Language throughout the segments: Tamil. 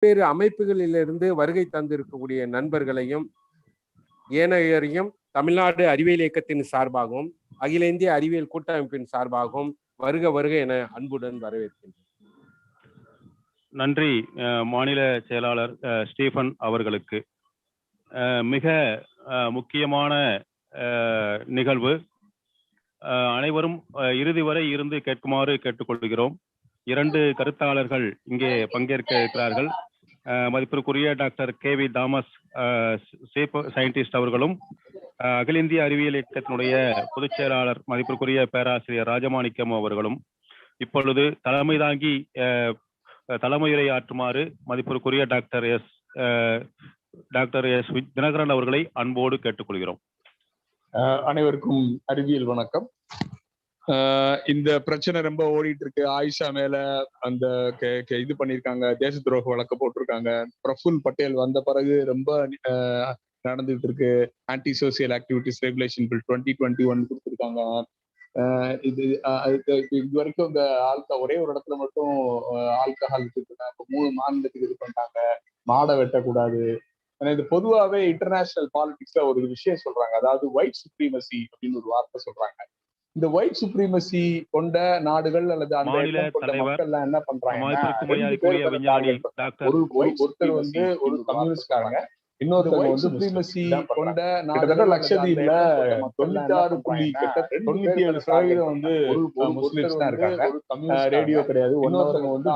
பல்வேறு அமைப்புகளிலிருந்து வருகை தந்திருக்கக்கூடிய நண்பர்களையும் ஏனையரையும் தமிழ்நாடு அறிவியல் இயக்கத்தின் சார்பாகவும் அகில இந்திய அறிவியல் கூட்டமைப்பின் சார்பாகவும் வருக வருக என அன்புடன் வரவேற்கின்றேன். நன்றி மாநில செயலாளர் ஸ்டீஃபன் அவர்களுக்கு. மிக முக்கியமான நிகழ்வு. அனைவரும் இறுதி வரை இருந்து கேட்குமாறு கேட்டுக்கொள்கிறோம். 2 கருத்தாளர்கள் இங்கே பங்கேற்க இருக்கிறார்கள். மதிப்பிற்குரிய doctor K.V. Thomas chief scientist அவர்களும், அகில இந்திய அறிவியல் இயக்கத்தினுடைய பொதுச் செயலாளர் மதிப்பிற்குரிய பேராசிரியர் ராஜமாணிக்கம் அவர்களும் இப்பொழுது தலைமை தாங்கி தலைமையுரை ஆற்றுமாறு மதிப்பிற்குரிய டாக்டர் எஸ் தினகரன் அவர்களை அன்போடு கேட்டுக்கொள்கிறோம். அனைவருக்கும் அறிவியல் வணக்கம். இந்த பிரச்சனை ரொம்ப ஓடிட்டு இருக்கு. ஆயிஷா மேல அந்த இது பண்ணிருக்காங்க, தேச துரோக வழக்கு போட்டிருக்காங்க. பிரஃபுல் பட்டேல் வந்த பிறகு ரொம்ப நடந்துட்டு இருக்கு. Anti social activities regulation bill 2021 கொடுத்துருக்காங்க. இது வரைக்கும் இந்த ஒரே ஒரு இடத்துல மட்டும் ஆல்கஹால் வச்சுருக்காங்க. இப்போ 3 மாநிலத்துக்கு இது பண்ணிட்டாங்க. மாடை வெட்டக்கூடாது. ஆனா இது பொதுவாகவே இன்டர்நேஷனல் பாலிடிக்ஸ்ல ஒரு விஷயம் சொல்றாங்க, அதாவது ஒயிட் சுப்ரீமசி அப்படின்னு ஒரு வார்த்தை சொல்றாங்க. இந்த ஒயிட் சுப்ரீமசி கொண்ட நாடுகள் அல்லது அந்த மக்கள் என்ன பண்றாங்க, ஒருத்தர் வந்து ஒரு கம்யூனிஸ்ட்காரங்க, இன்னொருத்தர் வந்து சுப்ரீமசி கொண்ட நாடுகள். லட்சத்தீவுல 96.97% வந்து முஸ்லிம்ஸ் தான் இருக்காங்க. ரேடியோ கிடையாது, ஒன்னொருத்தவங்க வந்து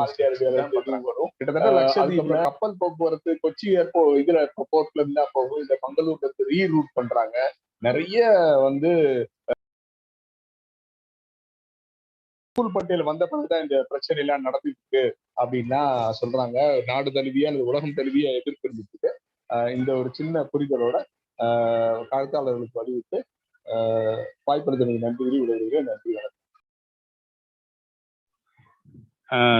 கிட்டத்தட்ட லட்சத்தீவுல கப்பல் போக்குவரத்து கொச்சி இதுல போர்ட்ல இருந்தா போகும், இந்த மங்களூருக்கு ரீரூட் பண்றாங்க. நிறைய வந்து பட்டேல் வந்த பிறகுதான் இந்த பிரச்சனை எல்லாம் நடந்துட்டு இருக்கு அப்படின்னா சொல்றாங்க. நாடு தழுவிய அல்லது உலகம் தழுவிய எதிர்ப்பு இருந்துட்டு இந்த ஒரு சின்ன புரிதலோட கருத்தாளர்களுக்கு அறிவித்து வாய்ப்படுத்த நன்றி விடைபெறுகிறேன். நன்றி.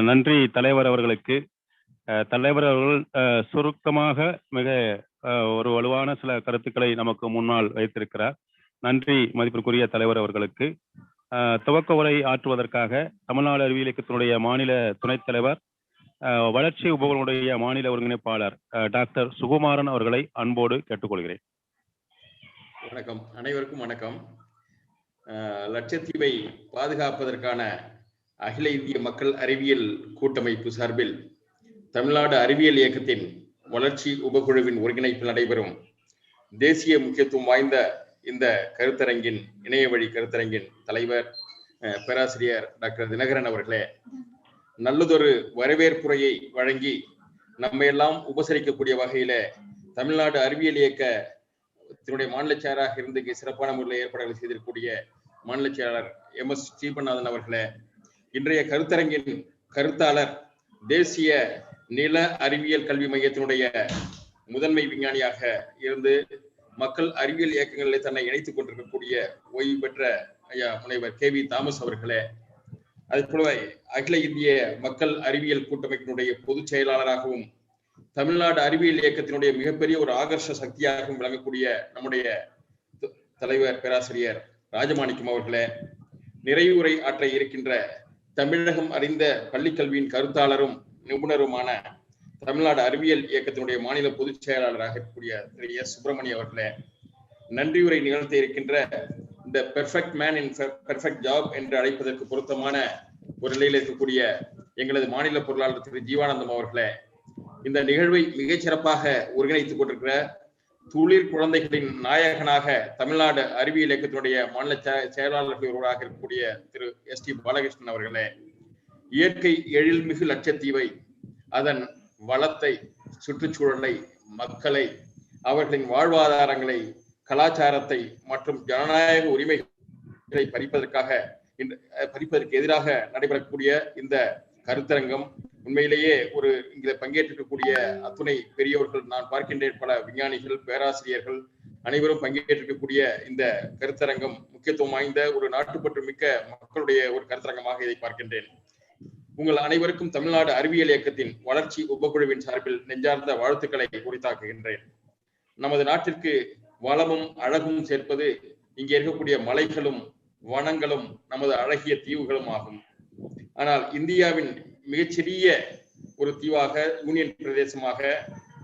நன்றி தலைவர் அவர்களுக்கு. தலைவர் அவர்கள் சுருக்கமாக மிக ஒரு வலுவான சில கருத்துக்களை நமக்கு முன்னால் வைத்திருக்கிறார். நன்றி மதிப்பிற்குரிய தலைவர் அவர்களுக்கு. துவக்க உரை ஆற்றுவதற்காக தமிழ்நாடு அறிவியல் இயக்கத்தினுடைய மாநில துணைத் தலைவர், வளர்ச்சி உபகுழுவுடைய மாநில ஒருங்கிணைப்பாளர் டாக்டர் சுகுமாரன் அவர்களை அன்போடு கேட்டுக்கொள்கிறேன். வணக்கம், அனைவருக்கும் வணக்கம். லட்சத்தீவை பாதுகாப்பதற்கான அகில இந்திய மக்கள் அறிவியல் கூட்டமைப்பு சார்பில் தமிழ்நாடு அறிவியல் இயக்கத்தின் வளர்ச்சி உபகுழுவின் ஒருங்கிணைப்பில் நடைபெறும் தேசிய முக்கியத்துவம் வாய்ந்த இந்த கருத்தரங்கின் இணைய வழி கருத்தரங்கின் தலைவர் பேராசிரியர் டாக்டர் தினகரன் அவர்களே, நல்லதொரு வரவேற்புரையை வழங்கி நம்மையெல்லாம் உபசரிக்கக்கூடிய வகையில தமிழ்நாடு அறிவியல் இயக்கத்தினுடைய மாநில செயலராக இருந்து இங்கே சிறப்பான முறையில் ஏற்பாடுகள் செய்திருக்கக்கூடிய மாநில செயலாளர் MS ஸ்ரீபநாதன் அவர்களே, இன்றைய கருத்தரங்கின் கருத்தாளர் தேசிய நில அறிவியல் கல்வி மையத்தினுடைய முதன்மை விஞ்ஞானியாக இருந்து மக்கள் அறிவியல் இயக்கங்களில் தன்னை இணைத்துக் கொண்டிருக்கக்கூடிய ஓய்வு பெற்ற ஐயா முனைவர் K.V. தாமஸ் அவர்களே, அதே போல அகில இந்திய மக்கள் அறிவியல் கூட்டமைப்பினுடைய பொதுச் செயலாளராகவும் தமிழ்நாடு அறிவியல் இயக்கத்தினுடைய மிகப்பெரிய ஒரு ஆகர்ஷ சக்தியாகவும் விளங்கக்கூடிய நம்முடைய தலைவர் பேராசிரியர் ராஜமாணிக்கம் அவர்களே, நிறைவுரை ஆற்ற இருக்கின்ற தமிழகம் அறிந்த பள்ளிக்கல்வியின் கருத்தாளரும் நிபுணருமான தமிழ்நாடு அறிவியல் இயக்கத்தினுடைய மாநில பொதுச் செயலாளராக இருக்கக்கூடிய திரு S. சுப்பிரமணியம் அவர்களே, நன்றியுரை நிகழ்த்த இருக்கின்ற இந்த perfect man in perfect job என்று அழைப்பதற்கு பொருத்தமான ஒரு நிலையில் இருக்கக்கூடிய எங்களது மாநில பொருளாளர் திரு ஜீவானந்தம் அவர்களே, இந்த நிகழ்வை மிகச்சிறப்பாக ஒருங்கிணைத்துக் கொண்டிருக்கிற துளிர் குழந்தைகளின் நாயகனாக தமிழ்நாடு அறிவியல் இயக்கத்தினுடைய மாநில செயலாளர்கள் ஒருவராக இருக்கக்கூடிய திரு S.T. பாலகிருஷ்ணன் அவர்களே, இயற்கை எழில்மிகு லட்சத்தீவை, அதன் வளத்தை, சுற்றுச்சூழலை, மக்களை, அவர்களின் வாழ்வாதாரங்களை, கலாச்சாரத்தை மற்றும் ஜனநாயக உரிமைகளை பறிப்பதற்கு எதிராக நடைபெறக்கூடிய இந்த கருத்தரங்கம் உண்மையிலேயே இதில் பங்கேற்றிருக்கக்கூடிய அத்துணை பெரியவர்கள், நான் பார்க்கின்றேன் பல விஞ்ஞானிகள், பேராசிரியர்கள் அனைவரும் பங்கேற்றிருக்கக்கூடிய இந்த கருத்தரங்கம் முக்கியத்துவம் வாய்ந்த ஒரு நாட்டுப்பற்று மிக்க மக்களுடைய ஒரு கருத்தரங்கமாக இதை பார்க்கின்றேன். உங்கள் அனைவருக்கும் தமிழ்நாடு அறிவியல் இயக்கத்தின் வளர்ச்சி உபகுழுவின் சார்பில் நெஞ்சார்ந்த வாழ்த்துக்களை உரித்தாக்குகின்றேன். நமது நாட்டிற்கு வளமும் அழகும் சேர்ப்பது இங்கே இருக்கக்கூடிய மலைகளும் வனங்களும் நமது அழகிய தீவுகளும் ஆகும். ஆனால் இந்தியாவின் மிகச்சிறிய ஒரு தீவாக, யூனியன் பிரதேசமாக,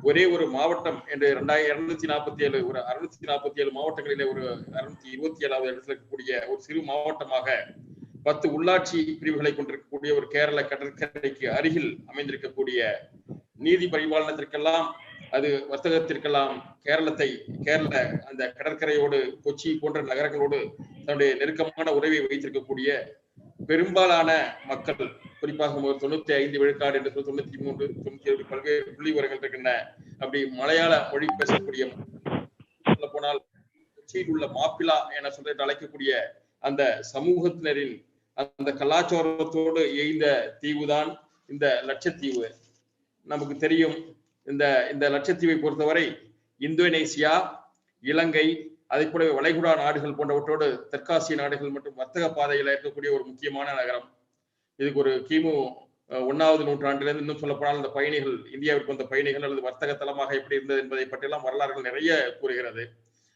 ஒரே ஒரு மாவட்டம் என்று 247 ஒரு 647 மாவட்டங்களிலே ஒரு 627வது இடத்துல இருக்கக்கூடிய ஒரு சிறு மாவட்டமாக 10 உள்ளாட்சி பிரிவுகளை கொண்டிருக்கக்கூடிய ஒரு கேரள கடற்கரைக்கு அருகில் அமைந்திருக்கக்கூடிய நீதி பரிபாலனத்திற்கெல்லாம், அது வர்த்தகத்திற்கெல்லாம் கேரள அந்த கடற்கரையோடு, கொச்சி போன்ற நகரங்களோடு தன்னுடைய நெருக்கமான உறவை வைத்திருக்கக்கூடிய பெரும்பாலான மக்கள், குறிப்பாக 95 விழுக்காடு என்று 93, 97 பல்வேறு புள்ளி விவரங்கள் இருக்கின்றன. அப்படி மலையாள மொழி பேசக்கூடிய, சொல்ல போனால் கொச்சியில் உள்ள மாப்பிளா என சொல்லிட்டு அழைக்கக்கூடிய அந்த சமூகத்தினரின் அந்த கலாச்சாரத்தோடு இயைந்த தீவுதான் இந்த லட்சத்தீவு. நமக்கு தெரியும், இந்த லட்சத்தீவை பொறுத்தவரை இந்தோனேசியா, இலங்கை, அதை போலவே வளைகுடா நாடுகள் போன்றவற்றோடு தெற்காசிய நாடுகள் மற்றும் வர்த்தக பாதையில் இருக்கக்கூடிய ஒரு முக்கியமான நகரம். இதுக்கு ஒரு கிமு 1வது நூற்றாண்டிலிருந்து இன்னும் சொல்லப்போனால் இந்த பயணிகள், இந்தியாவிற்கு வந்த பயணிகள் அல்லது வர்த்தக தலமாக எப்படி இருந்தது என்பதை பற்றியெல்லாம் வரலாறுகள் நிறைய கூறுகிறது.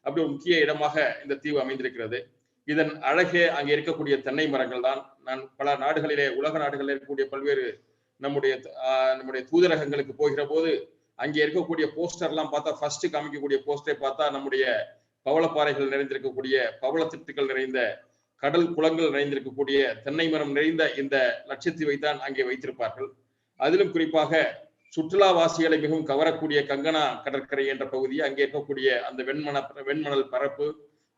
அப்படி ஒரு முக்கிய இடமாக இந்த தீவு அமைந்திருக்கிறது. இதன் அழகே அங்கே இருக்கக்கூடிய தென்னை மரங்கள் தான். நான் பல நாடுகளிலே, உலக நாடுகளில் இருக்கக்கூடிய பல்வேறு நம்முடைய தூதரகங்களுக்கு போகிற போது அங்கே இருக்கக்கூடிய போஸ்டர் எல்லாம் பார்த்தா, ஃபர்ஸ்ட் காமிக்கக்கூடிய போஸ்டரை பார்த்தா நம்முடைய பவளப்பாறைகள் நிறைந்திருக்கக்கூடிய, பவளத்திட்டுகள் நிறைந்த, கடல் குளங்கள் நிறைந்திருக்கக்கூடிய, தென்னை மரம் நிறைந்த இந்த லட்சத்தீவை தான் அங்கே வைத்திருப்பார்கள். அதிலும் குறிப்பாக சுற்றுலாவாசிகளை மிகவும் கவரக்கூடிய கங்கனா கடற்கரை என்ற பகுதி, அங்கே இருக்கக்கூடிய அந்த வெண்மணல் பரப்பு,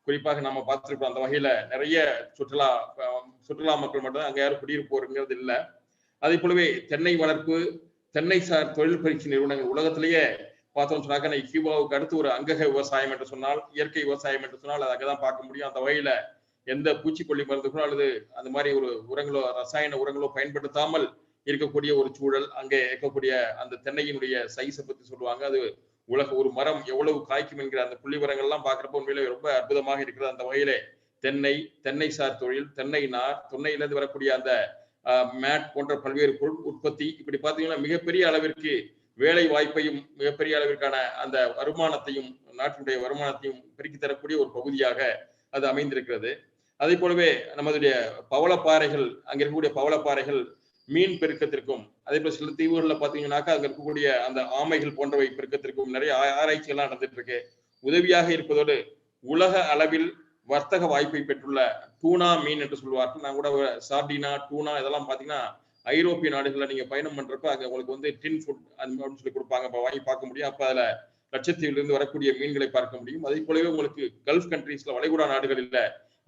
குறிப்பாக நம்ம பார்த்துருக்கோம். அந்த வகையில நிறைய சுற்றுலா மக்கள் மட்டும் அங்க யாரும் குடியிருப்போருங்கிறது இல்லை. அதே போலவே தென்னை வளர்ப்பு, தென்னை சார் தொழில் பயிற்சி நிறுவனங்கள் உலகத்திலேயே பார்த்தோம் சொன்னாக்க, கியூபாவுக்கு அடுத்து ஒரு அங்கக விவசாயம் என்று சொன்னால், இயற்கை விவசாயம் என்று சொன்னால் அது அங்கதான் பார்க்க முடியும். அந்த வகையில எந்த பூச்சிக்கொல்லி மருந்துகளோ அல்லது அந்த மாதிரி ஒரு உரங்களோ, ரசாயன உரங்களோ பயன்படுத்தாமல் இருக்கக்கூடிய ஒரு சூழல். அங்கே இருக்கக்கூடிய அந்த தென்னையினுடைய சைஸை பத்தி சொல்லுவாங்க. அது ஒரு மரம் எவ்வளவு காய்க்கும் என்கிற அந்த புள்ளி விவரங்கள்லாம் பார்க்கிறப்ப உண்மையிலே ரொம்ப அற்புதமாக இருக்கிறது. அந்த வகையிலே தென்னை சார் தொழில், தென்னை நார், தென்னையிலிருந்து வரக்கூடிய அந்த மேட் போன்ற பல்வேறு பொருள் உற்பத்தி, இப்படி பார்த்தீங்கன்னா மிகப்பெரிய அளவிற்கு வேலை வாய்ப்பையும், மிகப்பெரிய அளவிற்கான அந்த வருமானத்தையும், நாட்டினுடைய வருமானத்தையும் பெருக்கி தரக்கூடிய ஒரு பகுதியாக அது அமைந்திருக்கிறது. அதே போலவே நம்மளுடைய பவளப்பாறைகள், அங்க இருக்கக்கூடிய பவளப்பாறைகள் மீன் பெருக்கத்திற்கும், அதே போல சில தீவுகளில் பார்த்தீங்கன்னாக்கா அங்க இருக்கக்கூடிய அந்த ஆமைகள் போன்றவை பெருக்கத்திற்கும் நிறைய ஆராய்ச்சிகள்லாம் நடந்துட்டு இருக்கு. உதவியாக இருப்பதோடு உலக அளவில் வர்த்தக வாய்ப்பை பெற்றுள்ள டூனா மீன் என்று சொல்லுவார்கள். நான் கூட சார்டினா, டூனா இதெல்லாம் பாத்தீங்கன்னா ஐரோப்பிய நாடுகள்ல நீங்க பயணம் பண்றப்ப அங்க உங்களுக்கு வந்து டின் ஃபுட் அப்படின்னு சொல்லி கொடுப்பாங்க. அப்ப வாங்கி பார்க்க முடியும். அப்ப அதுல லட்சத்தீவிலிருந்து வரக்கூடிய மீன்களை பார்க்க முடியும். அதே போலவே உங்களுக்கு கல்ஃப் கண்ட்ரீஸ்ல, வளைகுடா நாடுகளில்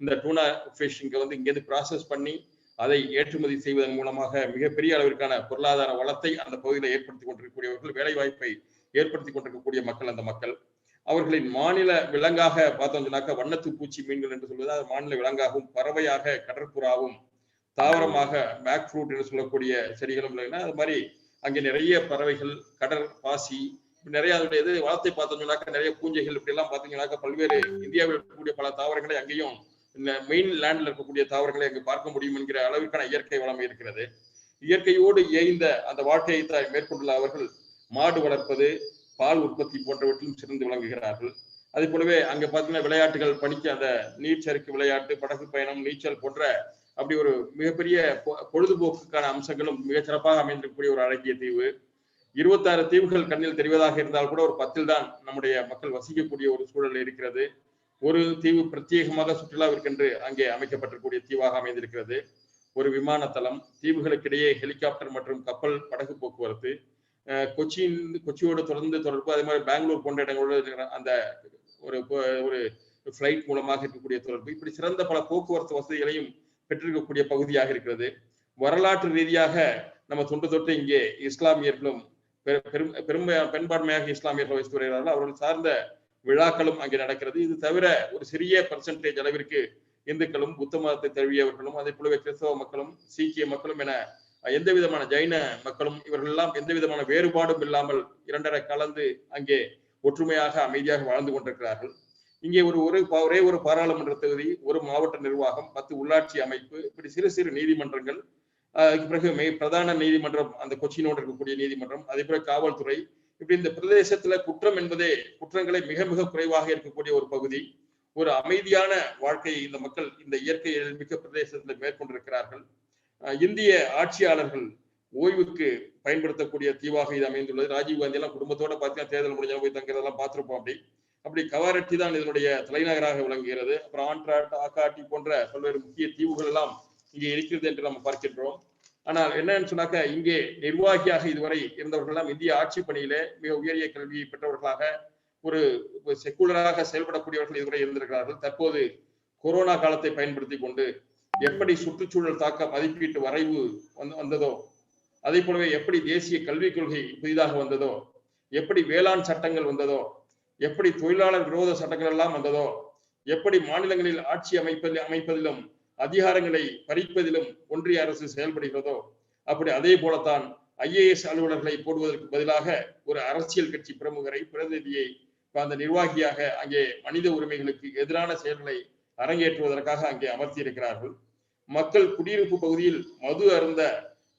இந்த டூனா ஃபிஷ் இங்க வந்து இங்கேருந்து ப்ராசஸ் பண்ணி அதை ஏற்றுமதி செய்வதன் மூலமாக மிகப்பெரிய அளவிற்கான பொருளாதார வளத்தை அந்த பகுதியில் ஏற்படுத்தி கொண்டிருக்கக்கூடியவர்கள், வேலை வாய்ப்பை ஏற்படுத்தி கொண்டிருக்கக்கூடிய மக்கள் அந்த மக்கள். அவர்களின் மாநில விலங்காக பார்த்தோம் சொன்னாக்க வண்ணத்து பூச்சி மீன்கள் என்று சொல்வது, அது மாநில விலங்காகவும், பறவையாக கடற்புறாவும், தாவரமாக பேக் ஃப்ரூட் என்று சொல்லக்கூடிய செடிகளும் இல்லைன்னா அது மாதிரி அங்கே நிறைய பறவைகள், கடல் பாசி, நிறைய அதனுடைய இது வளத்தை பார்த்தோம் சொன்னாக்க நிறைய பூஞ்சைகள் இப்படி எல்லாம் பார்த்தீங்கன்னாக்க பல்வேறு இந்தியாவில் இருக்கக்கூடிய பல தாவரங்களை அங்கேயும் மெயின் லேண்ட்ல இருக்கக்கூடிய தாவரங்களை அங்கு பார்க்க முடியும் என்கிற அளவிற்கான இயற்கை வளம் இருக்கிறது. இயற்கையோடு இயைந்த அந்த வாழ்க்கையை மேற்கொண்டுள்ள அவர்கள் மாடு வளர்ப்பது, பால் உற்பத்தி போன்றவற்றிலும் சிறந்து விளங்குகிறார்கள். அதே போலவே அங்க பாத்தீங்கன்னா விளையாட்டுகள், பணிக்கு அந்த நீர்ச்சறுக்கு விளையாட்டு, படகு பயணம், நீச்சல் போன்ற அப்படி ஒரு மிகப்பெரிய பொழுதுபோக்குக்கான அம்சங்களும் மிகச் சிறப்பாக அமைந்திருக்கக்கூடிய ஒரு அழகிய தீவு. 26 தீவுகள் கண்ணில் தெரிவதாக இருந்தால் கூட ஒரு 10 தான் நம்முடைய மக்கள் வசிக்கக்கூடிய ஒரு சூழல் இருக்கிறது. ஒரு தீவு பிரத்யேகமாக சுற்றுலாவிற்கென்று அங்கே அமைக்கப்பட்டிருக்கக்கூடிய தீவாக அமைந்திருக்கிறது. ஒரு விமான தளம், தீவுகளுக்கிடையே ஹெலிகாப்டர் மற்றும் கப்பல், படகு போக்குவரத்து, கொச்சியோடு தொடர்பு, அதே மாதிரி பெங்களூர் போன்ற இடங்களோடு அந்த ஒரு ஃபிளைட் மூலமாக இருக்கக்கூடிய தொடர்பு, இப்படி சிறந்த பல போக்குவரத்து வசதிகளையும் பெற்றிருக்கக்கூடிய பகுதியாக இருக்கிறது. வரலாற்று ரீதியாக நம்ம தொன்று இங்கே இஸ்லாமியர்களும் பெரும்பான்மையாக இஸ்லாமியர்கள் வசித்து வருகிறார்கள். அவர்கள் சார்ந்த விழாக்களும் அங்கே நடக்கிறது. இது தவிர ஒரு சிறிய பெர்சன்டேஜ் அளவிற்கு இந்துக்களும், புத்த மதத்தை தழுவியவர்களும், அதே போலவே கிறிஸ்தவ மக்களும், சீக்கிய மக்களும் என எந்த விதமான ஜைன மக்களும், இவர்கள் எல்லாம் எந்த விதமான வேறுபாடும் இல்லாமல் இரண்டரை கலந்து அங்கே ஒற்றுமையாக அமைதியாக வாழ்ந்து கொண்டிருக்கிறார்கள். இங்கே ஒரே ஒரு பாராளுமன்ற தொகுதி, ஒரு மாவட்ட நிர்வாகம், 10 உள்ளாட்சி அமைப்பு, இப்படி சிறு சிறு நீதிமன்றங்கள், அதுக்கு பிறகு பிரதான நீதிமன்றம், அந்த கொச்சினோடு இருக்கக்கூடிய நீதிமன்றம், அதே போல காவல்துறை, இப்படி இந்த பிரதேசத்துல குற்றங்களை மிக மிக குறைவாக இருக்கக்கூடிய ஒரு பகுதி. ஒரு அமைதியான வாழ்க்கையை இந்த மக்கள் இந்த இயற்கை மிக்க பிரதேசத்தில் மேற்கொண்டிருக்கிறார்கள். இந்திய ஆட்சியாளர்கள் ஓய்வுக்கு பயன்படுத்தக்கூடிய தீவாக இது அமைந்துள்ளது. ராஜீவ்காந்தி எல்லாம் குடும்பத்தோட பார்த்தீங்கன்னா தேர்தல் முடிஞ்சா போய் தங்கிறதெல்லாம் பார்த்திருப்போம். அப்படி கவாரட்டி தான் இதனுடைய தலைநகராக விளங்குகிறது. அப்புறம் ஆண்ட்ராட், ஆக்காட்டி போன்ற பல்வேறு முக்கிய தீவுகள் எல்லாம் இங்கே இருக்கிறது என்று நம்ம பார்க்கின்றோம். ஆனால் என்னன்னு சொன்னாக்க, இங்கே நிர்வாகியாக இதுவரை இருந்தவர்கள் எல்லாம் இந்திய ஆட்சி பணியிலே மிக உயரிய கல்வியை பெற்றவர்களாக ஒரு செக்குலராக செயல்படக்கூடியவர்கள் இதுவரை இருந்திருக்கிறார்கள். தற்போது கொரோனா காலத்தை பயன்படுத்தி கொண்டு எப்படி சுற்றுச்சூழல் தாக்க மதிப்பீட்டு வரைவு வந்ததோ, அதே போலவே எப்படி தேசிய கல்விக் கொள்கை புதிதாக வந்ததோ, எப்படி வேளாண் சட்டங்கள் வந்ததோ, எப்படி தொழிலாளர் விரோத சட்டங்கள் எல்லாம் வந்ததோ, எப்படி மாநிலங்களில் ஆட்சி அமைப்பதிலும் அதிகாரங்களை பறிப்பதிலும் ஒன்றிய அரசு செயல்படுகிறதோ, அப்படி அதே போலத்தான் IAS அலுவலர்களை போடுவதற்கு பதிலாக ஒரு அரசியல் கட்சி பிரமுகரை, பிரதிநிதியை அந்த நிர்வாகியாக அங்கே மனித உரிமைகளுக்கு எதிரான செயல்களை அரங்கேற்றுவதற்காக அங்கே அமர்த்தி இருக்கிறார்கள். மக்கள் குடியிருப்பு பகுதியில் மது அருந்த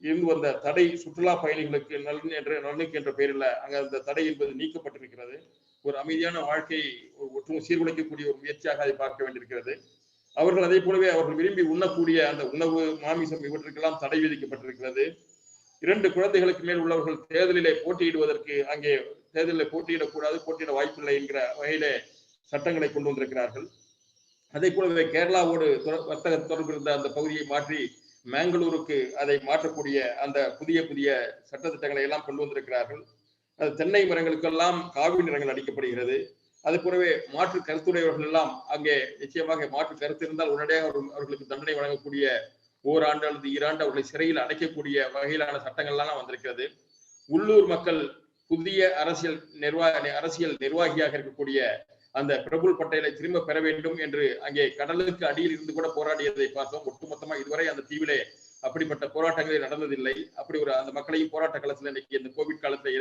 இருந்து வந்த தடை சுற்றுலா பயணிகளுக்கு நலனுக்கு என்ற பெயரில் அங்க அந்த தடை என்பது நீக்கப்பட்டிருக்கிறது. ஒரு அமைதியான வாழ்க்கையை ஒற்றும் சீர்குலைக்கக்கூடிய ஒரு முயற்சியாக அதை பார்க்க வேண்டியிருக்கிறது. அவர்கள் அதே போலவே அவர்கள் விரும்பி உண்ணக்கூடிய அந்த உணவு, மாமிசம் இவற்றுக்கெல்லாம் தடை விதிக்கப்பட்டிருக்கிறது. 2 குழந்தைகளுக்கு மேல் உள்ளவர்கள் தேர்தலிலே போட்டியிடுவதற்கு அங்கே தேர்தலில் போட்டியிடக்கூடாது, போட்டியிட வாய்ப்பில்லை என்கிற வகையிலே சட்டங்களை கொண்டு வந்திருக்கிறார்கள். அதே போலவே கேரளாவோடு வர்த்தக தொடர்பு இருந்த அந்த பகுதியை மாற்றி மேங்களூருக்கு அதை மாற்றக்கூடிய அந்த புதிய சட்டத்திட்டங்களை எல்லாம் கொண்டு வந்திருக்கிறார்கள். அது தென்னை மரங்களுக்கெல்லாம் காவி நிறங்கள் அடிக்கப்படுகிறது. அது போலவே மாற்று கருத்துடையவர்கள் எல்லாம் அங்கே நிச்சயமாக மாற்று கருத்து இருந்தால் உடனடியாக அவர்களுக்கு தண்டனை வழங்கக்கூடிய ஓராண்டு அல்லது 2 ஆண்டு அவர்களை சிறையில் அடைக்கக்கூடிய வகையிலான சட்டங்கள்லாம் வந்திருக்கிறது. உள்ளூர் மக்கள் புதிய அரசியல் நிர்வாகியாக இருக்கக்கூடிய அந்த பிரபுல் பட்டேலை திரும்ப பெற வேண்டும் என்று அங்கே கடலுக்கு அடியில் இருந்து கூட போராடியதை பார்த்தோம். ஒட்டுமொத்தமா இதுவரை அந்த தீவிலே அப்படிப்பட்ட போராட்டங்களே நடந்ததில்லை. அப்படி அந்த மக்களையும் போராட்ட களத்தில் இன்னைக்கு இந்த கோவிட் காலத்தில்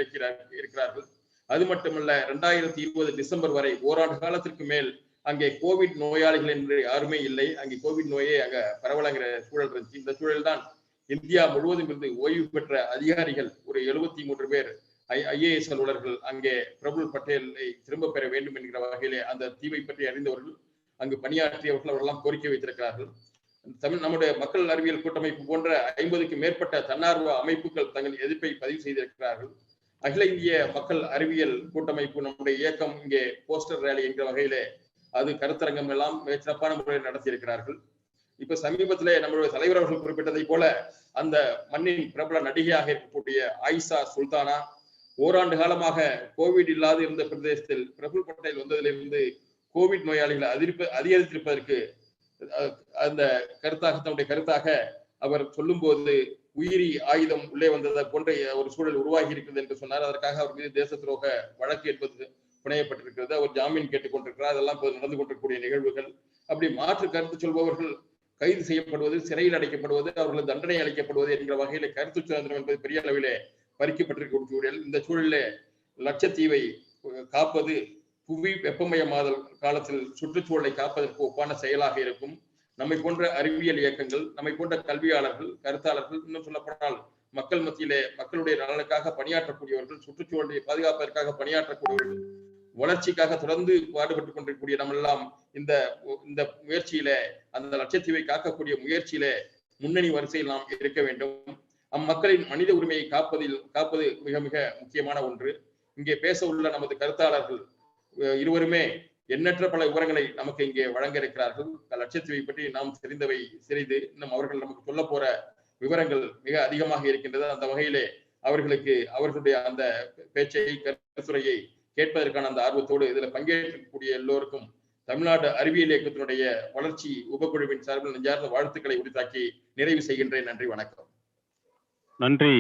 இருக்கிறார்கள். அது மட்டுமல்ல, 2020 டிசம்பர் வரை ஓராண்டு காலத்திற்கு மேல் அங்கே கோவிட் நோயாளிகள் என்று யாருமே இல்லை. அங்கே கோவிட் நோயே அங்க பரவலங்கிற சூழல் இருந்துச்சு. இந்த சூழல் தான் இந்தியா முழுவதும் இருந்து ஓய்வு பெற்ற அதிகாரிகள் ஒரு 73 பேர் IAS அலுவலர்கள் அங்கே பிரபுல் பட்டேலை திரும்ப பெற வேண்டும் என்கிற வகையிலே அந்த தீவை பற்றி அறிந்தவர்கள் அங்கு பணியாற்றியவர்கள் அவர்களெல்லாம் கோரிக்கை வைத்திருக்கிறார்கள். நம்முடைய மக்கள் அறிவியல் கூட்டமைப்பு போன்ற 50க்கு மேற்பட்ட தன்னார்வ அமைப்புகள் தங்கள் எதிர்ப்பை பதிவு செய்திருக்கிறார்கள். அகில இந்திய மக்கள் அறிவியல் கூட்டமைப்பு நம்முடைய இயக்கம் இங்கே போஸ்டர் ரேலி என்கிற வகையிலே அது கருத்தரங்கம் எல்லாம் சிறப்பான முறையில் நடத்தியிருக்கிறார்கள். இப்ப சமீபத்திலே நம்மளுடைய தலைவர் அவர்கள் குறிப்பிட்டதை போல அந்த மண்ணின் பிரபல நடிகையாக இருக்கக்கூடிய ஆயிஷா சுல்தானா ஓராண்டு காலமாக கோவிட் இல்லாது இருந்த பிரதேசத்தில் பிரபுல் பட்டேல் வந்ததிலிருந்து கோவிட் நோயாளிகளை அதிகரித்திருப்பதற்கு அந்த தன்னுடைய கருத்தாக அவர் சொல்லும் போது உயிரி ஆயுதம் உள்ளே வந்ததை போன்ற ஒரு சூழல் உருவாகி இருக்கிறது என்று சொன்னார். அதற்காக அவர் மீது தேச துரோக வழக்கு என்பது புனையப்பட்டிருக்கிறது. அவர் ஜாமீன் கேட்டுக்கொண்டிருக்கிறார். அதெல்லாம் இப்போது நடந்து கொண்டிருக்கக்கூடிய நிகழ்வுகள். அப்படி மாற்று கருத்து சொல்பவர்கள் கைது செய்யப்படுவது, சிறையில் அடைக்கப்படுவது, அவர்கள் தண்டனை அளிக்கப்படுவது என்கிற வகையில கருத்து சுதந்திரம் என்பது பெரிய அளவிலே பறிக்கப்பட்டிருக்கக்கூடிய சூழல். இந்த சூழலிலே லட்சத்தீவை காப்பது புவி வெப்பமயமாதல் காலத்தில் சுற்றுச்சூழலை காப்பதற்கு ஒப்பான செயலாக இருக்கும். நம்மை போன்ற அறிவியல் இயக்கங்கள், நம்மை போன்ற கல்வியாளர்கள், கருத்தாளர்கள், இன்னும் சொல்லப்போனால் மக்கள் மத்தியிலே மக்களுடைய நலனுக்காக பணியாற்றக்கூடியவர்கள், சுற்றுச்சூழலை பாதுகாப்பதற்காக பணியாற்றக்கூடியவர்கள், வளர்ச்சிக்காக தொடர்ந்து பாடுபட்டுக் கொண்டிருக்கக்கூடிய நம்மெல்லாம் இந்த முயற்சியில அந்த லட்சத்தீவை காக்கக்கூடிய முயற்சியில முன்னணி வரிசையில் நாம் இருக்க வேண்டும். அம்மக்களின் மனித உரிமையை காப்பது மிக மிக முக்கியமான ஒன்று. இங்கே பேச உள்ள நமது கருத்தாளர்கள் இருவருமே எண்ணற்ற பல விவரங்களை நமக்கு இங்கே வழங்க இருக்கிறார்கள். லட்சத்தீவை பற்றி நாம் தெரிந்தவை சிறிது, இன்னும் அவர்கள் நமக்கு சொல்ல போற விவரங்கள் மிக அதிகமாக இருக்கின்றது. அந்த வகையிலே அவர்களுக்கு அவர்களுடைய அந்த பேச்சை, கருத்துரையை கேட்பதற்கான அந்த ஆர்வத்தோடு இதுல பங்கேற்கக்கூடிய எல்லோருக்கும் தமிழ்நாடு அறிவியல் இயக்கத்தினுடைய வளர்ச்சி உபக்குழுவின் சார்பில் நெஞ்சார்ந்த வாழ்த்துக்களை உரித்தாக்கி நிறைவு செய்கின்றேன். நன்றி, வணக்கம். நன்றி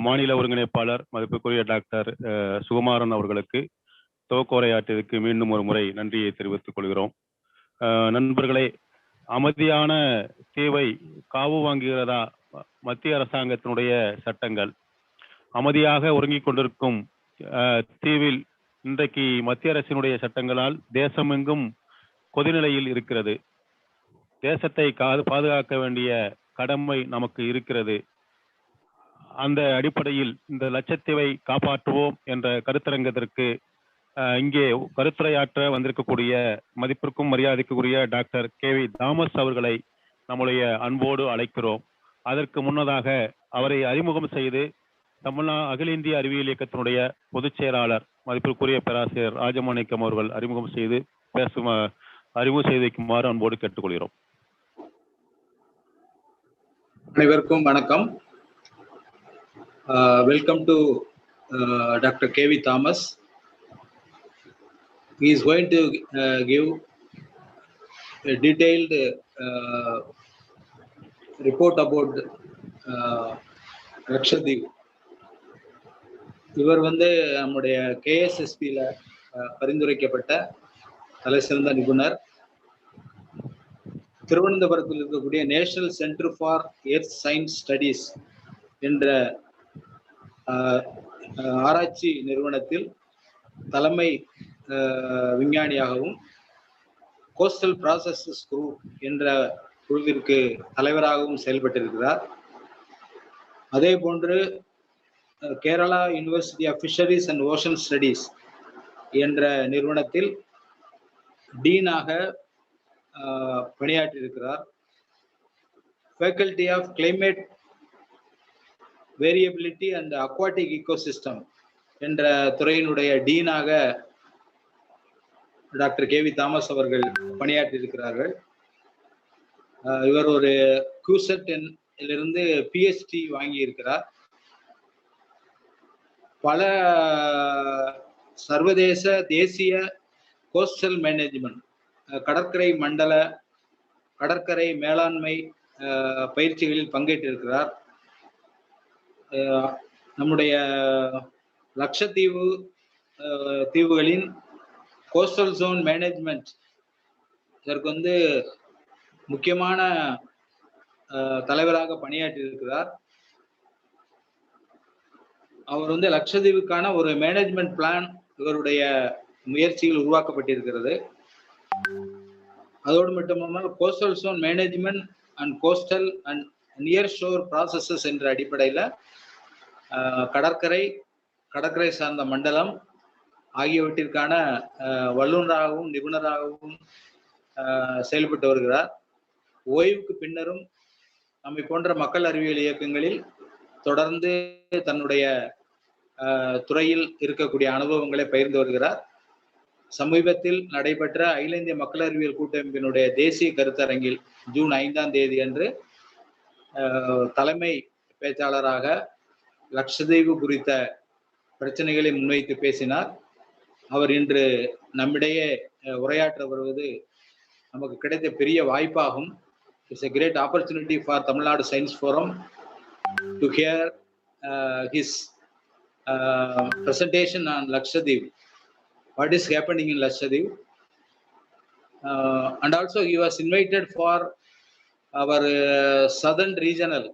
மாநில ஒருங்கிணைப்பாளர் மதிப்புக்குரிய டாக்டர் சுகுமாரன் அவர்களுக்கு துவக்கோரையாற்றியதற்கு மீண்டும் ஒரு முறை நன்றியை தெரிவித்துக் கொள்கிறோம். நண்பர்களே, அமைதியான தீவை காவு வாங்குகிறதா மத்திய அரசாங்கத்தினுடைய சட்டங்கள்? அமைதியாக உறங்கிக் கொண்டிருக்கும் தீவில் இன்றைக்கு மத்திய அரசினுடைய சட்டங்களால் தேசமெங்கும் கொதிநிலையில் இருக்கிறது. தேசத்தை பாதுகாக்க வேண்டிய கடமை நமக்கு இருக்கிறது. அந்த அடிப்படையில் இந்த லட்சத்தீவை காப்பாற்றுவோம் என்ற கருத்தரங்கத்திற்கு இங்கே கருத்துரையாற்ற வந்திருக்கக்கூடிய மதிப்பிற்கும் மரியாதைக்குரிய டாக்டர் K.V. தாமஸ் அவர்களை நம்முடைய அன்போடு அழைக்கிறோம். அதற்கு முன்னதாக அவரை அறிமுகம் செய்து அகில இந்திய அறிவியல் இயக்கத்தினுடைய பொதுச் செயலாளர் மதிப்பிற்குரிய பேராசிரியர் ராஜமாணிக்கம் அவர்கள் அறிமுகம் செய்து அறிமுகம் செய்து வைக்குமாறு அன்போடு கேட்டுக்கொள்கிறோம். அனைவருக்கும் வணக்கம். Welcome to Dr. K.V. Thomas. He is going to give a detailed report about Lakshadweep. இவர் நம்முடைய KSSP-ல பரிந்துரைக்கப்பட்ட தலைசிறந்த நிபுணர். திருவனந்தபுரத்தில் இருக்கக்கூடிய national centre for earth science studies என்ற ஆராய்ச்சி நிறுவனத்தில் தலைமை விஞ்ஞானியாகவும் கோஸ்டல் ப்ராசஸஸ் குரூப் என்ற குழுவிற்கு தலைவராகவும் செயல்பட்டிருக்கிறார். அதே போன்று Kerala university of fisheries and ocean studies என்ற நிறுவனத்தில் டீனாக பணியாற்றியிருக்கிறார். Faculty of climate variability and aquatic ecosystem என்ற துறையினுடைய டீனாக டாக்டர் K.V. தாமஸ் அவர்கள் பணியாற்றியிருக்கிறார்கள். இவர் ஒரு QCET-லிருந்து PhD வாங்கியிருக்கிறார். பல சர்வதேச தேசிய கோஸ்டல் மேனேஜ்மெண்ட் கடற்கரை மேலாண்மை பயிற்சிகளில் பங்கேற்றிருக்கிறார். நம்முடைய லட்சத்தீவு தீவுகளின் கோஸ்டல் ஜோன் மேனேஜ்மெண்ட் இதற்கு முக்கியமான தலைவராக பணியாற்றியிருக்கிறார். அவர் லட்சத்தீவுக்கான ஒரு மேனேஜ்மெண்ட் பிளான் இவருடைய முயற்சியில் உருவாக்கப்பட்டிருக்கிறது. அதோடு மட்டுமல்லாமல் coastal zone management and coastal and near shore processes என்ற அடிப்படையில் கடற்கரை சார்ந்த மண்டலம் ஆகியவற்றிற்கான வல்லுநராகவும் நிபுணராகவும் செயல்பட்டு வருகிறார். ஓய்வுக்கு பின்னரும் நம்மை போன்ற மக்கள் அறிவியல் இயக்கங்களில் தொடர்ந்து தன்னுடைய துறையில் இருக்கக்கூடிய அனுபவங்களை பகிர்ந்து வருகிறார். சமீபத்தில் நடைபெற்ற அகில இந்திய மக்கள் அறிவியல் கூட்டமைப்பினுடைய தேசிய கருத்தரங்கில் ஜூன் 5ஆம் தேதி அன்று தலைமை பேச்சாளராக லட்சத்தீவு குறித்த பிரச்சனைகளை முன்வைத்து பேசினார். அவர் இன்று நம்மிடையே உரையாற்ற வருவது நமக்கு கிடைத்த பெரிய வாய்ப்பாகும். It's a great opportunity for Tamil Nadu Science Forum to hear his presentation on Lakshadweep, what is happening in Lakshadweep, and also he was invited for our southern regional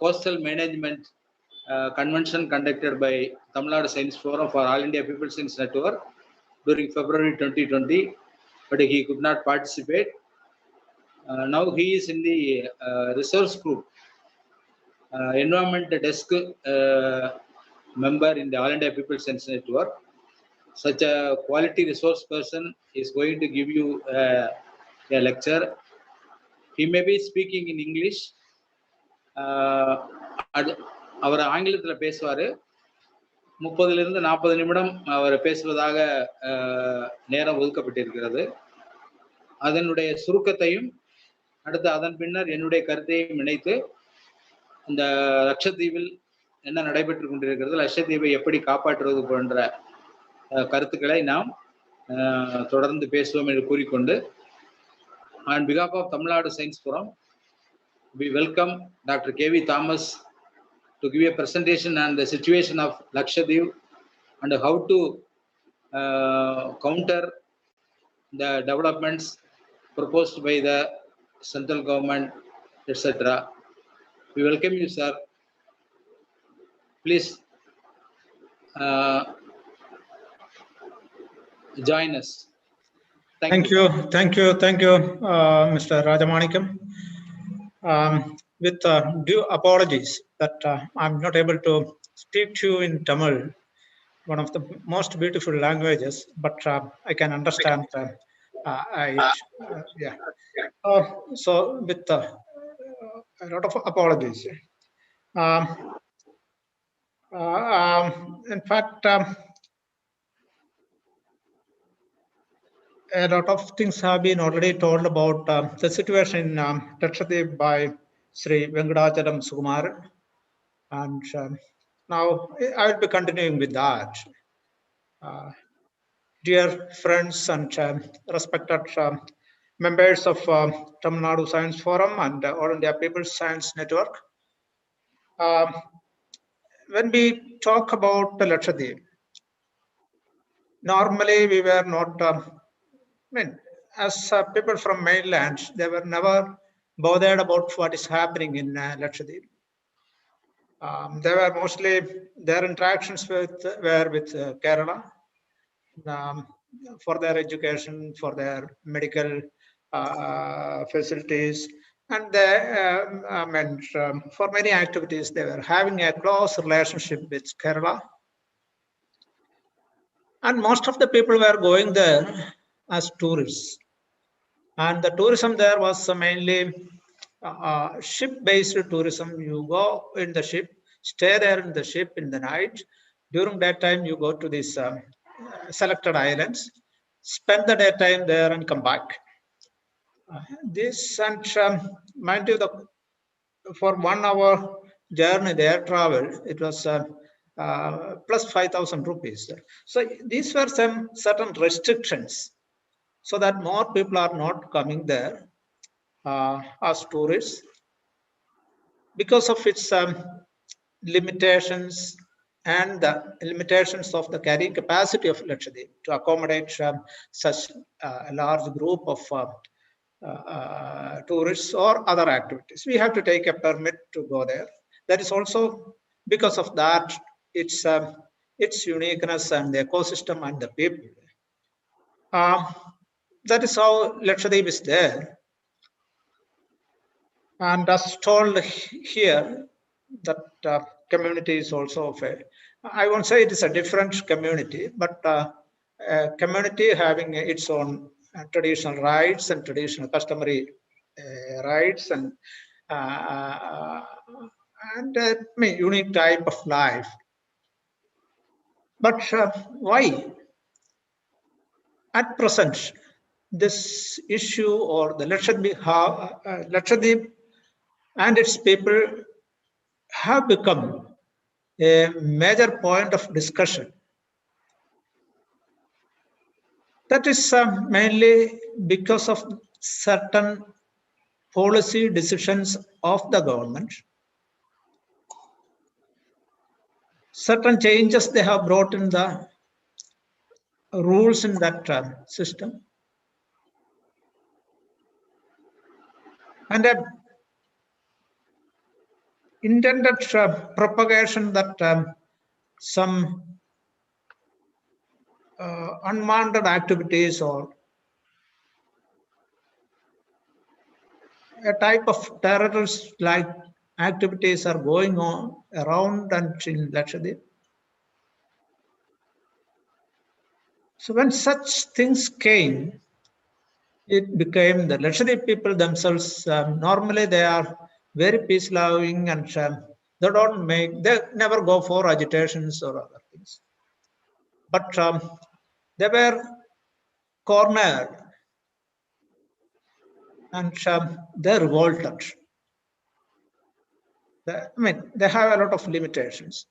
coastal management convention conducted by Tamil Nadu Science Forum for All India People Science Network during February 2020, but he could not participate. Now he is in the resource group, environment desk member in the All India People Science Network. Such a quality resource person is going to give you a lecture. He may be speaking in English. அவர் ஆங்கிலத்தில் பேசுவார். 30 to 40 நிமிடம் அவர் பேசுவதாக நேரம் ஒதுக்கப்பட்டிருக்கிறது. அதனுடைய சுருக்கத்தையும் அடுத்து அதன் பின்னர் என்னுடைய கருத்தையும் இணைத்து இந்த லட்சத்தீவில் என்ன நடைபெற்று கொண்டிருக்கிறது, லட்சத்தீவை எப்படி காப்பாற்றுவது போன்ற கருத்துக்களை நாம் தொடர்ந்து பேசுவோம் என்று கூறிக்கொண்டு, on behalf of Tamil Nadu Science Forum, we welcome Dr. K.V. Thomas to give a presentation on the situation of Lakshadweep and how to counter the developments proposed by the central government, etc. We welcome you, sir. Please join us. Thank you, Mr. Rajamanikam. With due apologies that I'm not able to speak to you in Tamil, one of the most beautiful languages, but I can understand it. So with a lot of apologies. In fact, a lot of things have been already told about the situation in Lakshadweep by Sri Venkatachalam Sukumaran, and now I will be continuing with that. Dear friends and respected members of Tamil Nadu Science Forum and All India People's Science Network, when we talk about the Lakshadweep, normally we were not, as people from mainland, they were never bothered about what is happening in Lakshadweep. They were mostly, their interactions were with Kerala, for their education, for their medical facilities, and for many activities, they were having a close relationship with Kerala. And most of the people were going there as tourists. And the tourism there was mainly ship-based tourism. You go in the ship, stay there in the ship in the night. During that time, you go to these selected islands, spend the daytime there and come back. This, and mind you, for 1 hour journey, the air travel, it was plus 5,000 rupees. So these were some certain restrictions, so that more people are not coming there as tourists because of its limitations and the limitations of the carrying capacity of Lakshadweep to accommodate such a large group of tourists or other activities. We have to take a permit to go there. That is also because of that, its uniqueness and the ecosystem and the people. That is how Lakshadweep is there. And as told here, that community is also of a, I won't say it is a different community, but a community having its own traditional rights and traditional customary rights and unique type of life. But why? At present, this issue or the Lakshadweep and its people have become a major point of discussion. That is mainly because of certain policy decisions of the government, certain changes they have brought in the rules in that system, and intended propagation that some unwanted activities or a type of terrorist-like activities are going on around and in Lakshadweep. So when such things came, it became the Lakshadweep people themselves, normally they are very peace-loving and they never go for agitations or other things. But they were cornered and they revolted. They have a lot of limitations.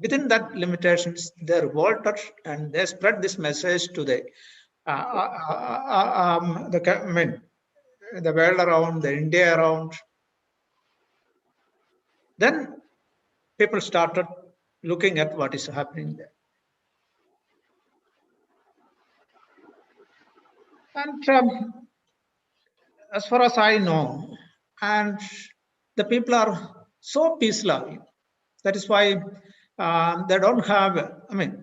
Within that limitations, they revolted and they spread this message to the world around, the India around. Then people started looking at what is happening there. And as far as I know, and the people are so peace-loving. That is why they don't have,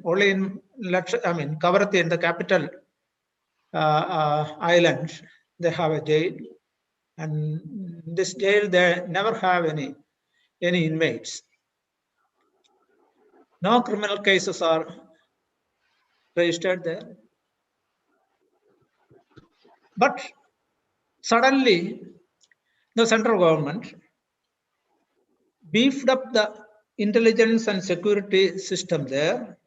only in Kavaratti, in the capital island, they have a jail. And this jail, they never have any inmates. No criminal cases are registered there. But suddenly, the central government beefed up the intelligence and security system there,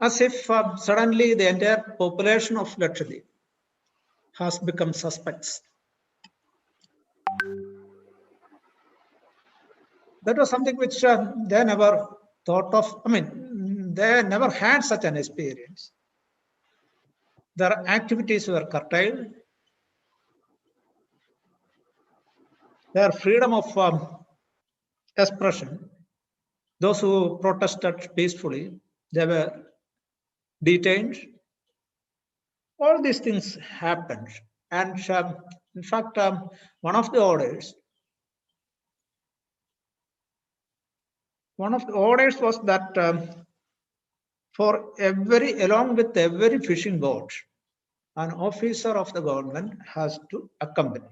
as if suddenly the entire population of Lakshadweep has become suspects. That was something which they never thought of. I mean, they never had such an experience. Their activities were curtailed. Their freedom of expression, those who protested peacefully, they were detained. All these things happened. And in fact, one of the orders was that for along with every fishing boat, an officer of the government has to accompany,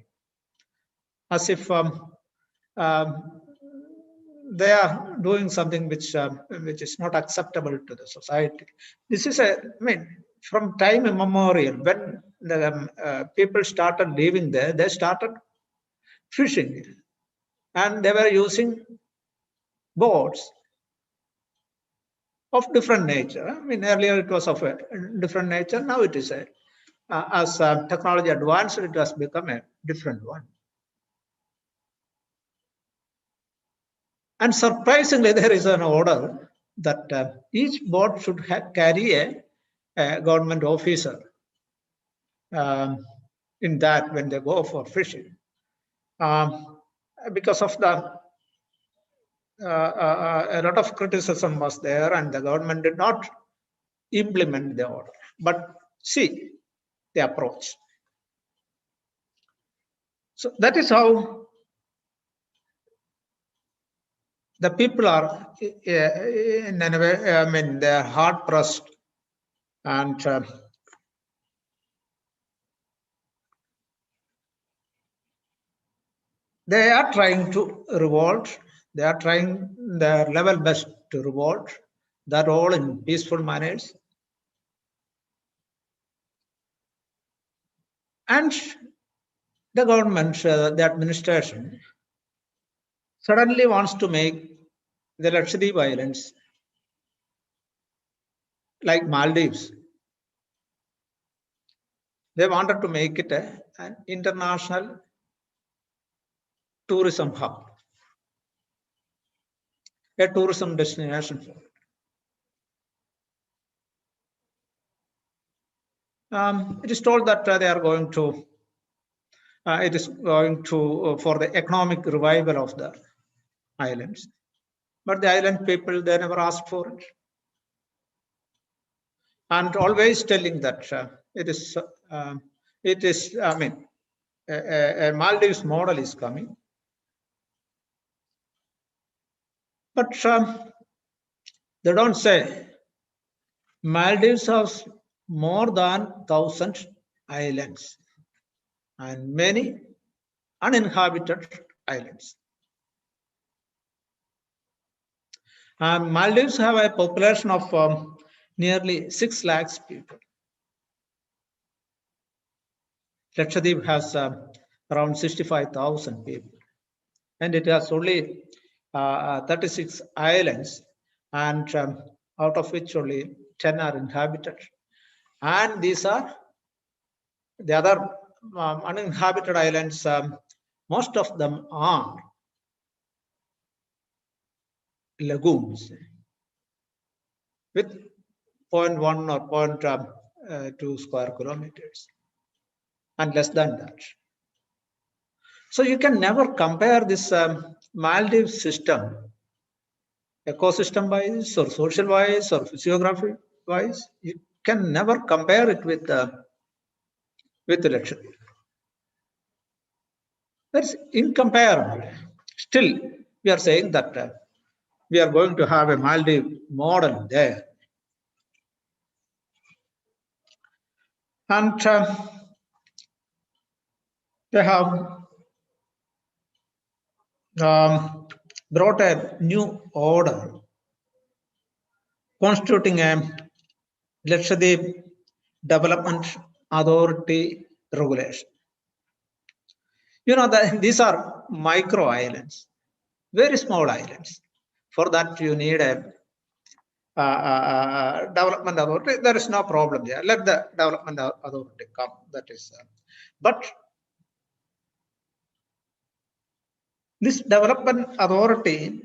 as if they are doing something which is not acceptable to the society. This is from time immemorial, when the people started living there, they started fishing, and they were using boats of different nature. I mean, earlier it was of a different nature. Now it is as technology advanced, it has become a different one. And surprisingly, there is an order that each boat should carry a government officer in that when they go for fishing. Because of a lot of criticism was there, and the government did not implement the order. But see the approach. So that is how the people are in a way, I mean, they are hard pressed, and they are trying to revolt. They are trying their level best to revolt. That all in peaceful manners. And the government, the administration, suddenly wants to make the Lakshadweep Islands like Maldives. They wanted to make it an international tourism hub, a tourism destination for it. It is told that they are going to, it is going to, for the economic revival of the islands. But the island people, they never asked for it. And always telling that it is, I mean, a Maldives model is coming. But they don't say Maldives has more than 1,000 islands and many uninhabited islands. Maldives have a population of nearly 6 lakhs people. Lakshadweep has around 65,000 people, and it has only 36 islands, and out of which only 10 are inhabited. And these are the other uninhabited islands. Most of them are lagoons with 0.1 or 0.2 square kilometers and less than that. So you can never compare this Maldives system, ecosystem wise or social wise or physiography wise. You can never compare it with the Lakshadweep. That's incomparable. Still, we are saying that we are going to have a Maldives model there. And they have brought a new order constituting a Lakshadweep Development Authority regulation. You know that these are micro islands, very small islands. For that you need a development authority. There is no problem there. Let the development authority come. That is, but this development authority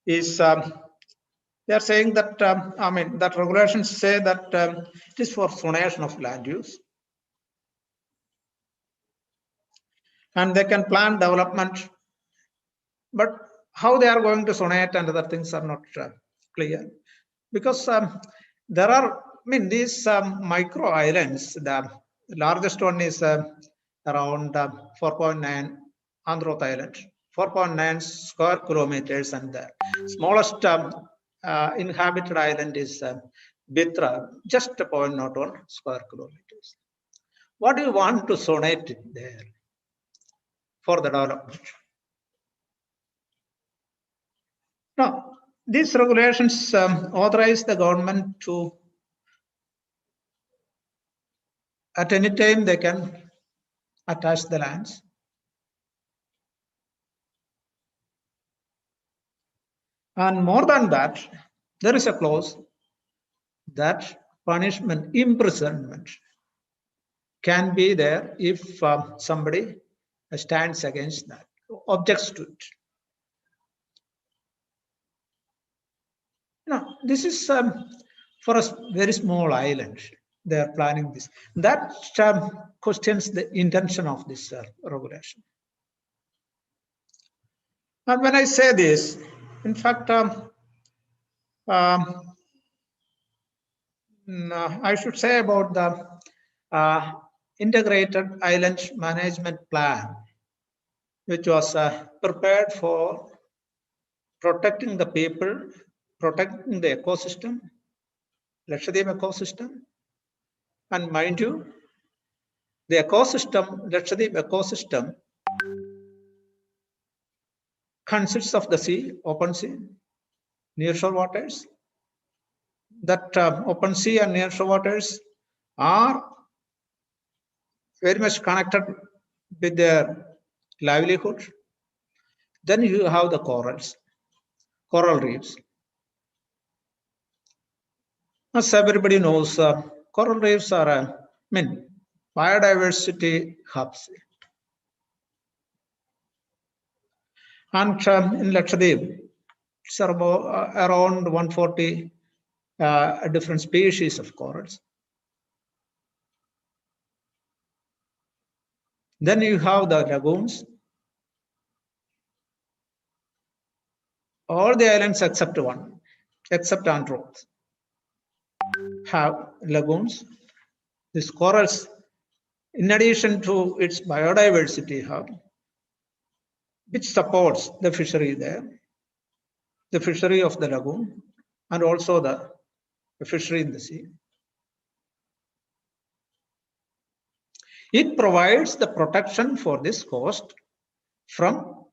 is they are saying that I mean that regulations say that it is for zonation of land use, and they can plan development, but how they are going to zonate and other things are not clear, because there are, I mean, these micro islands. The largest one is around 4.9 Androth Island, 4.9 square kilometers, and the smallest inhabited island is Bitra, just 0.01 square kilometers. What do you want to zonate it there for the development? Now, these regulations authorize the government to, at any time, they can attach the lands. And more than that, there is a clause that punishment, imprisonment, can be there if somebody stands against that, objects to it. Now, this is for a very small island. They are planning this. That questions the intention of this regulation. And when I say this, in fact, I should say about the integrated island management plan, which was prepared for protecting the people, protecting the ecosystem, Lakshadweep ecosystem. And mind you, the ecosystem, Lakshadweep ecosystem, consists of the sea, open sea, nearshore waters. That open sea and nearshore waters are very much connected with their livelihood. Then you have the corals, coral reefs. As everybody knows, coral reefs are, biodiversity hubs. And in Lakshadweep, it's around 140 different species of corals. Then you have the lagoons. All the islands except one, except Androth, have lagoons. These corals, in addition to its biodiversity hub, which supports the fishery there, the fishery of the lagoon, and also the fishery in the sea. It provides the protection for this coast from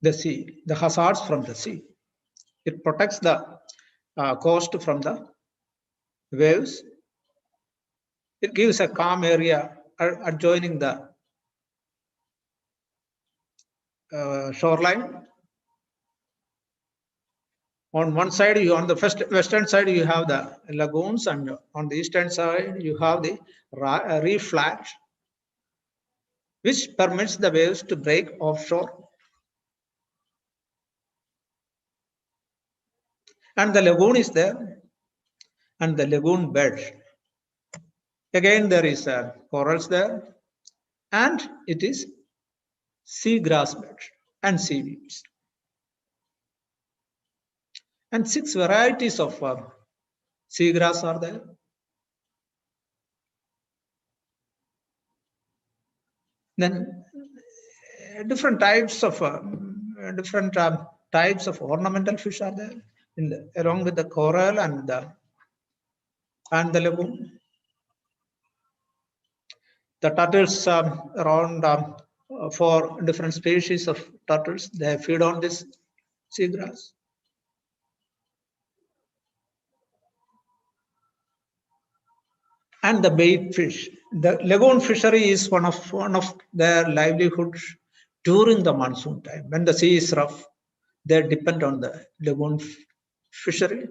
the sea, the hazards from the sea. It protects the coast from the waves. It gives a calm area adjoining the shoreline. On one side, on the western side, you have the lagoons, and on the eastern side, you have the reef flat, which permits the waves to break offshore. And the lagoon is there, and the lagoon bed. Again, there is corals there, and it is seagrass bed and seaweeds. And 6 varieties of seagrass are there. Then different types of ornamental fish are there along with the coral and the lagoon. The turtles, around 4 different species of turtles, they feed on this seagrass. And the bait fish, the lagoon fishery is one of their livelihoods during the monsoon time. When the sea is rough, they depend on the lagoon fishery.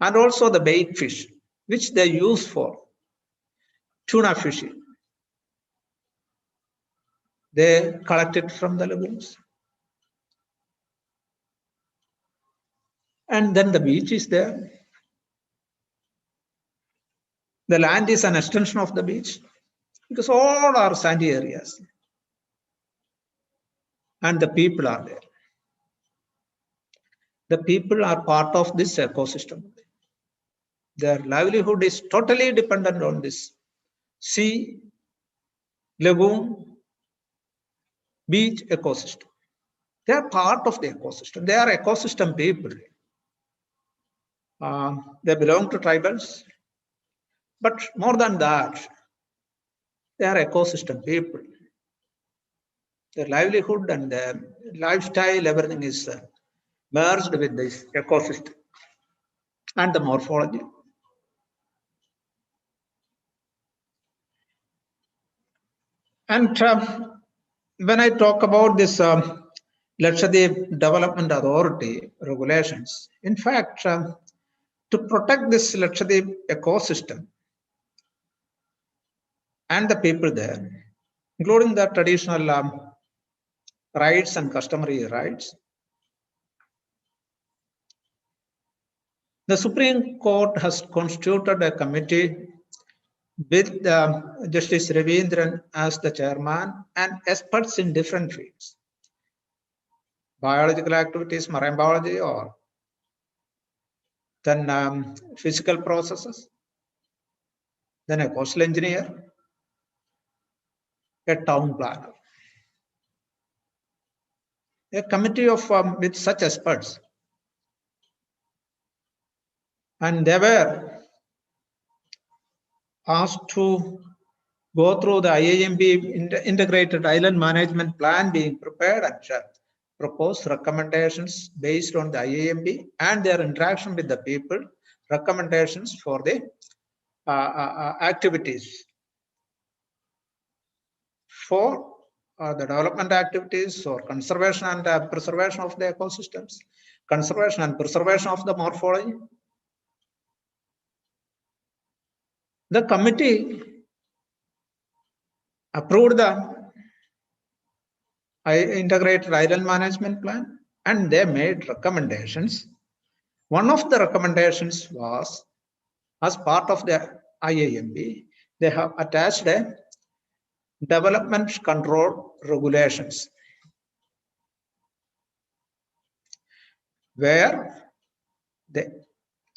And also the bait fish, which they use for tuna fishing. They collect it from the lagoons. And then the beach is there. The land is an extension of the beach because all are sandy areas. And the people are there. The people are part of this ecosystem. Their livelihood is totally dependent on this sea, lagoon, beach ecosystem. They are part of the ecosystem. They are ecosystem people. They belong to tribals. But more than that, they are ecosystem people. Their livelihood and their lifestyle, everything is merged with this ecosystem and the morphology. And when I talk about this Lakshadweep Development Authority regulations, in fact, to protect this Lakshadweep ecosystem and the people there, including the traditional rights and customary rights, the Supreme Court has constituted a committee with Justice Ravindran as the chairman and experts in different fields. Biological activities, marine biology, or then physical processes, then a coastal engineer, a town planner. A committee of with such experts. And they were asked to go through the IAMB Integrated Island Management Plan being prepared and propose recommendations based on the IAMB and their interaction with the people, recommendations for the activities for the development activities or conservation and preservation of the ecosystems, conservation and preservation of the morphology. The committee approved the Integrated Island Management Plan and they made recommendations. One of the recommendations was, as part of the IAMB, they have attached a development control regulations where the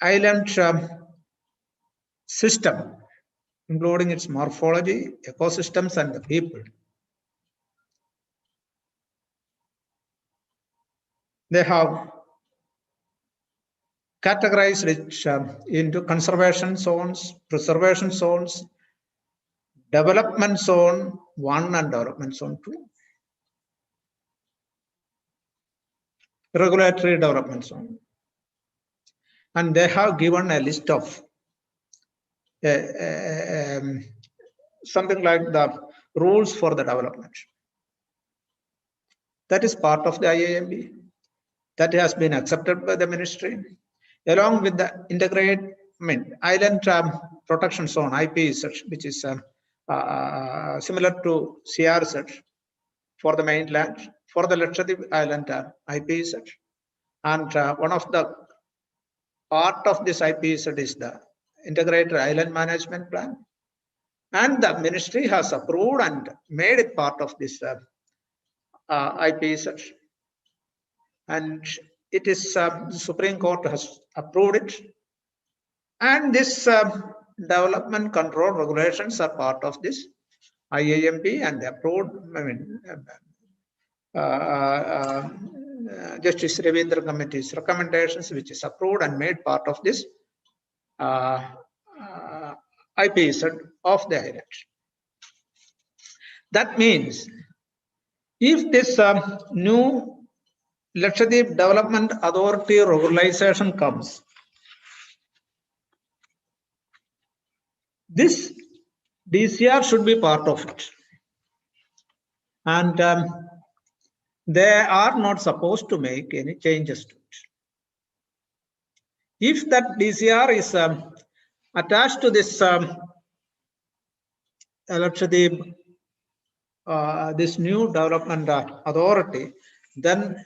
island system, including its morphology, ecosystems, and the people, they have categorized it into conservation zones, preservation zones, development zone 1 and development zone 2, regulatory development zone. And they have given a list of something like the rules for the development. That is part of the IAMB. That has been accepted by the ministry, along with the integrated island protection zone, IP search, which is similar to CR search for the mainland, for the Lakshadweep Island IP search. And one of the part of this IP search is the Integrated Island Management Plan. And the ministry has approved and made it part of this IP search. And it is the Supreme Court has approved it. And this development control regulations are part of this IAMB and approved, Justice Ravindra Committee's recommendations, which is approved and made part of this IP set of the island. That means if this new Lakshadweep Development Authority regularization comes, this DCR should be part of it. And they are not supposed to make any changes to it. If that DCR is attached to this this new development authority, then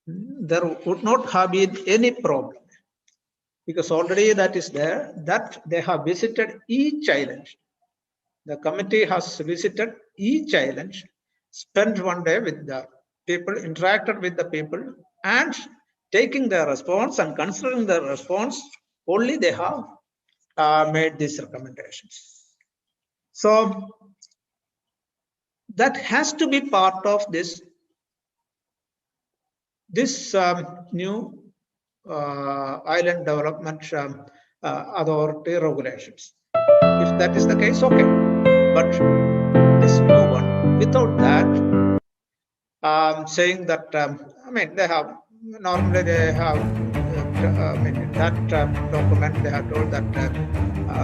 there would not have been any problem, because already that is there, that they have visited each island. The committee has visited each island, spent one day with the people, interacted with the people, and taking their response and considering their response, only they have made these recommendations. So that has to be part of this new island development authority regulations. If that is the case, okay. But this new one, without that, saying that, I mean, they have, normally they have, I mean, in that document, they have told that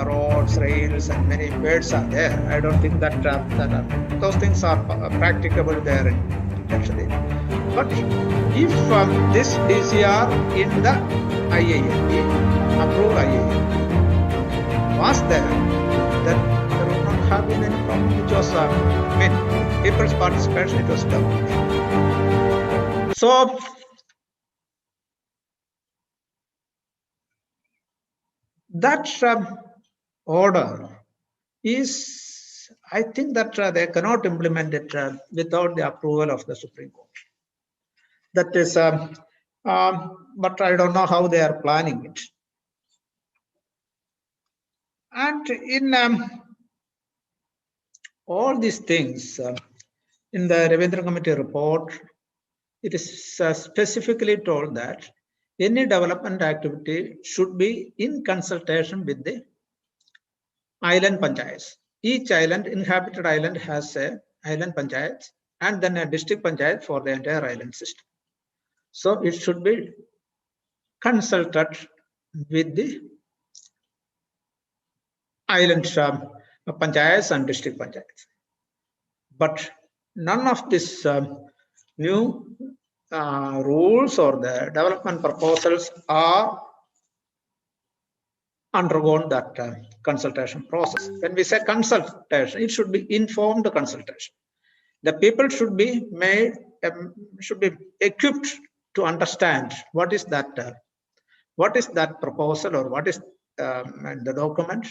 roads, rails, and many birds are there. I don't think that, those things are practicable there in Lakshadweep. But if this DCR in the IAMB, approved IAMB, was there, then there would not have been any problem, which was, I mean, people's participation, it was done. So, that order is, I think that they cannot implement it without the approval of the Supreme Court. That is, but I don't know how they are planning it. And in all these things, in the Ravindra Committee report, it is specifically told that any development activity should be in consultation with the island panchayats. Each island, inhabited island, has a island panchayat and then a district panchayat for the entire island system. So it should be consulted with the island panchayats and district panchayats. But none of this new rules or the development proposals are undergone that consultation process. When we say consultation, it should be informed consultation. The people should be made, should be equipped to understand what is that proposal or what is the document,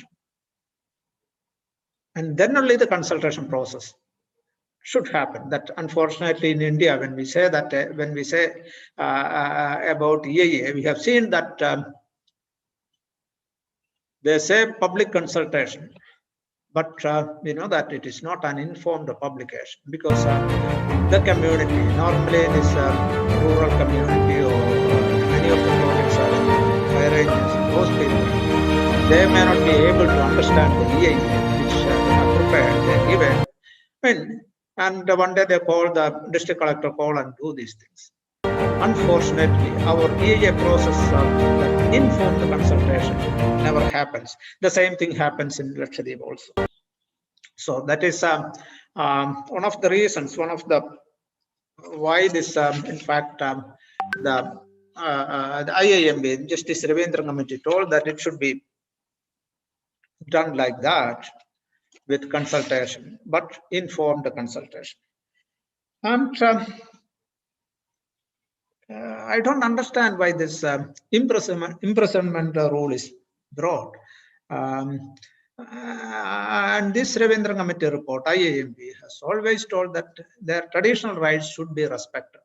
and then only the consultation process should happen. That unfortunately in India, when we say that, when we say about EIA, we have seen that they say public consultation, but we know that it is not an informed publication, because the community, normally this rural community or many of the projects are in high ranges, those people, they may not be able to understand the EIA which they have prepared, they are given. I mean, and one day they call the district collector, call and do these things. Unfortunately, our EIA process that informed consultation never happens. The same thing happens in Lakshadweep also. So that is one of the reasons, one of the why this, in fact, the IAMB, Justice Ravindra Committee, told that it should be done like that with consultation, but informed consultation. And I don't understand why this imprisonment rule is brought. And this Ravindra Committee report, IAMB, has always told that their traditional rights should be respected.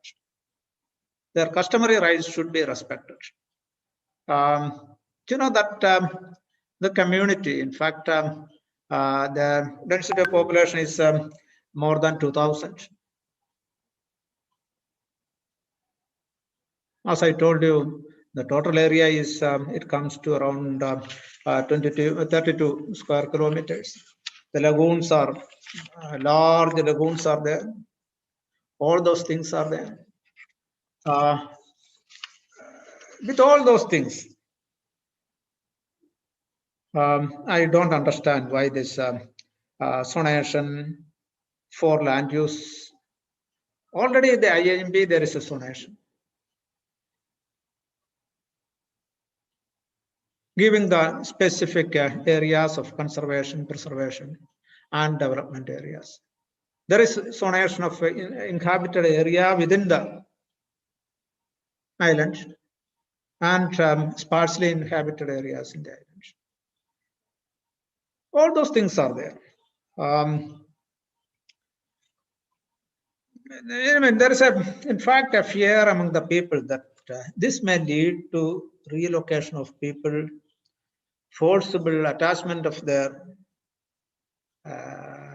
Their customary rights should be respected. You know that the community, in fact, the density of population is more than 2,000. As I told you, the total area is, it comes to around 32 square kilometers. The lagoons are, large lagoons are there. All those things are there. With all those things, I don't understand why this zonation for land use. Already the IAMB, there is a zonation, giving the specific areas of conservation, preservation, and development areas. There is zonation of inhabited area within the island and sparsely inhabited areas in the island. All those things are there. I mean, there is in fact, a fear among the people that this may lead to relocation of people, forcible attachment of their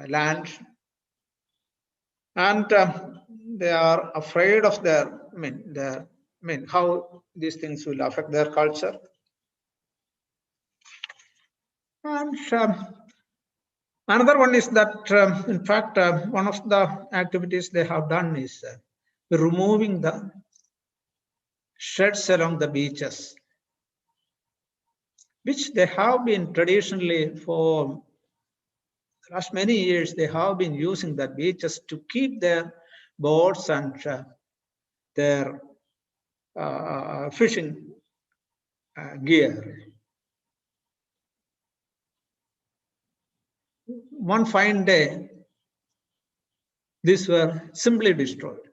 land, and they are afraid of their, how these things will affect their culture. And another one is that, in fact, one of the activities they have done is removing the sheds along the beaches, which they have been traditionally for the last many years, they have been using the beaches to keep their boats and their fishing gear. One fine day, these were simply destroyed.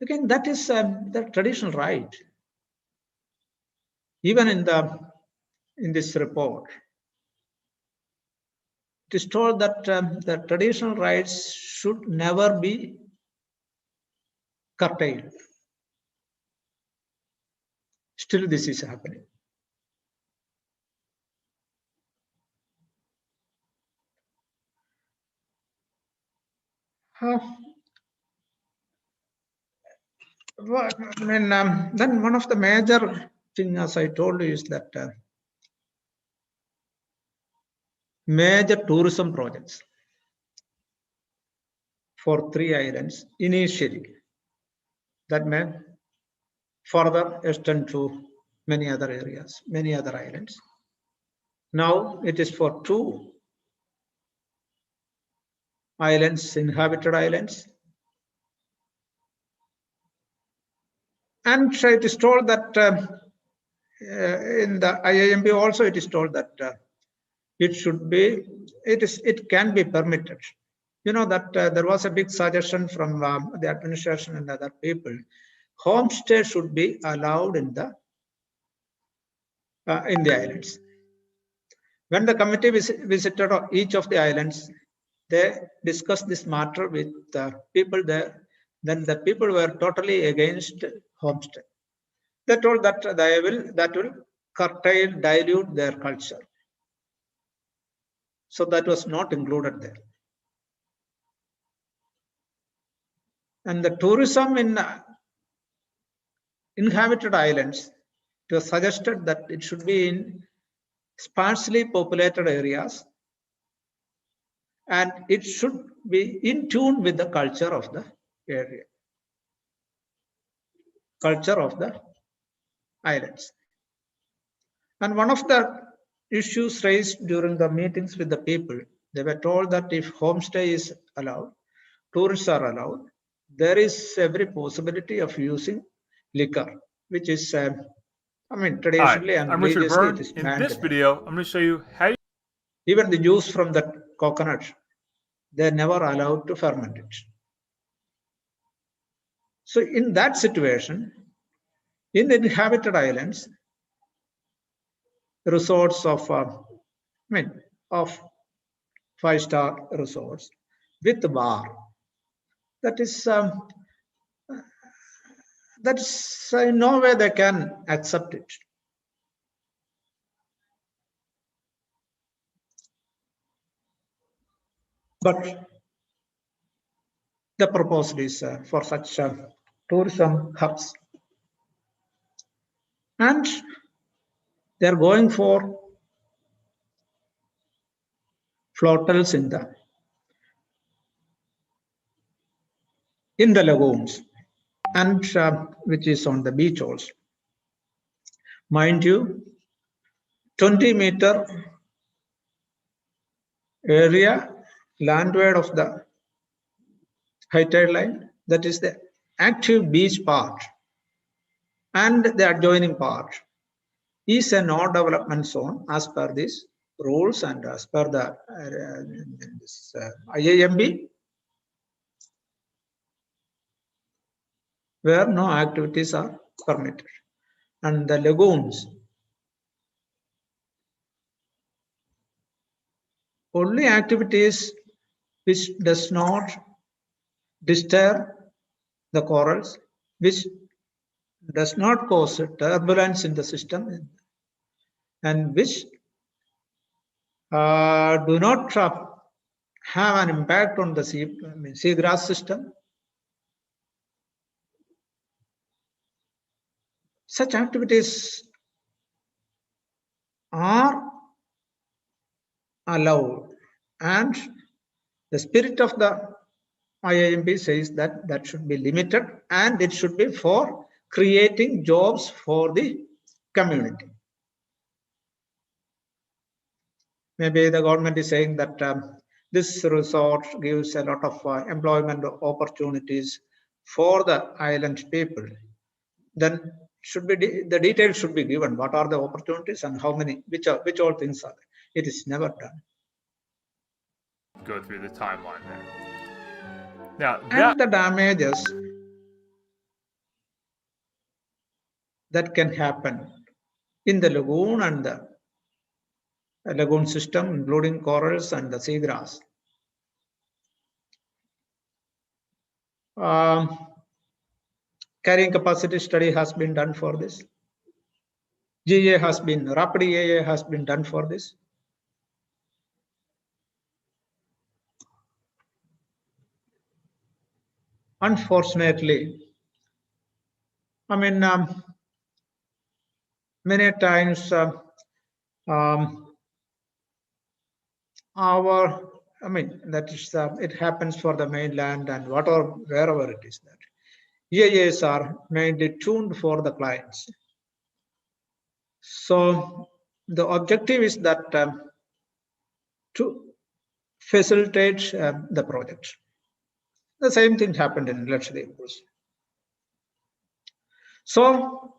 Again, that is the traditional right. Even in this report, it is told that the traditional rights should never be curtailed. Still, this is happening. Then one of the major things, as I told you, is that major tourism projects for 3 islands initially, that may further extend to many other areas, many other islands. Now it is for 2 islands, inhabited islands. And it is told that in the IAMB also it is told that it can be permitted. You know that there was a big suggestion from the administration and other people. Homestay should be allowed in the islands. When the committee visited each of the islands, they discussed this matter with the people there. Then the people were totally against homestay. They told that that will curtail, dilute their culture. So that was not included there. And the tourism in inhabited islands, it was suggested that it should be in sparsely populated areas, and it should be in tune with the culture of the area, culture of the islands. And one of the issues raised during the meetings with the people, they were told that if homestay is allowed, tourists are allowed, there is every possibility of using liquor, which is, traditionally and religiously it is banned. In this video, I'm going to show you how even the juice from the coconut, they're never allowed to ferment it. So in that situation, in the inhabited islands, resorts of, of 5-star resorts with the bar, that is in no way they can accept it. But the proposal is for such tourism hubs. And they're going for flotels in the lagoons, and which is on the beach also. Mind you, 20-meter area landward of the high tide line, that is the active beach part, and the adjoining part is a no-development zone as per these rules and as per the IAMB, where no activities are permitted. And the lagoons, only activities which does not disturb the corals, which does not cause turbulence in the system, and which do not have an impact on the seagrass system. Such activities are allowed, and the spirit of the IAMB says that that should be limited, and it should be for creating jobs for the community. Maybe the government is saying that this resort gives a lot of employment opportunities for the island people. Then should be the details should be given. What are the opportunities and how many? Which all things are there? It is never done. Go through the timeline there. Now, and the damages that can happen in the lagoon and the lagoon system, including corals and the seagrass. Carrying capacity study has been done for this. GA has been, rapid EAA has been done for this. Unfortunately, I mean, many times that is, it happens for the mainland and whatever, wherever it is that EAAs are mainly tuned for the clients. So the objective is that to facilitate the project. The same thing happened in Lakshadweep. So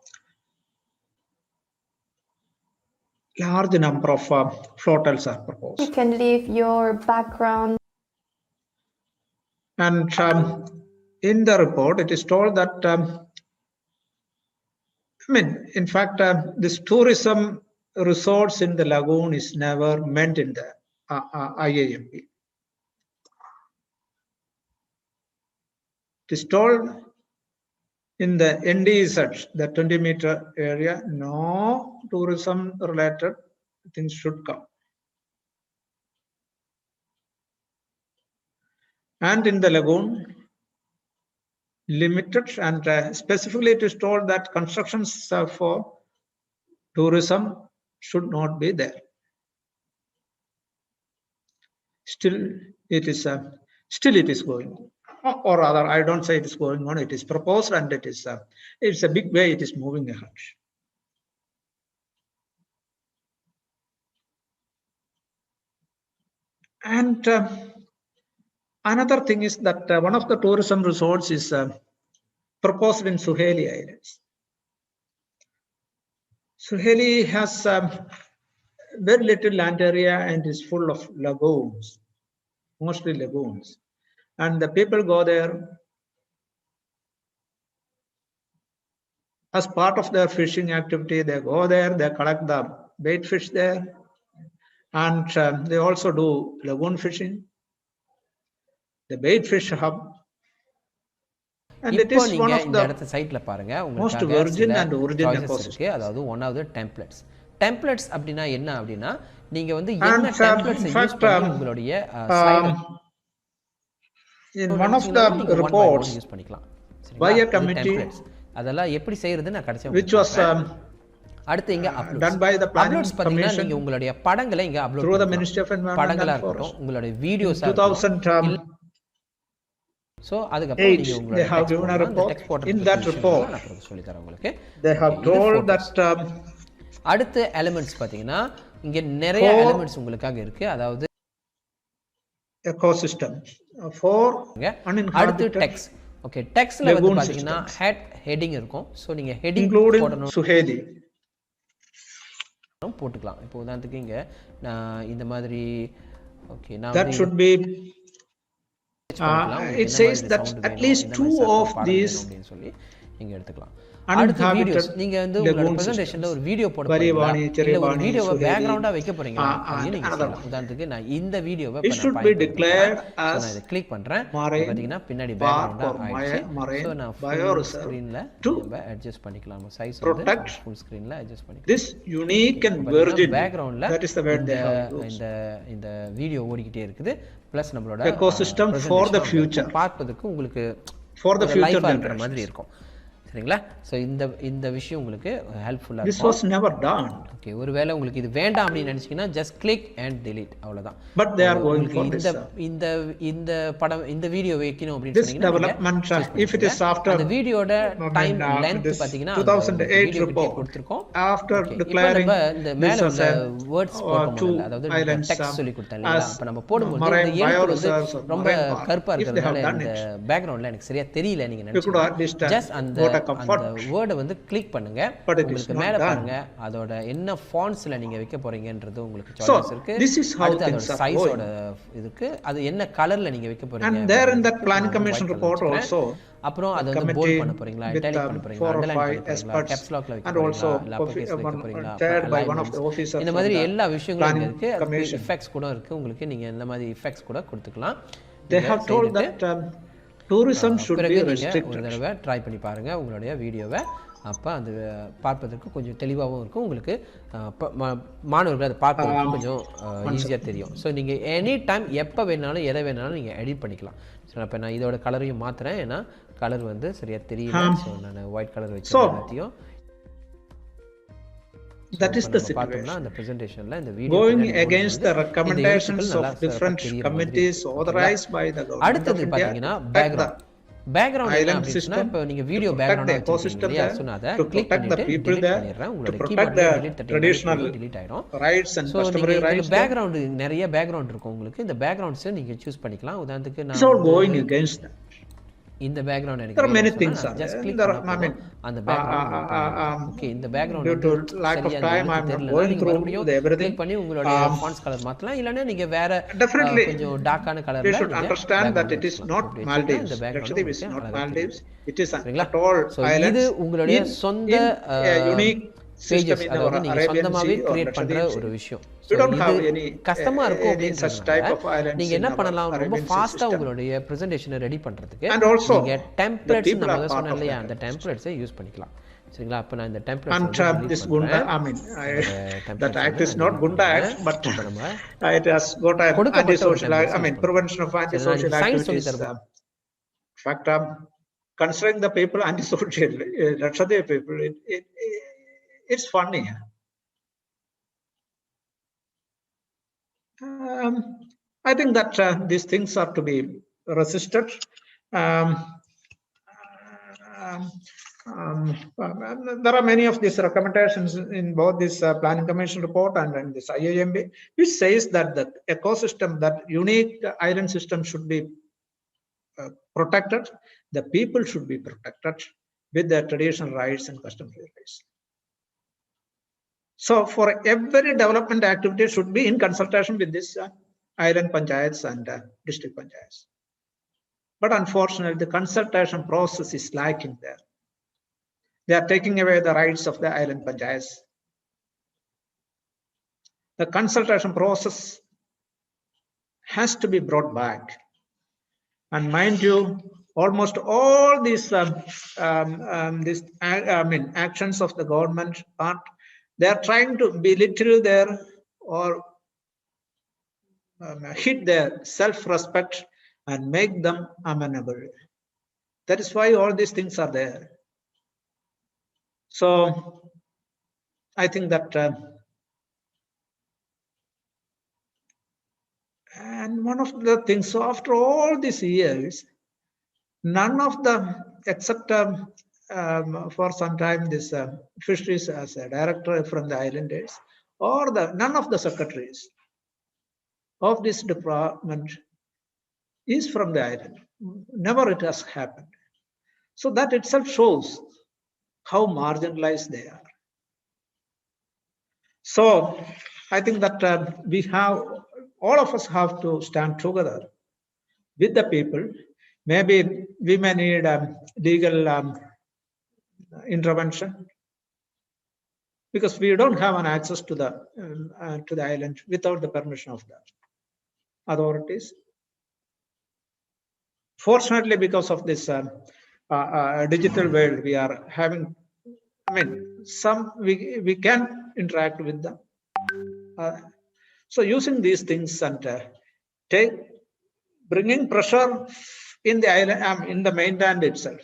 large number of flotels are proposed. You can leave your background. And in the report, it is told that, in fact, this tourism resorts in the lagoon is never meant in the IAMP. It is told in the NDZ, the 20-meter area, no tourism related things should come. And in the lagoon, limited, and specifically it is told that constructions for tourism should not be there. Still it is going on. Or rather, I don't say it is going on, it is proposed, and it is it's a big way it is moving ahead. And another thing is that one of the tourism resorts is proposed in Suheli Islands. Suheli has very little land area and is full of lagoons, mostly lagoons. And the people go there as part of their fishing activity. They go there, they collect the bait fish there, and they also do lagoon fishing. The bait fish hub. And it is one of the most virgin and origin ecosystems. One of the templates. Templates அப்படினா என்ன அப்படினா நீங்க வந்து என்ன templates யூஸ் பண்ணி உங்களுடைய in one of the reports by a committee அதெல்லாம் எப்படி செய்யறது நான் கடைசியா which was அடுத்து இங்க done by the planning commission நீங்க உங்களுடைய படங்களை இங்க upload through the Ministry of Environment and Forest. உங்களுடைய வீடியோஸ் 2000 so அதுக்கப்புறம் நீங்க உங்களுடைய they have given a report. In that report they have told that அடுத்த எலிமெண்ட்ஸ் பார்த்தீங்கன்னா இங்கே நிறைய எலிமெண்ட்ஸ் உங்களுக்காக இருக்குது. அதாவது ecosystem for அடுத்து டெக்ஸ்ட். ஓகே, டெக்ஸ்ட்ல வந்து பார்த்தீங்கன்னா ஹெட்டிங் இருக்கும். ஸோ நீங்கள் ஹெட்டிங் போடணும் சுஹேதி போட்டுக்கலாம். இப்போ உதாரணத்துக்கு இங்கே நான் இந்த மாதிரி ஓகே நான் that should be it says that at least 2 of these அப்படின்னு சொல்லி நீங்க எடுத்துக்கலாம். அடுத்த வீடியோஸ் நீங்க வந்து உங்களோட பிரசன்டேஷன்ல ஒரு வீடியோ போட போறீங்களா இல்ல ஒரு வீடியோவை பேக்ரவுண்டா வைக்க போறீங்களா அப்படின்னு நீங்க சொல்லலாம். உதாரணத்துக்கு நான் இந்த வீடியோவை நான் இதை கிளிக் பண்றேன். பாத்தீங்கன்னா பின்னாடி பேக்ரவுண்டா ஆயிடுச்சு. சோ நான் ஃபுல் ஸ்கிரீன்ல நம்ம அட்ஜஸ்ட் பண்ணிக்கலாம். நம்ம சைஸ் வந்து ஃபுல் ஸ்கிரீன்ல அட்ஜஸ்ட் பண்ணிக்கலாம். this unique and virgin பேக்ரவுண்ட்ல இந்த இந்த வீடியோ ஓடிக்கிட்டே இருக்குது. பிளஸ் நம்மளோட ecosystem for the future பார்ப்பதற்கு உங்களுக்கு for the future இருக்கிற மாதிரி இருக்கும். சரிங்களா? ஸோ இந்த விஷயம் உங்களுக்கு ஹெல்ப்ஃபுல்லாக இருக்கும். This was never done. Okay, ஒருவேளை உங்களுக்கு இது வேண்டாம் அப்படின்னு நினைச்சீங்கன்னா ஜஸ்ட் கிளிக் அண்ட் delete அவ்வளவுதான். But they are going for this. இந்த படம் இந்த வீடியோ வைக்கணும் அப்படின்னு சொன்னீங்கன்னா development if it is after அந்த வீடியோட டைம் லெந்த் பாத்தீங்கன்னா 2008 report கொடுத்திருக்கோம். after declaring இந்த மேல உள்ள வேர்ட்ஸ் போடும்போது அதாவது டெக்ஸ்ட் சொல்லி கொடுத்தாங்க. அப்ப நம்ம போடும்போது இந்த எழுத்து வந்து ரொம்ப கருப்பா இருக்கிறதுனால இந்த பேக்ரவுண்ட்ல எனக்கு சரியா தெரியல நீங்க நினைச்சீங்க. ஜஸ்ட் அந்த வேர்டை வந்து கிளிக் பண்ணுங்க. உங்களுக்கு மேல பாருங்க அதோட என்ன ஃபாண்ட்ஸ்ல நீங்க வைக்க போறீங்கன்றது உங்களுக்கு சாய்ஸ் இருக்கு. அடுத்து அதோட சைஸோட இதுக்கு அது என்ன கலர்ல நீங்க வைக்க போறீங்க. and there in that planning commission report also அப்புறம் அது வந்து போல்ட் பண்ண போறீங்களா, இட்டாலிக் பண்ண போறீங்களா, அண்டர்லைன் பண்ண போறீங்களா, கேப்ஸ் லாக்ல வைக்க போறீங்களா, இல்ல அப்பர் கேஸ்ல வைக்க போறீங்களா, இந்த மாதிரி எல்லா விஷயங்களும் இருக்கு. அதுக்கு எஃபெக்ட்ஸ் கூட இருக்கு. உங்களுக்கு நீங்க இந்த மாதிரி எஃபெக்ட்ஸ் கூட கொடுத்துக்கலாம். they have told that tourism should be restricted. ஒரு தடவை ட்ரை பண்ணி பாருங்க உங்களுடைய வீடியோவை. அப்போ அது பார்ப்பதற்கு கொஞ்சம் தெளிவாகவும் இருக்கும். உங்களுக்கு மாணவர்கள் அதை பார்ப்பதற்கு கொஞ்சம் ஈஸியாக தெரியும். ஸோ நீங்கள் எனி டைம் எப்போ வேணாலும் எதை வேணாலும் நீங்கள் எடிட் பண்ணிக்கலாம். ஸோ அப்போ நான் இதோட கலரையும் மாற்றுறேன். ஏன்னா கலர் வந்து சரியாக தெரியல. ஸோ நான் ஒயிட் கலர் வச்சு எல்லாத்தையும் that is the situation. அந்த பிரசன்டேஷன்ல இந்த video going against the recommendations of different committees authorized by the government. அடுத்து பாத்தீங்கன்னா பேக்ரவுண்ட் என்ன அப்படினா இப்போ நீங்க வீடியோ பேக்ரவுண்ட் வச்சிருக்கீங்க சொன்னாத கிளிக் பண்ணிட்டு delete பண்ணிறேன். உங்களுடைய கீபோர்ட்ல delete traditional delete ஆயிடும். rights and customary rights background நிறைய பேக்ரவுண்ட் இருக்கும் உங்களுக்கு. இந்த பேக்ரவுண்ட்ஸ் நீங்க சூஸ் பண்ணிக்கலாம். உதாரணத்துக்கு நான் so going against that இந்த பேக்ரவுண்ட் எனக்கு there are many things just click அந்த பேக்ரவுண்ட் ஓகே இந்த background due to lack of time I am not going through everything பண்ணி உங்களுடைய fonts color மாத்தலாம். இல்லனா நீங்க வேற கொஞ்சம் டார்க்கான கலர்ல you should understand that it is not Maldives. Actually it is not Maldives. It is at all islands. இது உங்களுடைய சொந்த unique pages அதாவது நீங்க சொந்தமாவே கிரியேட் பண்ற ஒரு விஷயம். you don't have any கஸ்டமா இருக்கும் அப்படின்றதுனால நீங்க என்ன பண்ணலாம், ரொம்ப ஃபாஸ்டா உங்களுடைய பிரசன்டேஷனை ரெடி பண்றதுக்கு நீங்க டெம்ப்ளேட்ஸ் நம்ம சொன்னோம் இல்லையா, அந்த டெம்ப்ளேட்ஸை யூஸ் பண்ணிக்கலாம். சரிங்களா? அப்ப நான் இந்த templates this Gunda I mean that act is not Gunda act but it has got an anti-social I mean prevention of anti-social activities. In fact considering the people anti-social Lakshadweep people it's funny. I think that these things are to be resisted. There are many of these recommendations in both this planning commission report and in this IIMB, which says that the ecosystem, that unique island system should be protected. The people should be protected with their traditional rights and customary rights. So for every development activity should be in consultation with this island panchayats and district panchayats. But unfortunately, the consultation process is lacking there. They are taking away the rights of the island panchayats. The consultation process has to be brought back. And mind you, almost all these actions of the government are they are trying to belittle their or hit their self-respect and make them amenable. That is why all these things are there. So I think that and one of the things, so after all these years, none of the except for some time this fisheries as a director from the islanders, or none of the secretaries of this department is from the island. Never it has happened. So that itself shows how marginalized they are. So I think that all of us have to stand together with the people. Maybe we may need legal intervention, because we don't have an access to the island without the permission of the authorities. Fortunately, because of this digital world, we are having, we can interact with them. So using these things and bringing pressure in the island, in the mainland itself,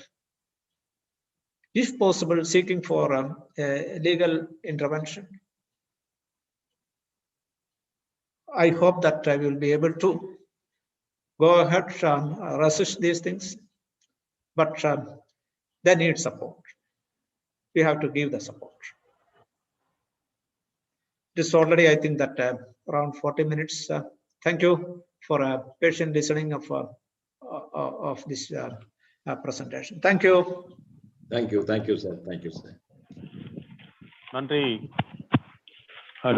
if possible, seeking for legal intervention. I hope that I will be able to go ahead and resist these things, but they need support. We have to give the support. This already, I think that around 40 minutes. Thank you for patient listening of this presentation. Thank you. Thank you, sir. Thank you, sir. நன்றி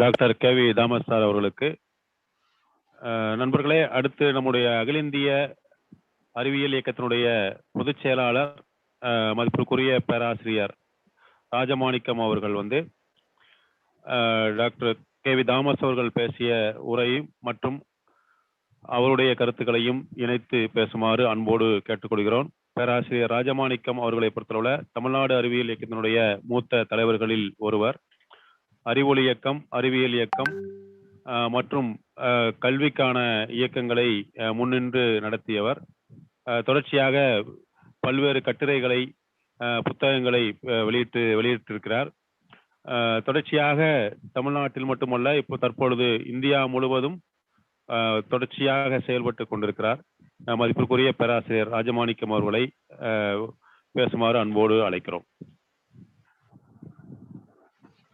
டாக்டர் K.V.த சார் அவர்களுக்கு. நண்பர்களே, அடுத்து நம்முடைய அகில இந்திய அறிவியல் இயக்கத்தினுடைய பொதுச் செயலாளர் மதிப்பிற்குரிய பேராசிரியர் ராஜமாணிக்கம் அவர்கள் டாக்டர் K.V. அவர்கள் பேசிய உரையும் மற்றும் அவருடைய கருத்துக்களையும் இணைத்து பேசுமாறு அன்போடு கேட்டுக்கொள்கிறோம். பேராசிரியர் ராஜமாணிக்கம் அவர்களை பொறுத்தளவுல தமிழ்நாடு அறிவியல் இயக்கத்தினுடைய மூத்த தலைவர்களில் ஒருவர். அறிவொளி இயக்கம், அறிவியல் இயக்கம் மற்றும் கல்விக்கான இயக்கங்களை முன்னின்று நடத்தியவர். தொடர்ச்சியாக பல்வேறு கட்டுரைகளை, புத்தகங்களை வெளியிட்டிருக்கிறார். தொடர்ச்சியாக தமிழ்நாட்டில் மட்டுமல்ல, இப்போ தற்பொழுது இந்தியா முழுவதும் தொடர்ச்சியாக செயல்பட்டு கொண்டிருக்கிறார். மதிப்பிற்குரிய பேராசிரியர் ராஜமாணிக்கம் அவர்களை பேசுமாறு அன்போடு அழைக்கிறோம்.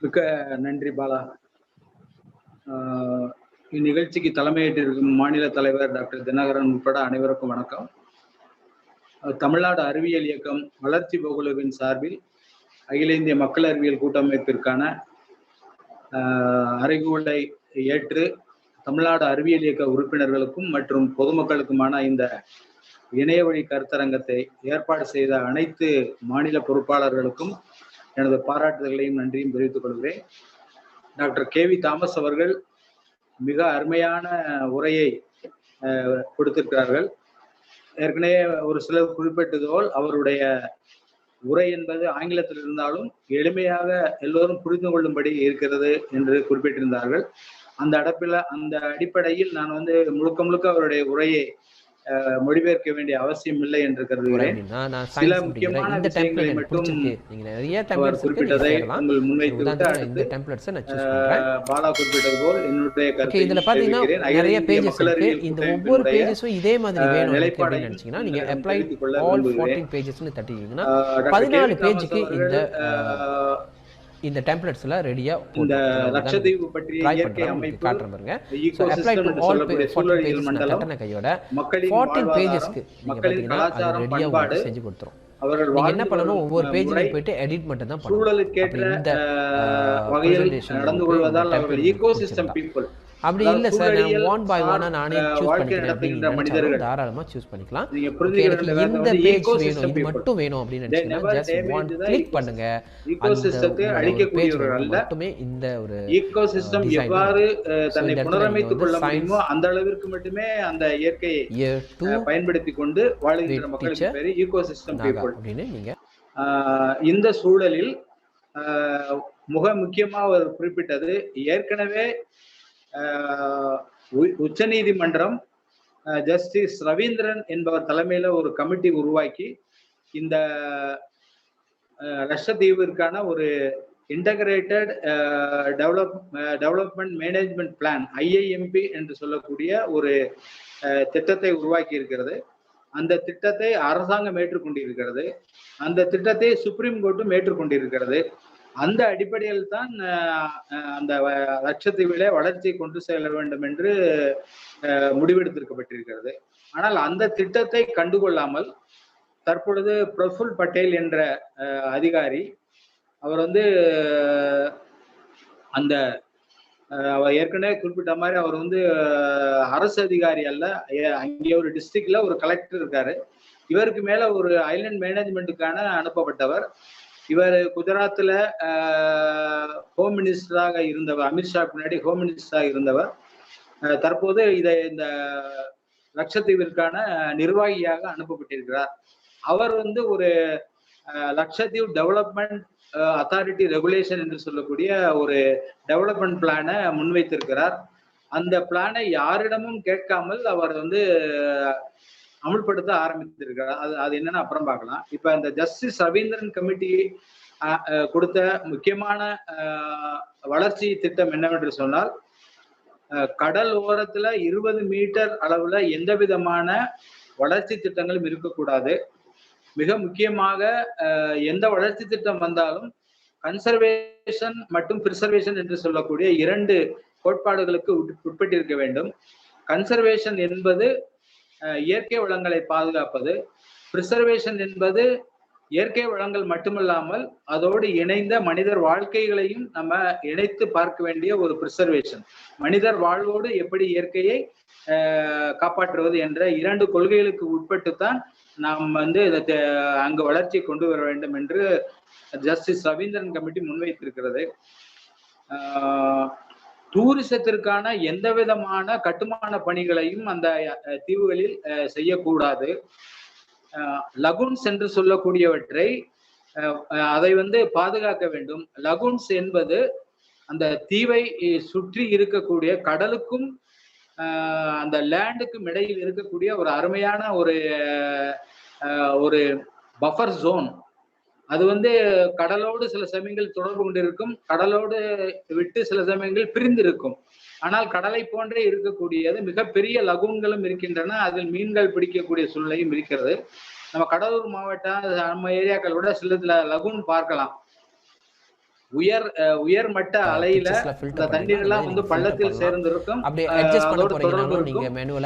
மிக்க நன்றி பாலா. இந்நிகழ்ச்சிக்கு தலைமையேற்றிருக்கும் மாநில தலைவர் டாக்டர் தினகரன் உட்பட அனைவருக்கும் வணக்கம். தமிழ்நாடு அறிவியல் இயக்கம் வளர்ச்சி குழுவின் சார்பில் அகில இந்திய மக்கள் அறிவியல் கூட்டமைப்பிற்கான அறைகூவலை ஏற்று தமிழ்நாடு அறிவியல் இயக்க உறுப்பினர்களுக்கும் மற்றும் பொதுமக்களுக்குமான இந்த இணையவழி கருத்தரங்கத்தை ஏற்பாடு செய்த அனைத்து மாநில பொறுப்பாளர்களுக்கும் எனது பாராட்டுதல்களையும் நன்றியும் தெரிவித்துக் கொள்கிறேன். Doctor K.V. அவர்கள் மிக அருமையான உரையை கொடுத்திருக்கிறார்கள். ஏற்கனவே ஒரு சிலர் குறிப்பிட்டது போல் அவருடைய உரை என்பது ஆங்கிலத்தில் இருந்தாலும் எளிமையாக எல்லோரும் புரிந்து கொள்ளும்படி இருக்கிறது என்று குறிப்பிட்டிருந்தார்கள். அந்த அடிப்படையில் நான் முழுக்க முழுக்க அவருடைய உரையை மொழிபெயர்க்க வேண்டிய அவசியம் இல்லை என்று கருதுகிறேன். சில முக்கியமான விஷயங்களை மட்டும் அவர் குறிப்பிட்டதை உங்கள் முன்வைத்து பாலா குறிப்பிட்டது போல் என்னுடைய கருத்தை மக்கள் அறிவியல் இந்த டெம்ப்ளேட்ஸ்ல ரெடியா இந்த லட்சத்தீவு பற்றிய இயற்கை அமைப்பு காட்டுறேன். So apply to all 14 pages கட்டண கையோட 14 பேஜஸ்க்கு நீங்க பாத்தீங்கன்னா அது ரெடியா செஞ்சு கொடுத்துறோம். நீங்க என்ன பண்ணணும், ஒவ்வொரு பேஜ்லயும் போயிட்டு எடிட் மட்டும் தான் பண்ணணும். சூழலுக்கேற்ற வகையில் நடந்து கொள்வதால் அவர்கள் ஈகோசிஸ்டம் பீப்புள் அப்படி இல்ல சார், நான் ஒன் பை ஒன்னா நானே சூஸ் பண்ணிக்கிறேன் அப்படிங்கிற மனிதர்கள் தாராளமா சூஸ் பண்ணிக்கலாம். இந்த பேஜ் வேணும், இது மட்டும் வேணும் அப்படின்னு நினைச்சீங்கன்னா ஜஸ்ட் ஒன் கிளிக் பண்ணுங்க. ஈகோசிஸ்டத்தை அழிக்கக்கூடியவர்கள் அல்ல, மட்டுமே இந்த ஒரு ஈகோசிஸ்டம் எவ்வாறு தன்னை புனரமைத்துக் கொள்ள முடியுமோ அந்த அளவிற்கு மட்டுமே அந்த இயற்கையை பயன்படுத்தி கொண்டு வாழ்கின்ற மக்களுக்கு பேரு ஈகோசிஸ்டம் பீப்புள் அப்படின்னு. நீங்க இந்த சூழலில் மிக முக்கியமா அவர் குறிப்பிட்டது, ஏற்கனவே உச்ச நீதிமன்றம் ஜஸ்டிஸ் ரவீந்திரன் என்பவர் தலைமையில ஒரு கமிட்டி உருவாக்கி இந்த லட்சத்தீவிற்கான ஒரு integrated development management plan IIMP என்று சொல்லக்கூடிய ஒரு திட்டத்தை உருவாக்கி இருக்கிறது. அந்த திட்டத்தை அரசாங்கம் ஏற்றுக்கொண்டிருக்கிறது. அந்த திட்டத்தை சுப்ரீம் கோர்ட்டும் ஏற்றுக்கொண்டிருக்கிறது. அந்த அடிப்படையில் தான் அந்த லட்சத்தீவிலே வளர்ச்சியை கொண்டு செல்ல வேண்டும் என்று முடிவெடுத்திருக்கப்பட்டிருக்கிறது. ஆனால் அந்த திட்டத்தை கண்டுகொள்ளாமல் தற்பொழுது பிரஃபுல் பட்டேல் என்ற அதிகாரி அவர் அந்த அவர் ஏற்கனவே குறிப்பிட்ட மாதிரி அவர் அரசு அதிகாரி அல்ல, அங்கே ஒரு டிஸ்ட்ரிக்ட்ல ஒரு கலெக்டர் இருக்காரு. இவருக்கு மேல ஒரு ஐலண்ட் மேனேஜ்மெண்ட்டுக்கான அனுப்பப்பட்டவர். இவர் குஜராத்ல ஹோம் மினிஸ்டராக இருந்தவர், அமித்ஷா பின்னாடி ஹோம் மினிஸ்டராக இருந்தவர். தற்போது இந்த லட்சத்தீவிற்கான நிர்வாகியாக அனுப்பப்பட்டிருக்கிறார். அவர் ஒரு லட்சத்தீவு டெவலப்மெண்ட் அத்தாரிட்டி ரெகுலேஷன் என்று சொல்லக்கூடிய ஒரு டெவலப்மெண்ட் பிளானை முன்வைத்திருக்கிறார். அந்த பிளானை யாரிடமும் கேட்காமல் அவர் அமுல்படுத்த ஆரம்பித்திருக்கிறார். அது என்னன்னு அப்புறம் பார்க்கலாம். இப்ப இந்த ஜஸ்டிஸ் ரவீந்திரன் கமிட்டி கொடுத்த முக்கியமான வளர்ச்சி திட்டம் என்னவென்று சொன்னால், கடல் ஓரத்துல 20 மீட்டர் அளவுல எந்த விதமான வளர்ச்சி திட்டங்களும் இருக்கக்கூடாது. மிக முக்கியமாக எந்த வளர்ச்சி திட்டம் வந்தாலும் கன்சர்வேஷன் மற்றும் பிரிசர்வேஷன் என்று சொல்லக்கூடிய 2 கோட்பாடுகளுக்கு உட்பட்டிருக்க வேண்டும். கன்சர்வேஷன் என்பது இயற்கை வளங்களை பாதுகாப்பது, பிரிசர்வேஷன் என்பது இயற்கை வளங்கள் மட்டுமல்லாமல் அதோடு இணைந்த மனிதர் வாழ்க்கைகளையும் நம்ம இணைத்து பார்க்க வேண்டிய ஒரு பிரிசர்வேஷன். மனிதர் வாழ்வோடு எப்படி இயற்கையை காப்பாற்றுவது என்ற 2 கொள்கைகளுக்கு உட்பட்டுத்தான் நாம் அங்கு வளர்ச்சியை கொண்டு வர வேண்டும் என்று ஜஸ்டிஸ் ரவீந்திரன் கமிட்டி முன்வைத்திருக்கிறது. டூரிசத்திற்கான எந்த விதமான கட்டுமான பணிகளையும் அந்த தீவுகளில் செய்யக்கூடாது. லகுன்ஸ் என்று சொல்லக்கூடியவற்றை அதை பாதுகாக்க வேண்டும். லகுன்ஸ் என்பது அந்த தீவை சுற்றி இருக்கக்கூடிய கடலுக்கும் அந்த லேண்டுக்கும் இடையில் இருக்கக்கூடிய ஒரு அருமையான ஒரு பஃபர் ஜோன். அது கடலோடு சில சமயங்கள் தொடர்பு கொண்டிருக்கும், கடலோடு விட்டு சில சமயங்கள் பிரிந்திருக்கும். ஆனால் கடலை போன்றே இருக்கக்கூடியது மிகப்பெரிய லகூன்களும் இருக்கின்றன. அதில் மீன்கள் பிடிக்கக்கூடிய சூழ்நிலையும் இருக்கிறது. நம்ம கடலூர் மாவட்டம் நம்ம ஏரியாக்கள் கூட சில லகூன் பார்க்கலாம். உயர்மட்ட அலையில இந்த தண்ணீர் எல்லாம் பள்ளத்தில் சேர்ந்திருக்கும்.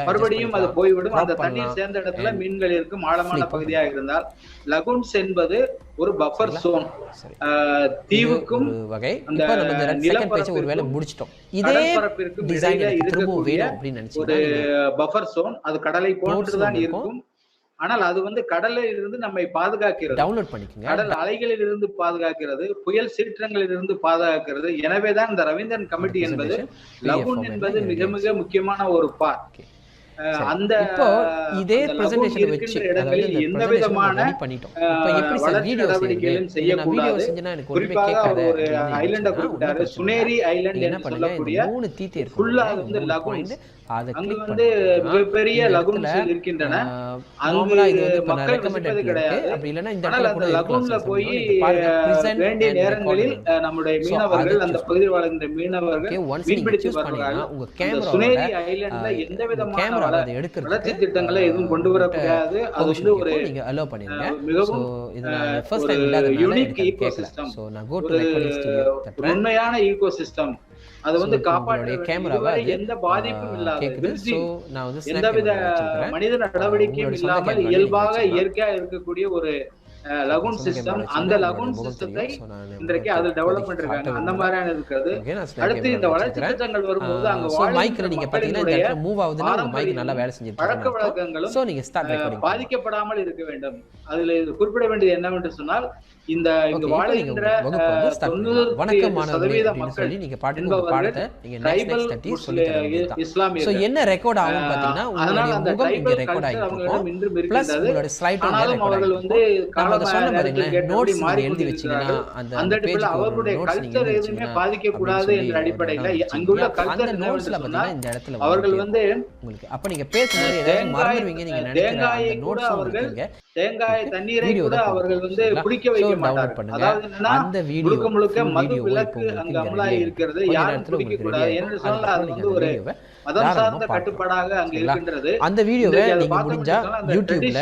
மறுபடியும் அது போய்விடும். அந்த தண்ணீர் சேர்ந்த இடத்துல மீன்கள் இருக்கும். ஆழமான பகுதியாக இருந்தால் லகுன்ஸ் என்பது ஒரு பஃபர் ஜோன். தீவுக்கும் அந்த நிலப்பரப்பிற்கும் இடையில இருக்கக்கூடிய ஒரு பஃபர் ஜோன். அது கடலை போன்றுதான் இருக்கும். ஆனால் அது கடலில் இருந்து நம்மை பாதுகாக்கிறது, டவுன்லோட் பண்ணிக்கங்க. கடல் அலைகளில் இருந்து பாதுகாக்கிறது, புயல் சீற்றங்களில் இருந்து பாதுகாக்கிறது. எனவேதான் இந்த ரவீந்திரன் கமிட்டி என்பது லகுன் என்பது மிக மிக முக்கியமான ஒரு பார்ட். அந்த இதே பிரசன்டேஷன் வச்சு இடங்களில் எந்த விதமான வளர்ச்சி நடவடிக்கைகளும் செய்யக்கூடாது. குறிப்பாக ஒரு ஐலண்ட குறிப்பிட்டாரு, சுனேரி ஐலண்ட் என்று சொல்லக்கூடிய ஃபுல்லா லகுன்ஸ். அங்கு மிகப்பெரிய லகுன்ஸ் இருக்கின்றன. அங்கு மக்கள் வசிப்பது கிடையாது. ஆனால் அந்த லகுன்ல போய் வேண்டிய நேரங்களில் நம்முடைய மீனவர்கள், அந்த பகுதியில் வாழ்கின்ற மீனவர்கள் மீன்பிடித்து வருகிறார்கள். சுனேரி ஐலண்ட்ல எந்த விதமான வளர்ச்சி திட்டங்களை எதுவும் கொண்டு வரக்கூடாது. அது ஒரு மிகவும் யூனிக் ஈகோ சிஸ்டம், உண்மையான ஈகோ சிஸ்டம். அது காப்பாற்ற எந்த பாதிப்பும் இல்லாத, எந்தவித மனித நடவடிக்கையும் இல்லாமல் இயல்பாக இயற்கையா இருக்கக்கூடிய ஒரு லகுன் சிஸ்டம். அந்த லகுன் சிஸ்டத்தை இன்றைக்கு அதில் டெவலப் பண்ணிருக்காங்க. அந்த மாதிரியான இருக்கிறது. அடுத்து இந்த வளர்ச்சி திட்டங்கள் வரும்போது அங்க பழக்க வழக்கங்களும் பாதிக்கப்படாமல் இருக்க வேண்டும். அதுல குறிப்பிட வேண்டியது என்னவென்று சொன்னால், இங்கு வாழ்கின்ற 90% மக்கள் என்பவர்கள் ட்ரைபல் இஸ்லாமியர்கள். என்ன ரெக்கார்ட் ஆகும் பாத்தீங்கன்னா, அதனால அந்த ட்ரைபல் கல்ச்சர் அவங்களிடம் இன்றும் இருக்கின்றது. ஆனாலும் அவர்கள் அவர்களுடைய கல்ச்சர் எதுவுமே பாதிக்கக்கூடாது என்ற அடிப்படையில அங்குள்ள கல்ச்சர் அவர்கள் தேங்காயை கூட அவர்கள் தேங்காய் தண்ணீரை கூட அவர்கள் குடிக்க வைக்க டவுன்லோட் பண்ணுங்க. அந்த முழுக்க முழுக்க மது வீடியோவை இப்போ விலக்கு அங்க அமலாகி இருக்கிறது, யாரும் குடிக்க கூடாது என்று சொன்னால் அது வந்து ஒரு மதம் சார்ந்த கட்டுப்பாடாக அங்க இருக்கின்றது. அந்த வீடியோவை நீங்க முடிஞ்சா யூடியூப்ல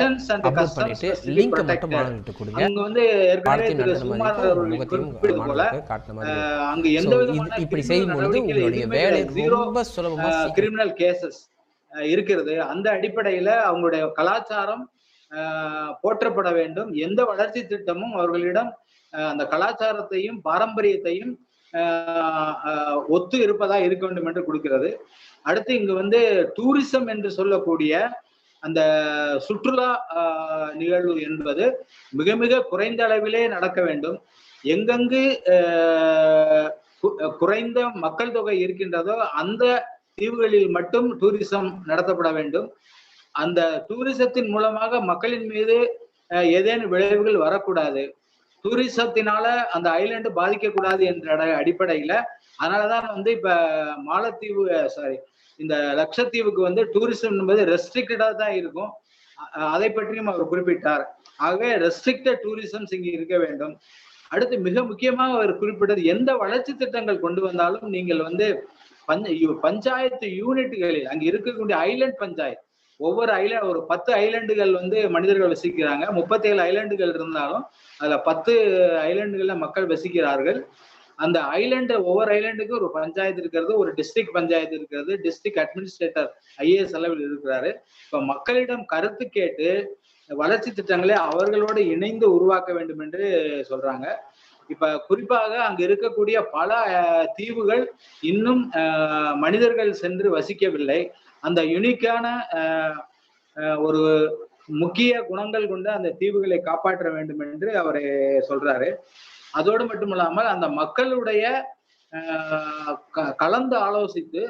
அப்லோட் பண்ணிட்டு லிங்க் மட்டும் மார்க் கொடுங்க. அங்க வந்து ஏற்கனவே திரு சுகுமார் அவர்கள் குறிப்பிட்டது போல அங்க எந்த விதமான இப்படி செய்யும் பொழுது உங்களுடைய வேலை ரொம்ப சுலபமா கிரிமினல் கேசஸ் இருக்கிறது. அந்த அடிப்படையில அவங்களுடைய கலாச்சாரம் போற்றப்பட வேண்டும். எந்த வளர்ச்சி திட்டமும் அவர்களிடம் அந்த கலாச்சாரத்தையும் பாரம்பரியத்தையும் ஒத்து இருப்பதா இருக்க வேண்டும் என்று கொடுக்கிறது. அடுத்து இங்கு வந்து டூரிசம் என்று சொல்லக்கூடிய அந்த சுற்றுலா நிகழ்வு என்பது மிக மிக குறைந்த அளவிலே நடக்க வேண்டும். எங்கெங்கு குறைந்த மக்கள் தொகை இருக்கின்றதோ அந்த தீவுகளில் மட்டும் டூரிசம் நடத்தப்பட வேண்டும். அந்த டூரிசத்தின் மூலமாக மக்களின் மீது ஏதேனும் விளைவுகள் வரக்கூடாது. டூரிசத்தினால அந்த ஐலாண்டு பாதிக்கக்கூடாது என்ற அடிப்படையில அதனாலதான் வந்து இப்ப மாலத்தீவு இந்த லட்சத்தீவுக்கு வந்து டூரிசம் என்பது ரெஸ்ட்ரிக்டடா தான் இருக்கும். அதை பற்றியும் அவர் குறிப்பிட்டார். ஆகவே ரெஸ்ட்ரிக்டட் டூரிசம் இங்கு இருக்க வேண்டும். அடுத்து மிக முக்கியமாக அவர் குறிப்பிட்டது, எந்த வளர்ச்சி திட்டங்கள் கொண்டு வந்தாலும் நீங்கள் வந்து பஞ்சாயத்து யூனிட்டுகளில் அங்க இருக்கக்கூடிய ஐலண்ட் பஞ்சாயத்து, ஒவ்வொரு ஐலாண்ட் ஒரு 10 ஐலாண்டுகள் வந்து மனிதர்கள் வசிக்கிறாங்க. 37 ஐலாண்டுகள் இருந்தாலும் அதுல 10 ஐலாண்டுகள்ல மக்கள் வசிக்கிறார்கள். அந்த ஐலாண்டு ஒவ்வொரு ஐலாண்டுக்கும் ஒரு பஞ்சாயத்து இருக்கிறது, ஒரு டிஸ்ட்ரிக்ட் பஞ்சாயத்து இருக்கிறது, டிஸ்ட்ரிக்ட் அட்மினிஸ்ட்ரேட்டர் ஐஏஎஸ் அளவில் இருக்கிறாரு. இப்ப மக்களிடம் கருத்து கேட்டு வளர்ச்சி திட்டங்களை அவர்களோடு இணைந்து உருவாக்க வேண்டும் என்று சொல்றாங்க. இப்ப குறிப்பாக அங்க இருக்கக்கூடிய பல தீவுகள் இன்னும் மனிதர்கள் சென்று வசிக்கவில்லை. அந்த யுனிக்கான ஒரு முக்கிய குணங்கள் கொண்ட அந்த தீவுகளை காப்பாற்ற வேண்டும் என்று அவர் சொல்றாரு. அதோடு மட்டுமில்லாமல் அந்த மக்களுடைய கலந்து ஆலோசித்து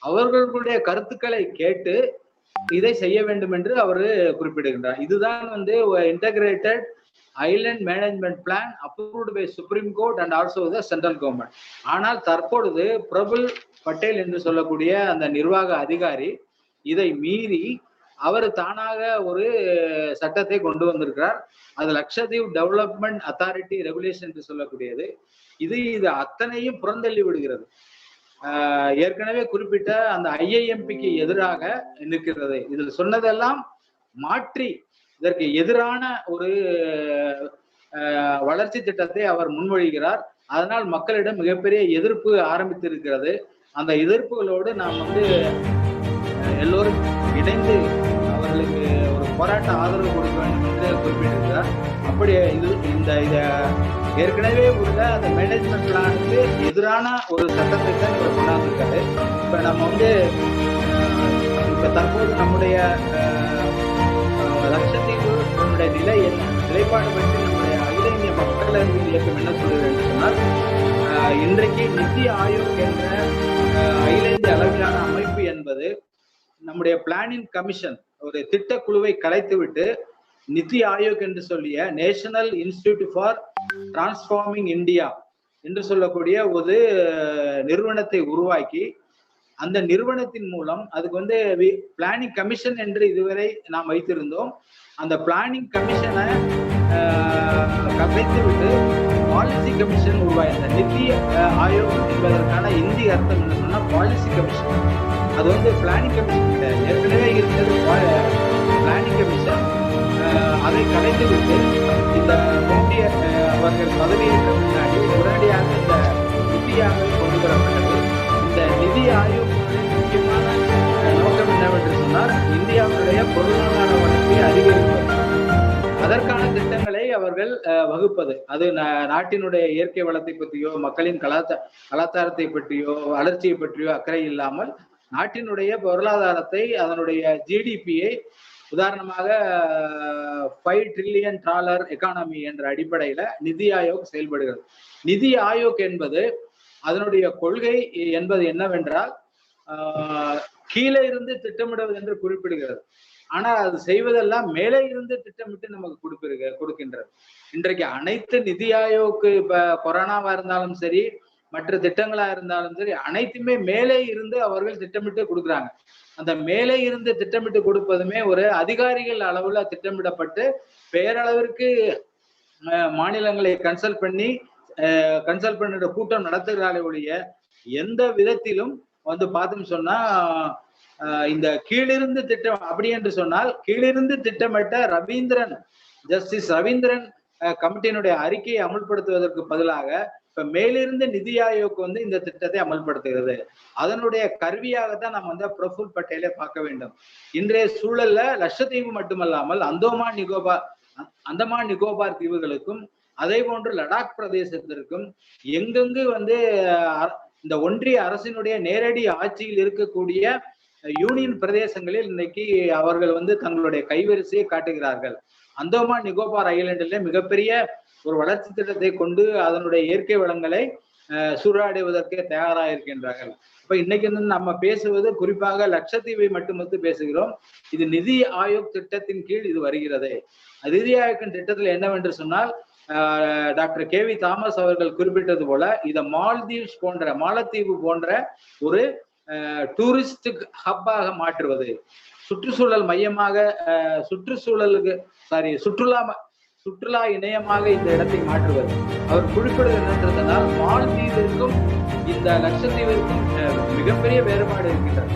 அவர்களுடைய கருத்துக்களை கேட்டு இதை செய்ய வேண்டும் என்று அவர் குறிப்பிடுகின்றார். இதுதான் வந்து integrated island management plan approved by supreme court and also the central government. ஆனால் தற்பொழுது பிரபுல் பட்டேல் என்று சொல்லக்கூடிய அந்த நிர்வாக அதிகாரி இதை மீறி அவர் தானாக ஒரு சட்டத்தை கொண்டு வந்திருக்கிறார். அது லட்சத்தீவு டெவலப்மெண்ட் அத்தாரிட்டி ரெகுலேஷன் என்று சொல்லக்கூடியது. இது அத்தனையும் புறந்தள்ளி விடுகிறது. ஏற்கனவே குறிப்பிட்ட அந்த IIMPக்கு எதிராக நிற்கிறது. இதில் சொன்னதெல்லாம் மாற்றி இதற்கு எதிரான ஒரு வளர்ச்சி திட்டத்தை அவர் முன்மொழிகிறார். அதனால் மக்களிடம் மிகப்பெரிய எதிர்ப்பு ஆரம்பித்திருக்கிறது. அந்த எதிர்ப்புகளோடு நாம் வந்து எல்லோரும் இணைந்து அவர்களுக்கு ஒரு போராட்ட ஆதரவு கொடுக்க வேண்டும் என்று குறிப்பிட்டிருக்கிறார். அப்படி இத ஏற்கனவே உள்ள அந்த மேனேஜ்மெண்ட் பிளானுக்கு எதிரான ஒரு சட்டத்தை தான் இவர் கொண்டாந்துருக்காரு. இப்ப நம்ம வந்து இப்ப தற்போது நம்முடைய லட்சத்தீவு நிலை என்ன நிலைப்பாடு பற்றி நம்முடைய அகில இந்திய மக்கள் அறிவியல் இயக்கம் என்ன சொல்லுது என்று சொன்னால், இன்றைக்கு நித்தி ஆயோக் என்ற அகில இந்திய அளவிலான அமைப்பு என்பது நம்முடைய பிளானிங் கமிஷன் ஒரு திட்டக்குழுவை கலைத்துவிட்டு நித்தி ஆயோக் என்று சொல்லிய national institute for transforming India என்று சொல்லக்கூடிய ஒரு நிறுவனத்தை உருவாக்கி அந்த நிறுவனத்தின் மூலம் அதுக்கு வந்து பிளானிங் கமிஷன் என்று இதுவரை நாம் வைத்திருந்தோம். அந்த பிளானிங் கமிஷனை கலைத்து விட்டு பாலிசி கமிஷன் உருவாய். அந்த நித்தி ஆயோக் என்பதற்கான இந்தி அர்த்தம் என்ன சொன்னா பாலிசி கமிஷன். அது வந்து பிளானிங் கமிஷன் கிடையாது, ஏற்கனவே இருந்தது பிளானிங் கமிஷன். அதை கலைத்து விட்டு இந்த மோடி அவர்கள் பதவியேற்ற முன்னாடி உடனடியாக இந்த நிதி ஆயோக் கொண்டு வரப்பட்டது. இந்த நிதி ஆயோக்குடைய முக்கியமான நோக்கம் என்னவென்று சொன்னால் இந்தியாவுடைய பொருளாதார வளர்ச்சியை அதிகரிப்பது, அதற்கான திட்டங்களை அவர்கள் வகுப்பது. அது நாட்டினுடைய இயற்கை வளத்தை பற்றியோ மக்களின் கலாச்சாரத்தை பற்றியோ வளர்ச்சியை பற்றியோ அக்கறை இல்லாமல் நாட்டினுடைய பொருளாதாரத்தை அதனுடைய ஜிடிபியை உதாரணமாக $5 trillion எக்கானமி என்ற அடிப்படையில நிதி ஆயோக் செயல்படுகிறது. நிதி ஆயோக் என்பது அதனுடைய கொள்கை என்பது என்னவென்றால் கீழே இருந்து திட்டமிடுவது என்று குறிப்பிடுகிறது. ஆனால் அது செய்வதெல்லாம் மேலே இருந்து திட்டமிட்டு நமக்கு கொடுக்கின்றது. இன்றைக்கு அனைத்து நிதி ஆயோக்கு இப்ப கொரோனாவா இருந்தாலும் சரி மற்ற திட்டங்களா இருந்தாலும் சரி அனைத்துமே மேலே இருந்து அவர்கள் திட்டமிட்டு கொடுக்குறாங்க. அந்த மேலே இருந்து திட்டமிட்டு கொடுப்பதுமே ஒரு அதிகாரிகள் அளவுல திட்டமிடப்பட்டு பேரளவிற்கு மாநிலங்களை கன்சல்ட் பண்ணிட்டு கூட்டம் நடத்துகிறார்களே ஒழிய எந்த விதத்திலும் வந்து பார்த்தோம்னு சொன்னா இந்த கீழிருந்து திட்டம் அப்படி என்று சொன்னால் கீழிருந்து திட்டமிட்ட ஜஸ்டிஸ் ரவீந்திரன் கமிட்டியினுடைய அறிக்கையை அமல்படுத்துவதற்கு பதிலாக இப்ப மேலிருந்து நிதி ஆயோக் வந்து இந்த திட்டத்தை அமல்படுத்துகிறது. அதனுடைய கருவியாகத்தான் நம்ம வந்து பிரஃபுல் பட்டேலை பார்க்க வேண்டும். இன்றைய சூழல்ல லட்சத்தீவு மட்டுமல்லாமல் அந்தமான் நிக்கோபார் தீவுகளுக்கும் அதே போன்று லடாக் பிரதேசத்திற்கும் எங்கெங்கு வந்து இந்த ஒன்றிய அரசினுடைய நேரடி ஆட்சியில் இருக்கக்கூடிய யூனியன் பிரதேசங்களில் இன்னைக்கு அவர்கள் வந்து தங்களுடைய கைவரிசையை காட்டுகிறார்கள். அந்தமான் நிக்கோபார் ஐலண்டில மிகப்பெரிய ஒரு வளர்ச்சி திட்டத்தை கொண்டு அதனுடைய இயற்கை வளங்களை சூறாடுவதற்கே தயாராக இருக்கின்றார்கள். இப்ப இன்னைக்கு வந்து நம்ம பேசுவது குறிப்பாக லட்சத்தீவை மட்டுமத்து பேசுகிறோம். இது நிதி ஆயோக் திட்டத்தின் கீழ் இது வருகிறது. நிதி ஆயோக்கின் திட்டத்தில் என்னவென்று சொன்னால் டாக்டர் K.V. தாமஸ் அவர்கள் குறிப்பிட்டது போல இதை மாலத்தீவு போன்ற ஒரு டூரிஸ்ட் ஹப்பாக மாற்றுவது, சுற்றுச்சூழல் மையமாக சுற்றுலா இணையமாக இந்த இடத்தை மாற்றுவது. அவர் குறிப்பிடுவது என்னன்றதுனால் மாலத்தீவிற்கும் இந்த லட்சத்தீவிற்கும் மிகப்பெரிய வேறுபாடு இருக்கின்றது.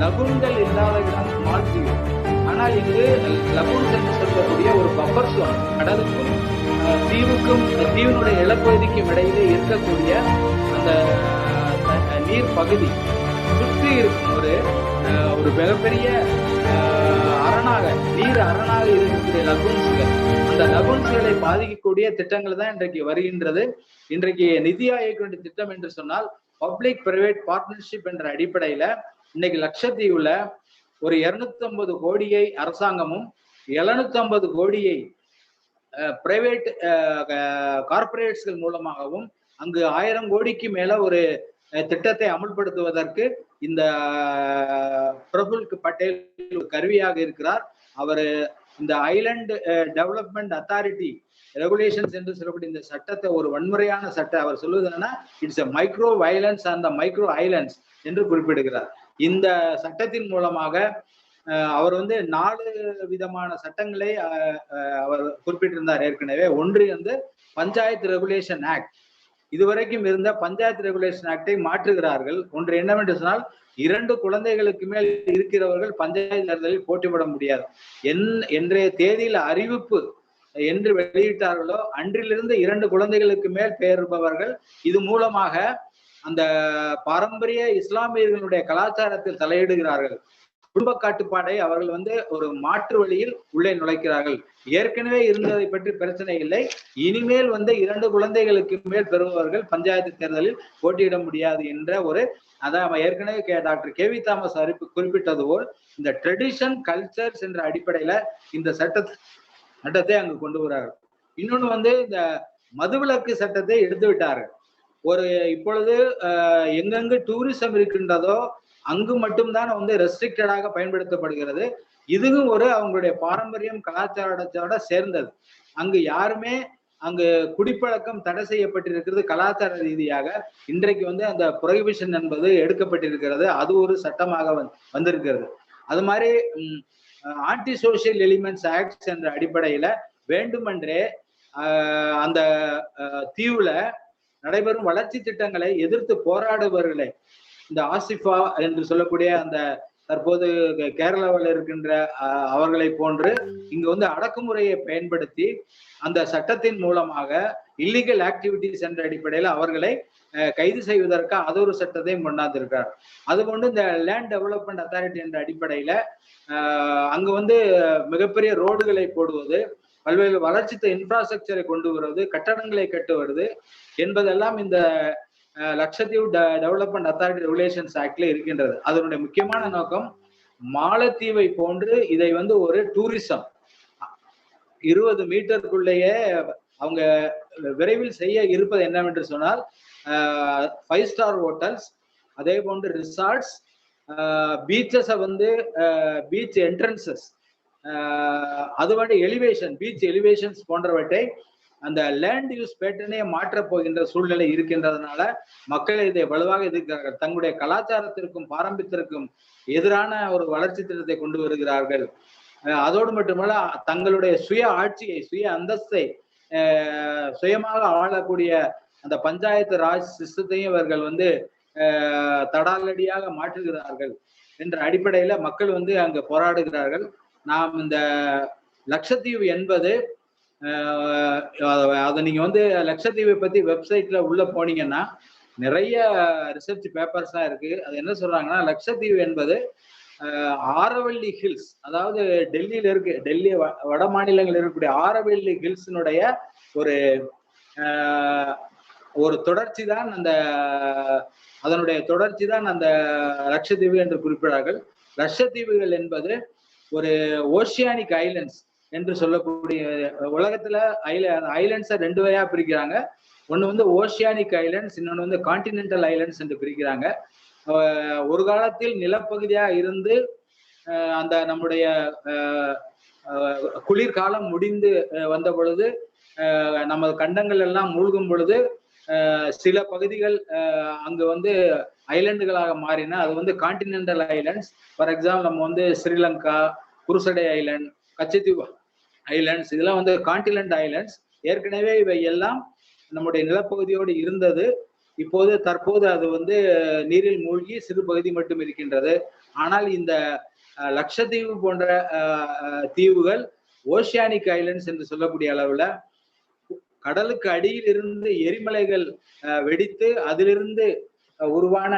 லகுன்கள் இல்லாத இடம் மாலத்தீவு. ஆனால் இங்கு லகுன்ஸ் என்று சொல்லக்கூடிய ஒரு பஃபர் சோன், கடலுக்கும் தீவுக்கும் தீவினுடைய நிலப்பகுதிக்கும் இடையிலே இருக்கக்கூடிய அந்த நீர் பகுதி சுற்றி இருக்கும் ஒரு மிகப்பெரிய நீர் அரணாக இருக்கக்கூடிய லகுன்ஸ்கள், அந்த லகுன்ஸ்களை பாதிக்கக்கூடிய திட்டங்கள் தான் இன்றைக்கு வருகின்றது. இன்றைக்கு நிதி ஆயோக் திட்டம் என்று சொன்னால் பப்ளிக் பிரைவேட் பார்ட்னர்ஷிப் என்ற அடிப்படையில இன்னைக்கு லட்சத்தீவுல ஒரு 250 கோடியை அரசாங்கமும் 750 கோடியை பிரைவேட் கார்பரேட்ஸ்கள் மூலமாகவும் அங்கு 1000 கோடிக்கு மேல ஒரு திட்டத்தை அமல்படுத்துவதற்கு இந்த பிரபுல் பட்டேல் கருவியாக இருக்கிறார். அவர் இந்த ஐலண்ட் டெவலப்மெண்ட் அத்தாரிட்டி ரெகுலேஷன்ஸ் என்று சொல்லக்கூடிய இந்த சட்டத்தை ஒரு வன்முறையான சட்டம், அவர் சொல்லுவது என்னன்னா இட்ஸ் எ மைக்ரோ வயலன்ஸ் அந்த மைக்ரோ ஐலண்ட்ஸ் என்று குறிப்பிடுகிறார். இந்த சட்டத்தின் மூலமாக அவர் வந்து 4 விதமான சட்டங்களை அவர் குறிப்பிட்டிருந்தார் ஏற்கனவே. ஒன்று வந்து பஞ்சாயத்து ரெகுலேஷன் ஆக்ட், இதுவரைக்கும் இருந்த பஞ்சாயத்து ரெகுலேஷன் ஆக்டை மாற்றுகிறார்கள். ஒன்று என்னவென்று சொன்னால் 2 குழந்தைகளுக்கு மேல் இருக்கிறவர்கள் பஞ்சாயத்து தேர்தலில் போட்டியிட முடியாது. இன்றைய தேதியில் அறிவிப்பு என்று வெளியிட்டார்களோ அன்றிலிருந்து 2 குழந்தைகளுக்கு மேல் பெயர்பவர்கள் இது மூலமாக அந்த பாரம்பரிய இஸ்லாமியர்களுடைய கலாச்சாரத்தில் தலையிடுகிறார்கள். குடும்ப கட்டுப்பாடை அவர்கள் வந்து ஒரு மாற்று வழியில் உள்ளே நுழைக்கிறார்கள். ஏற்கனவே இருந்ததை பற்றி பிரச்சனை இல்லை, இனிமேல் வந்து 2 குழந்தைகளுக்கு மேல் பெறுபவர்கள் பஞ்சாயத்து தேர்தலில் போட்டியிட முடியாது என்ற ஒரு அதான் ஏற்கனவே டாக்டர் K.V. தாமஸ் குறிப்பிட்டது போல் இந்த ட்ரெடிஷன் கல்ச்சர்ஸ் என்ற அடிப்படையில இந்த சட்டத்தை அங்கு கொண்டு வரார்கள். இன்னொன்னு வந்து இந்த மதுவிலக்கு சட்டத்தை எடுத்து விட்டார்கள். இப்பொழுது எங்கெங்கு டூரிசம் இருக்கின்றதோ அங்கு மட்டும்தான் வந்து ரெஸ்ட்ரிக்டடாக பயன்படுத்தப்படுகிறது. இதுவும் அவங்களுடைய பாரம்பரியம் கலாச்சாரத்தோட சேர்ந்தது. அங்கு யாருமே அங்கு குடிப்பழக்கம் தடை செய்யப்பட்டிருக்கிறது. கலாச்சார ரீதியாக இன்றைக்கு வந்து அந்த புரோஹிபிஷன் என்பது எடுக்கப்பட்டிருக்கிறது. அது ஒரு சட்டமாக வந்திருக்கிறது. அது மாதிரி ஆன்டி சோசியல் எலிமெண்ட்ஸ் ஆக்ட்ஸ் என்ற அடிப்படையில வேண்டுமென்றே அந்த தீவுல நடைபெறும் வளர்ச்சி திட்டங்களை எதிர்த்து போராடுபவர்களை இந்த ஆசிஃபா என்று சொல்லக்கூடிய அந்த தற்போது கேரளாவில் இருக்கின்ற அவர்களை போன்று இங்கு வந்து அடக்குமுறையை பயன்படுத்தி அந்த சட்டத்தின் மூலமாக இல்லீகல் ஆக்டிவிட்டிஸ் என்ற அடிப்படையில் அவர்களை கைது செய்வதற்கு அது ஒரு சட்டத்தை கொண்டாந்திருக்கிறார். அதுபோன்று இந்த லேண்ட் டெவலப்மெண்ட் அத்தாரிட்டி என்ற அடிப்படையில அங்கு வந்து மிகப்பெரிய ரோடுகளை போடுவது, பல்வேறு வளர்ச்சி இன்ஃப்ராஸ்ட்ரக்சரை கொண்டு வருவது, கட்டடங்களை கட்டுவது என்பதெல்லாம் இந்த லட்சத்தீவு டெவலப்மெண்ட் அத்தாரிட்டி ரெகுலேஷன்ஸ் ஆக்ட்ல இருக்கின்றது. அதனுடைய முக்கியமான நோக்கம் மாலத்தீவை போன்று இதை வந்து ஒரு டூரிசம் 20 மீட்டருக்குள்ளேயே அவங்க விரைவில் செய்ய இருப்பது என்னவென்று சொன்னால் 5 ஸ்டார் ஹோட்டல்ஸ், அதே போன்று ரிசார்ட்ஸ், பீச்சஸை வந்து பீச் என்ட்ரன்சஸ், அது வந்து பீச் எலிவேஷன்ஸ் போன்றவற்றை அந்த லேண்ட் யூஸ் பேட்டர்னே மாற்றப் போகின்ற சூழ்நிலை இருக்கின்றதுனால மக்கள் இதை வலுவாக எதிர்க்கிறார்கள். தங்களுடைய கலாச்சாரத்திற்கும் பாரம்பரியத்திற்கும் எதிரான ஒரு வளர்ச்சி திட்டத்தை கொண்டு வருகிறார்கள். அதோடு மட்டுமல்ல தங்களுடைய சுய ஆட்சியை, சுய அந்தஸ்தை சுயமாக ஆளக்கூடிய அந்த பஞ்சாயத்து ராஜ் சிஸ்டத்தையும் இவர்கள் வந்து தடாலடியாக மாற்றுகிறார்கள் என்ற அடிப்படையில மக்கள் வந்து அங்க போராடுகிறார்கள். நாம் இந்த லட்சத்தீவு என்பது அதை நீங்க வந்து லட்சத்தீவை பத்தி வெப்சைட்ல உள்ள போனீங்கன்னா நிறைய ரிசர்ச் பேப்பர்ஸ் தான் இருக்கு. அது என்ன சொல்றாங்கன்னா, லட்சத்தீவு என்பது ஆரவல்லி ஹில்ஸ், அதாவது டெல்லியில இருக்கு, டெல்லி வட மாநிலங்கள் இருக்கக்கூடிய ஆரவல்லி ஹில்ஸினுடைய ஒரு தொடர்ச்சி தான் அதனுடைய தொடர்ச்சி தான் அந்த லட்சத்தீவு என்று குறிப்பிடார்கள். லட்சத்தீவுகள் என்பது ஒரு ஓஷியானிக் ஐலண்ட்ஸ் என்று சொல்லக்கூடிய, உலகத்துல ஐலண்ட்ஸை 2 வகையா பிரிக்கிறாங்க. ஒன்று வந்து ஓஷியானிக் ஐலண்ட்ஸ், இன்னொன்று வந்து கான்டினென்டல் ஐலண்ட்ஸ் என்று பிரிக்கிறாங்க. ஒரு காலத்தில் நிலப்பகுதியா இருந்து அந்த நம்முடைய குளிர்காலம் முடிந்து வந்த பொழுது நமது கண்டங்கள் எல்லாம் மூழ்கும் பொழுது சில பகுதிகள் அங்கு வந்து ஐலண்டுகளாக மாறின. அது வந்து கான்டினென்டல் ஐலண்ட்ஸ். ஃபார் எக்ஸாம்பிள் நம்ம வந்து ஸ்ரீலங்கா, குருசடை ஐலண்ட், கச்சத்தீவு ஐலண்ட்ஸ், இதெல்லாம் வந்து கான்டினென்ட் ஐலண்ட்ஸ். ஏற்கனவே இவை எல்லாம் நம்முடைய நிலப்பகுதியோடு இருந்தது. தற்போது அது வந்து நீரில் மூழ்கி சிறு பகுதி மட்டும் இருக்கின்றது. ஆனால் இந்த லட்சத்தீவு போன்ற தீவுகள் ஓஷியானிக் ஐலண்ட்ஸ் என்று சொல்லக்கூடிய அளவுல கடலுக்கு அடியில் இருந்து எரிமலைகள் வெடித்து அதிலிருந்து உருவான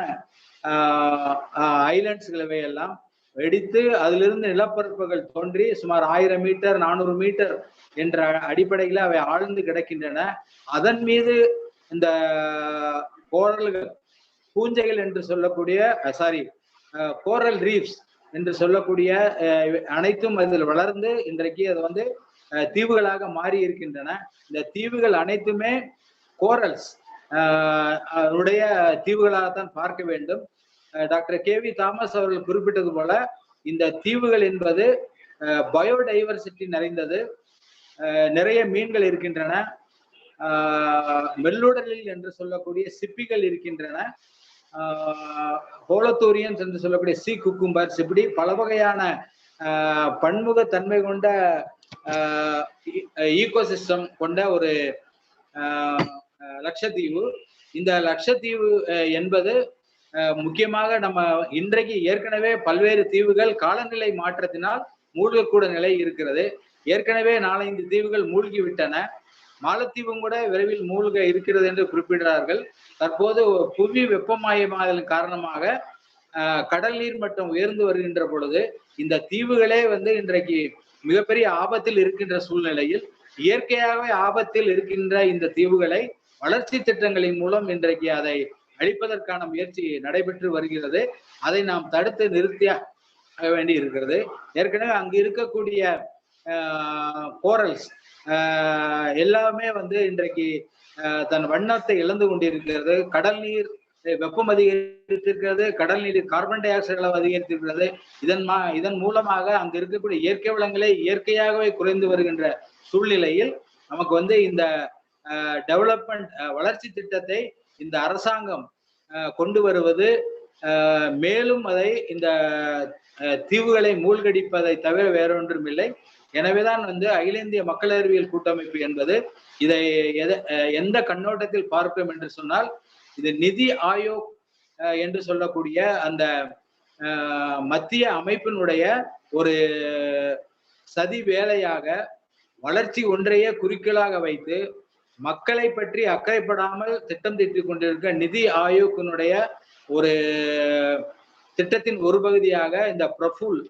ஐலண்ட்ஸ்களை எல்லாம் வெடித்து அதிலிருந்து நிலப்பரப்புகள் தோன்றி சுமார் 1000 மீட்டர் 400 மீட்டர் என்ற அடிப்படையில் அவை ஆழ்ந்து கிடக்கின்றன. அதன் மீது இந்த கோரல்கள், பூஞ்சைகள் என்று சொல்லக்கூடிய கோரல் ரீஃப்ஸ் என்று சொல்லக்கூடிய அனைத்தும் அதில் வளர்ந்து இன்றைக்கு அது வந்து தீவுகளாக மாறி இருக்கின்றன. இந்த தீவுகள் அனைத்துமே கோரல்ஸ் உடைய தீவுகளாகத்தான் பார்க்க வேண்டும். Doctor K.V. தாமஸ் அவர்கள் குறிப்பிட்டது போல இந்த தீவுகள் என்பது பயோடைவர்சிட்டி நிறைந்தது. நிறைய மீன்கள் இருக்கின்றன, மெல்லுடலில் என்று சொல்லக்கூடிய சிப்பிகள் இருக்கின்றன, ஹோலத்தோரியன்ஸ் என்று சொல்லக்கூடிய சி குக்கும்பர்ஸ், இப்படி பல வகையான பன்முகத்தன்மை கொண்ட ஈகோசிஸ்டம் கொண்ட ஒரு லட்சத்தீவு. இந்த லட்சத்தீவு என்பது முக்கியமாக நம்ம இன்றைக்கு ஏற்கனவே பல்வேறு தீவுகள் காலநிலை மாற்றத்தினால் மூழ்கக்கூட நிலை இருக்கிறது. ஏற்கனவே 4-5 தீவுகள் மூழ்கி விட்டன. மாலத்தீவும் கூட விரைவில் மூழ்க இருக்கிறது என்று குறிப்பிடுகிறார்கள். தற்போது புவி வெப்பமயமாதலின் காரணமாக கடல் நீர் மட்டம் உயர்ந்து வருகின்ற பொழுது இந்த தீவுகளே வந்து இன்றைக்கு மிகப்பெரிய ஆபத்தில் இருக்கின்ற சூழ்நிலையில் இயற்கையாகவே ஆபத்தில் இருக்கின்ற இந்த தீவுகளை வளர்ச்சி திட்டங்களின் மூலம் இன்றைக்கு அதை அழிப்பதற்கான முயற்சி நடைபெற்று வருகிறது. அதை நாம் தடுத்து நிறுத்தியாக வேண்டி இருக்கிறது. ஏற்கனவே அங்கு இருக்கக்கூடிய கோரல்ஸ் எல்லாமே வந்து இன்றைக்கு தன் வண்ணத்தை இழந்து கொண்டிருக்கிறது. கடல் நீர் வெப்பம் அதிகரித்திருக்கிறது, கடல் நீர் கார்பன் டை ஆக்சைடு அளவு அதிகரித்திருக்கிறது. இதன் மூலமாக அங்கு இருக்கக்கூடிய இயற்கை வளங்களே இயற்கையாகவே குறைந்து வருகின்ற சூழ்நிலையில் நமக்கு வந்து இந்த டெவலப்மெண்ட் வளர்ச்சி திட்டத்தை இந்த அரசாங்கம் கொண்டு வருவது மேலும் அதை இந்த தீவுகளை மூழ்கடிப்பதை தவிர வேறொன்றும் இல்லை. எனவேதான் வந்து அகில இந்திய மக்கள் அறிவியல் கூட்டமைப்பு என்பது இதை எந்த கண்ணோட்டத்தில் பார்க்கும் என்று சொன்னால், இது நிதி ஆயோக் என்று சொல்லக்கூடிய அந்த மத்திய அமைப்பினுடைய ஒரு சதி வேலையாக வளர்ச்சி ஒன்றையே குறிக்கோளாக வைத்து மக்களை பற்றி அக்கறைப்படாமல் திட்டம் தீட்டிக் கொண்டிருக்க நிதி ஆயோக்கினுடைய ஒரு திட்டத்தின் ஒரு பகுதியாக இந்த பிரஃபுல்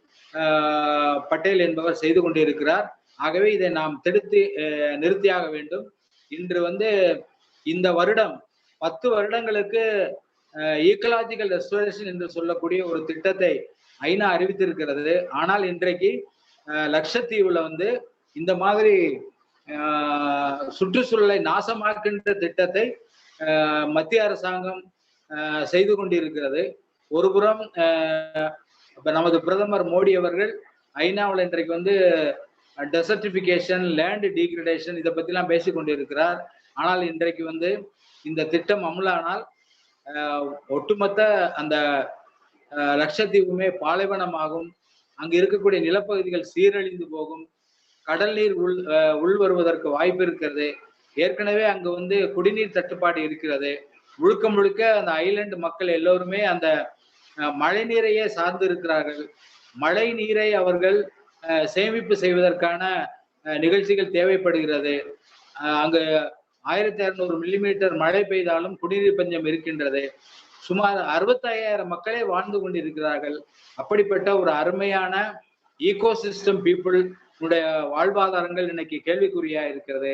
பட்டேல் என்பவர் செய்து கொண்டிருக்கிறார். ஆகவே இதை நாம் தடுத்து நிறுத்தியாக வேண்டும். இன்று வந்து இந்த வருடம் 10 வருடங்களுக்கு ஈக்கலாஜிக்கல் ரெஸ்டோரேஷன் என்று சொல்லக்கூடிய ஒரு திட்டத்தை ஐநா அறிவித்திருக்கிறது. ஆனால் இன்றைக்கு லட்சத்தீவுல வந்து இந்த மாதிரி சுற்றுச்சூழலை நாசமாக்கின்ற திட்டத்தை மத்திய அரசாங்கம் செய்து கொண்டிருக்கிறது. ஒருபுறம் நமது பிரதமர் மோடி அவர்கள் ஐநாவில் இன்றைக்கு வந்து டெசர்டிபிகேஷன், லேண்ட் டீக்ரடேஷன் இதை பத்திலாம் பேசி கொண்டிருக்கிறார். ஆனால் இன்றைக்கு வந்து இந்த திட்டம் அமலானால் ஒட்டுமொத்த அந்த லட்சத்தீவுமே பாலைவனமாகும், அங்கு இருக்கக்கூடிய நிலப்பகுதிகள் சீரழிந்து போகும், கடல் நீர் உள் வருவதற்கு வாய்ப்பு இருக்கிறது. ஏற்கனவே அங்கு வந்து குடிநீர் தட்டுப்பாடு இருக்கிறது. முழுக்க முழுக்க அந்த ஐலண்ட் மக்கள் எல்லோருமே அந்த மழை நீரையே சார்ந்து இருக்கிறார்கள். மழை நீரை அவர்கள் சேமிப்பு செய்வதற்கான நிகழ்ச்சிகள் தேவைப்படுகிறது. அங்கு 1200 மில்லிமீட்டர் மழை பெய்தாலும் குடிநீர் பஞ்சம் இருக்கின்றது. சுமார் 65,000 மக்களே வாழ்ந்து கொண்டிருக்கிறார்கள். அப்படிப்பட்ட ஒரு அருமையான ஈகோசிஸ்டம் பீப்புள் உடைய வாழ்வாதாரங்கள் இன்னைக்கு கேள்விக்குறியா இருக்கிறது.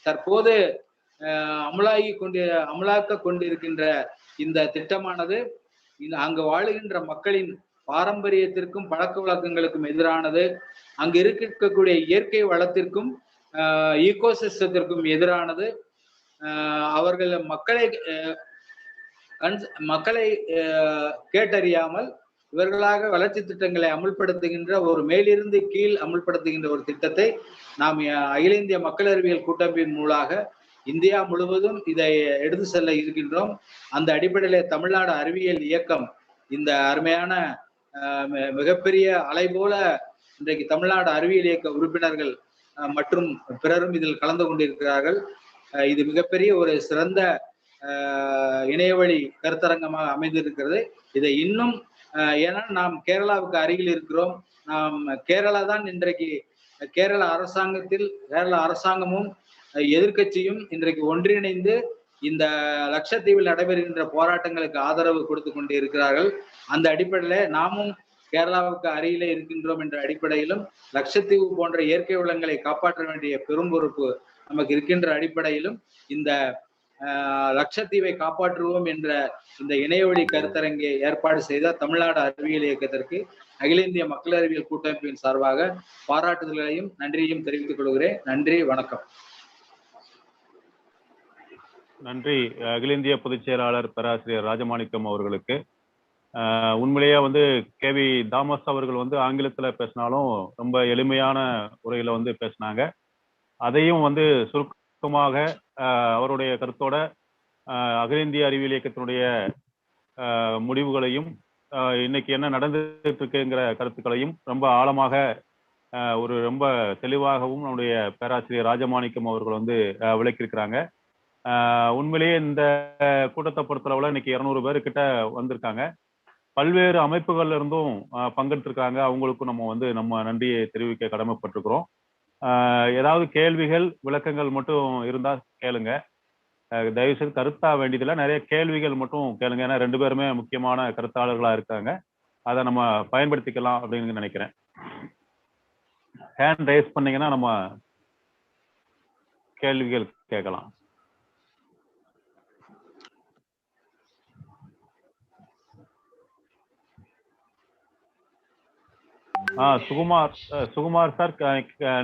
தற்போது அமலாக்க கொண்டிருக்கின்ற இந்த திட்டமானது அங்கு வாழுகின்ற மக்களின் பாரம்பரியத்திற்கும் பழக்க வழக்கங்களுக்கும் எதிரானது. அங்கு இருக்கக்கூடிய இயற்கை வளத்திற்கும் ஈகோசிஸ்டத்திற்கும் எதிரானது. அவர்கள் மக்களை கேட்டறியாமல் இவர்களாக வளர்ச்சி திட்டங்களை அமுல்படுத்துகின்ற ஒரு மேலிருந்து கீழ் அமுல்படுத்துகின்ற ஒரு திட்டத்தை நாம் அகில இந்திய மக்கள் அறிவியல் கூட்டமைப்பின் மூலமாக இந்தியா முழுவதும் இதை எடுத்து செல்ல இருக்கின்றோம். அந்த அடிப்படையிலே தமிழ்நாடு அறிவியல் இயக்கம் இந்த அருமையான மிகப்பெரிய அலை போல இன்றைக்கு தமிழ்நாடு அறிவியல் இயக்க உறுப்பினர்கள் மற்றும் பிறரும் இதில் கலந்து கொண்டிருக்கிறார்கள். இது மிகப்பெரிய ஒரு சிறந்த இணையவழி கருத்தரங்கமாக அமைந்திருக்கிறது. இதை இன்னும் ஏன்னா நாம் கேரளாவுக்கு அருகில் இருக்கிறோம். நாம் கேரளா தான் இன்றைக்கு கேரள அரசாங்கமும் எதிர்கட்சியும் இன்றைக்கு ஒன்றிணைந்து இந்த லட்சத்தீவில் நடைபெறுகின்ற போராட்டங்களுக்கு ஆதரவு கொடுத்து கொண்டு இருக்கிறார்கள். அந்த அடிப்படையில நாமும் கேரளாவுக்கு அருகிலே இருக்கின்றோம் என்ற அடிப்படையிலும் லட்சத்தீவு போன்ற இயற்கை வளங்களை காப்பாற்ற வேண்டிய பெரும் பொறுப்பு நமக்கு இருக்கின்ற அடிப்படையிலும் இந்த லட்சத்தீவை காப்பாற்றுவோம் என்ற இந்த இணையவழி கருத்தரங்கை ஏற்பாடு செய்த தமிழ்நாடு அறிவியல் இயக்கத்திற்கு அகில இந்திய மக்கள் அறிவியல் கூட்டமைப்பின் சார்பாக பாராட்டுதல்களையும் நன்றியையும் தெரிவித்துக் கொள்கிறேன். நன்றி, வணக்கம். நன்றி அகில இந்திய பொதுச் செயலாளர் பேராசிரியர் ராஜமாணிக்கம் அவர்களுக்கு. உண்மையிலேயே வந்து K.V. தாமஸ் அவர்கள் வந்து ஆங்கிலத்துல பேசினாலும் ரொம்ப எளிமையான உரையில வந்து பேசினாங்க. அதையும் வந்து சுருக்கமாக அவருடைய கருத்தோட அகில இந்திய அறிவியல் இயக்கத்தினுடைய முடிவுகளையும் இன்னைக்கு என்ன நடந்துட்டு இருக்குங்கிற கருத்துக்களையும் ரொம்ப ஆழமாக ஒரு ரொம்ப தெளிவாகவும் நம்முடைய பேராசிரியர் ராஜமாணிக்கம் அவர்கள் வந்து விளக்கியிருக்கிறாங்க. உண்மையிலேயே இந்த கூட்டத்தை பொறுத்தளவுல இன்னைக்கு 200 பேர் கிட்ட வந்திருக்காங்க. பல்வேறு அமைப்புகள்ல இருந்தும் பங்கெடுத்திருக்காங்க. அவங்களுக்கும் நம்ம நன்றியை தெரிவிக்க கடமைப்பட்டிருக்கிறோம். ஏதாவது கேள்விகள் விளக்கங்கள் மட்டும் இருந்தா கேளுங்க. தயவுசெய்து கருத்தா வேண்டியதில்லை, நிறைய கேள்விகள் மட்டும் கேளுங்க. ஏன்னா 2 பேருமே முக்கியமான கருத்தாளர்களா இருக்காங்க. அதை நம்ம பயன்படுத்திக்கலாம் அப்படின்னு நினைக்கிறேன். ஹேண்ட் ரைஸ் பண்ணீங்கன்னா நம்ம கேள்விகள் கேட்கலாம். சுகுமார் சார்,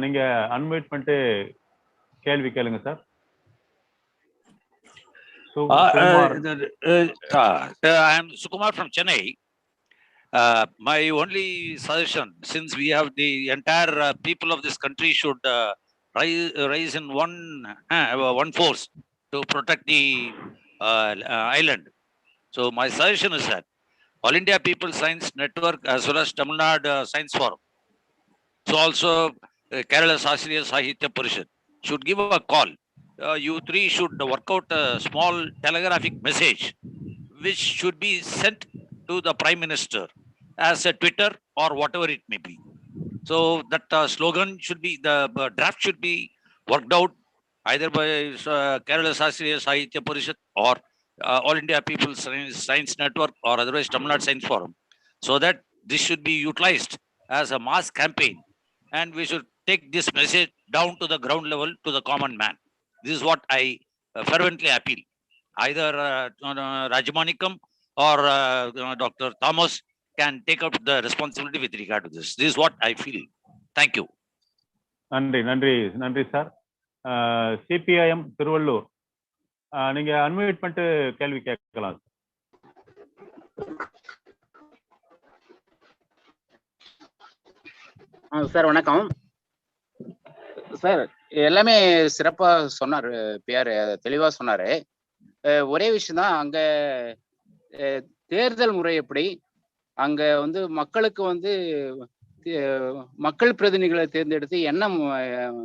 நீங்க அன்மியூட் பண்ணிட்டு கேள்வி கேளுங்க sir. I am Sukumar from Chennai. My only suggestion, since we have the entire people of this country should rise in one force to protect the island. So my suggestion is that All India People Science Network as well as Tamil Nadu Science Forum, so also Kerala Sasriya Sahitya Parishad should give a call. You three should work out a small telegraphic message which should be sent to the Prime Minister as a Twitter or whatever it may be. So that slogan should be, the draft should be worked out either by Kerala Sasriya Sahitya Parishad or All India People Science Network or otherwise Tamil Nadu Science Forum, so that this should be utilized as a mass campaign and we should take this message down to the ground level to the common man. This is what I fervently appeal. Either Rajamanikam or Dr. Thomas can take up the responsibility with regard to this. This is what I feel. Thank you. நன்றி சார். CPIM திருவள்ளூர், நீங்க அன்மியூட் பண்ணிட்டு கேள்வி கேட்கலாம். சார் வணக்கம் சார். எல்லாமே சிறப்பா சொன்னாரு, பிஆர் தெளிவா சொன்னாரு. ஒரே விஷயம் தான், அங்க தேர்தல் முறை எப்படி, அங்க வந்து மக்களுக்கு வந்து மக்கள் பிரதிநிதிகளை தேர்ந்தெடுத்து என்ன